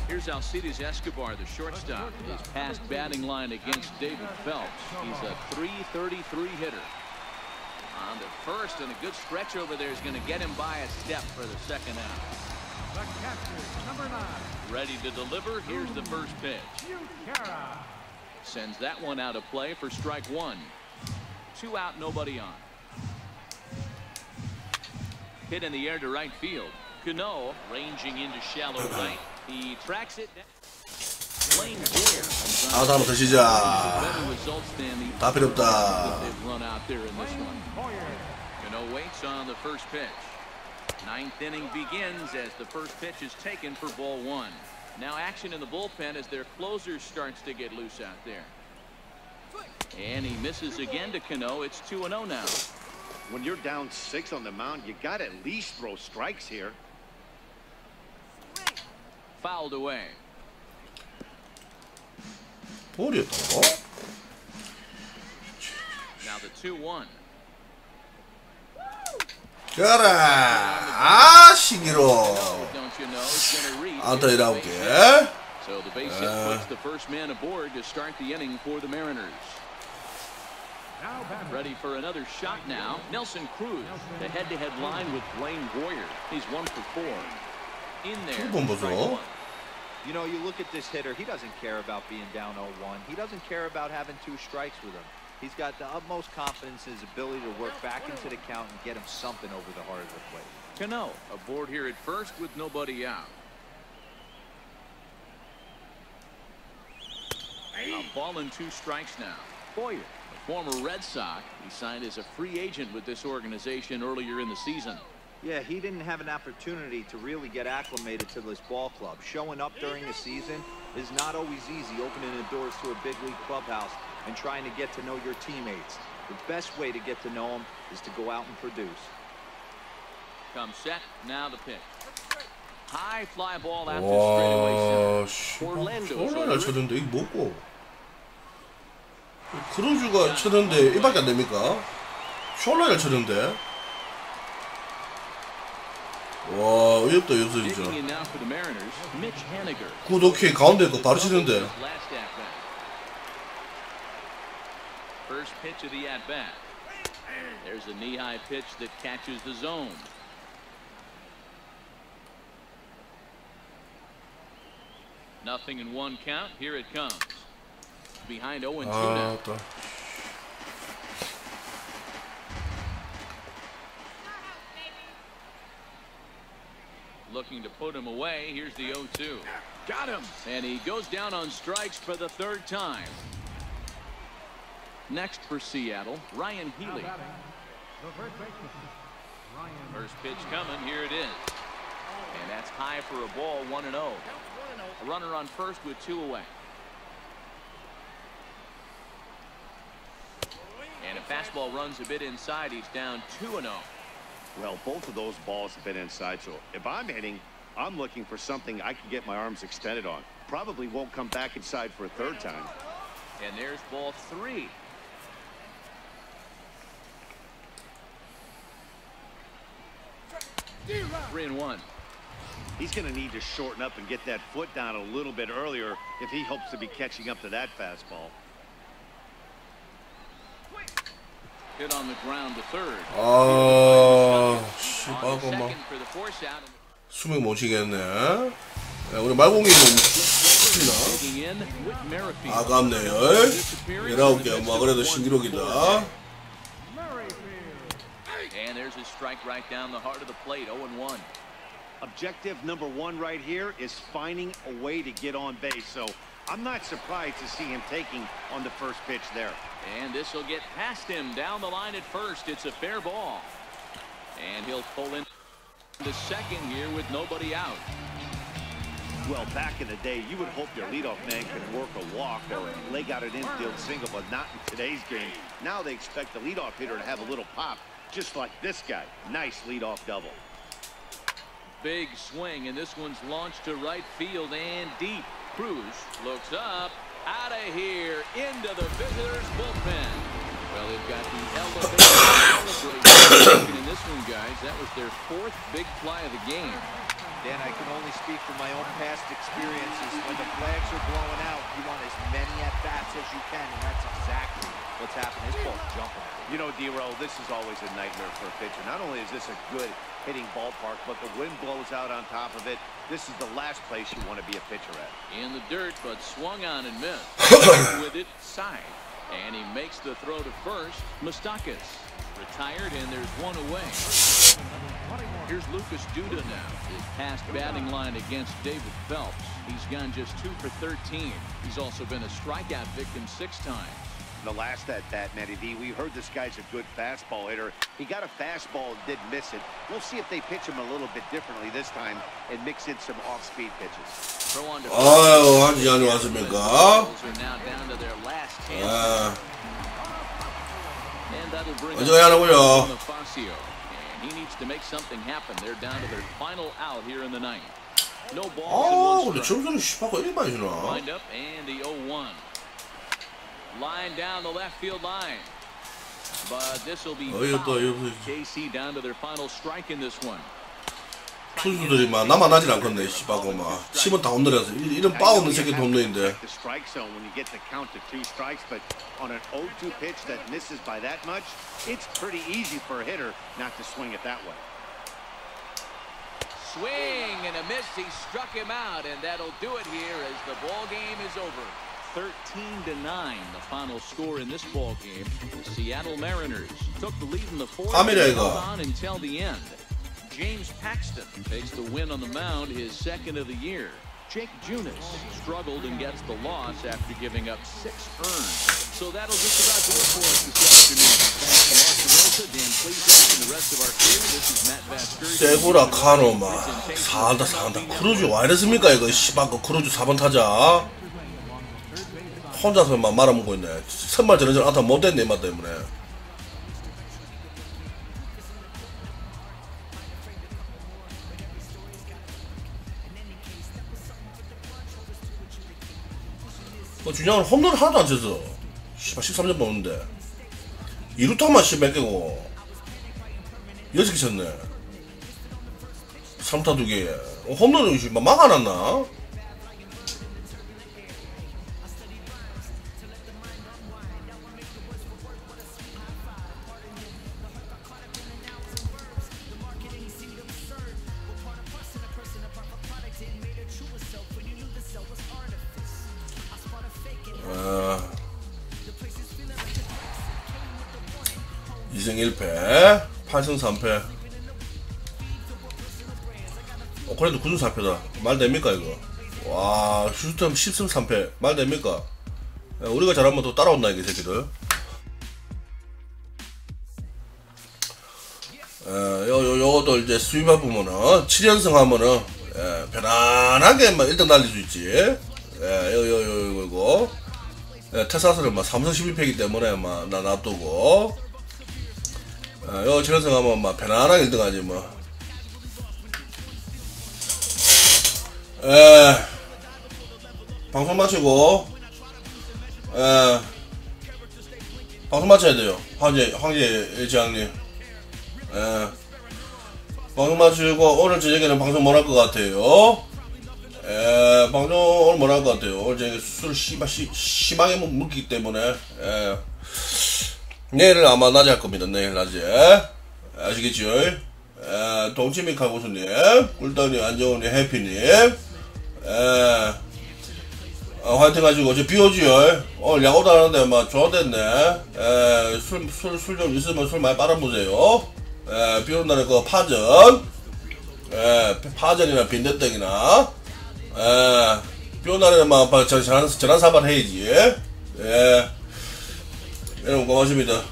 Here's Alcides Escobar, the shortstop. His past batting line against David Phelps. He's a .333 hitter. On to first, and a good stretch over there is going to get him by a step for the second out. The catcher, number 9. Ready to deliver. Here's the first pitch. Sends that one out of play for strike one. 2 out, nobody on. Hit in the air to right field. Cano ranging into shallow right. He tracks it. Blaine Boyer. 아, 다음부터 시작. 다 필요 없다. Run out there in this one. Cano waits on the first pitch. 9th inning begins as the first pitch is taken for ball one. Now action in the bullpen as their closer starts to get loose out there. And he misses again to Cano. It's 2-0 now. When you're down 6 on the mound, you got to at least throw strikes here. Fouled away. 볼이었다고? Now the 2-1. 가라. 아, 시기로. Don't you know it's going to reach. 안타 19개. So the base hit puts the first man aboard to start the inning for the Mariners. Ready for another shot now. Nelson Cruz, the head-to-head line with Blaine Boyer. He's 1 for 4. In there. You know, you look at this hitter, he doesn't care about being down 0-1. He doesn't care about having 2 strikes with him. He's got the utmost confidence in his ability to work back into the count and get him something over the heart of the plate. Cano aboard here at first with nobody out. A ball and 2 strikes now. Boyer, a former Red Sox, he signed as a free agent with this organization earlier in the season. Yeah, he didn't have an opportunity to really get acclimated to this ball club. Showing up during the season is not always easy, opening the doors to a big league clubhouse and trying to get to know your teammates. The best way to get to know them is to go out and produce. Come set, now the pitch. High fly ball after straightaway center. Orlando's 잘 쳤는데 이게 뭐고? 크루즈가 쳤는데 이밖에 안 됩니까? 숄라 잘 쳤는데. 와, 어이없다 어이없어 진짜. 구독해 가운데 거 바로 치는데. First pitch of the at bat. There's a knee-high pitch that catches the zone. Nothing in 1 count. Here it comes. Behind 0-2 now. Looking to put him away. Here's the 0-2. Got him. And he goes down on strikes for the 3rd time. Next for Seattle, Ryan Healy. First pitch coming. Here it is. And that's high for a ball, 1-0. A runner on first with 2 away. And a fastball runs a bit inside. He's down 2-0. Well, both of those balls have been inside, so if I'm hitting, I'm looking for something I can get my arms extended on. Probably won't come back inside for a 3rd time. And there's ball 3. Three and 1. He's going to need to shorten up and get that foot down a little bit earlier if he hopes to be catching up to that fastball. Hit on the ground to third. 씨발 막 Second for the force out. 수명 못 치겠네. 야, 우리 말공이 좀 Digging in with Merrifield. 아깝네요. 19개 뭐 그래도 신기록이다. And there's his strike right down the heart of the plate. 0-1. Objective number one right here is finding a way to get on base. So I'm not surprised to see him taking on the first pitch there. And this will get past him down the line at first. It's a fair ball. And he'll pull in the second here with nobody out. Well, back in the day, you would hope your leadoff man could work a walk or leg out an infield single, but not in today's game. Now they expect the leadoff hitter to have a little pop, just like this guy. Nice leadoff double. Big swing, and this one's launched to right field and deep. Cruz looks up, out of here, into the visitors' bullpen. Well, they've got the elevation in this one, guys. That was their fourth big fly of the game. Dan, I can only speak from my own past experiences. When the flags are blowing out, you want as many at-bats as you can, and that's exactly what's happening. This ball's jumping. You know, D-Roll, this is always a nightmare for a pitcher. Not only is this a good hitting ballpark, but the wind blows out on top of it. This is the last place you want to be a pitcher at. In the dirt, but swung on and missed. With it side. And he makes the throw to first. Moustakas retired, and there's one away. Here's Lucas Duda now. His past batting line against David Phelps. He's gone just 2 for 13. He's also been a strikeout victim 6 times. The last at-bat, Matty D, we heard this guy's a good fastball hitter. He got a fastball and didn't miss it. We'll see if they pitch him a little bit differently this time and mix in some off-speed pitches. Throw on to 아유, 한 시간이 왔습니까? are now down to their last chance. And that'll bring 어떻게 하라고요? Facio. And he needs to make something happen. They're down to their final out here in the ninth. No balls 근데 and 1 strike. 점수는 씨발고 이리 많이 주나? Wind up and the 0-1. Line down the left field line. But this will be foul. KC down to their final strike in this one. 투수들이 막 남아나질 않겠네, 씨발고 막. 치면 다 홈런이라서. 이런 빠 없는 새끼도 홈런인데. The strike zone when you get the count to 2 strikes, but on an 0-2 pitch that misses by that much, it's pretty easy for a hitter not to swing it that way. Swing and a miss. He struck him out, and that'll do it here as the ball game is over. 13-9, the final score in this ball game. The Seattle Mariners took the lead in the fourth and held on until the end. James Paxton takes the win on the mound, his second of the year. Jake Junis struggled and gets the loss after giving up 6 earned. So that'll just about do it for us this afternoon. Thanks to Mark DeRosa, Dan Plesac, and the rest of our crew. This is Matt Vasquez. 세구라 카노마 사한다 크루즈 와 이랬습니까 이거 씨발 그 크루즈 4번 타자 혼자서 막 말아먹고 있네. 선발 전에전 안타 못됐네 이마 때문에. 준영은 홈런 하나도 안 쳤어. 씨발 13점 먹는데 2루타만 몇 개고 6개 쳤네. 3타 2개 홈런을 막아놨나? 이승 1패 8승 3패 그래도 9승 4패다 말됩니까 이거? 와 휴스턴 10승 3패 말됩니까? 우리가 잘하면 또 따라온다 이게 새끼들. 요것도 이제 수입해 보면은 7연승 하면은 편안하게 막 1등 날릴 수 있지. 이거 테사스를 막 3승 12패이기 때문에 막 놔두고 요 7연승 하면 막 편안하게 1등 하지 뭐. 방송 마치고 방송 마쳐야 돼요. 황제 지향님. 방송 마치고 오늘 저녁에는 방송 못 할 것 같아요. 방송 오늘 못 할 것 같아요. 오늘 저녁에 술 심하게 먹기 때문에 내일은 아마 낮에 할 겁니다. 내일 낮에. 아시겠죠? 동치미 칼고수님, 꿀떡님, 안정훈님, 해피님, 화이팅 하시고, 저 비 오지요? 오늘 야구도 하는데, 막, 좋아됐네. 술 좀 있으면 술 많이 빨아보세요. 비 오는 날에 그 파전, 파전이나 빈대떡이나, 비 오는 날에는 막, 전환사발 해야지. 여러분, 고맙습니다.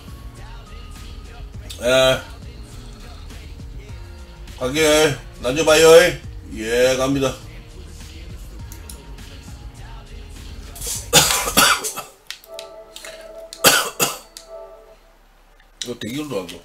가게, 난좀 봐요. 예, 갑니다. 이거 대기울도 하고.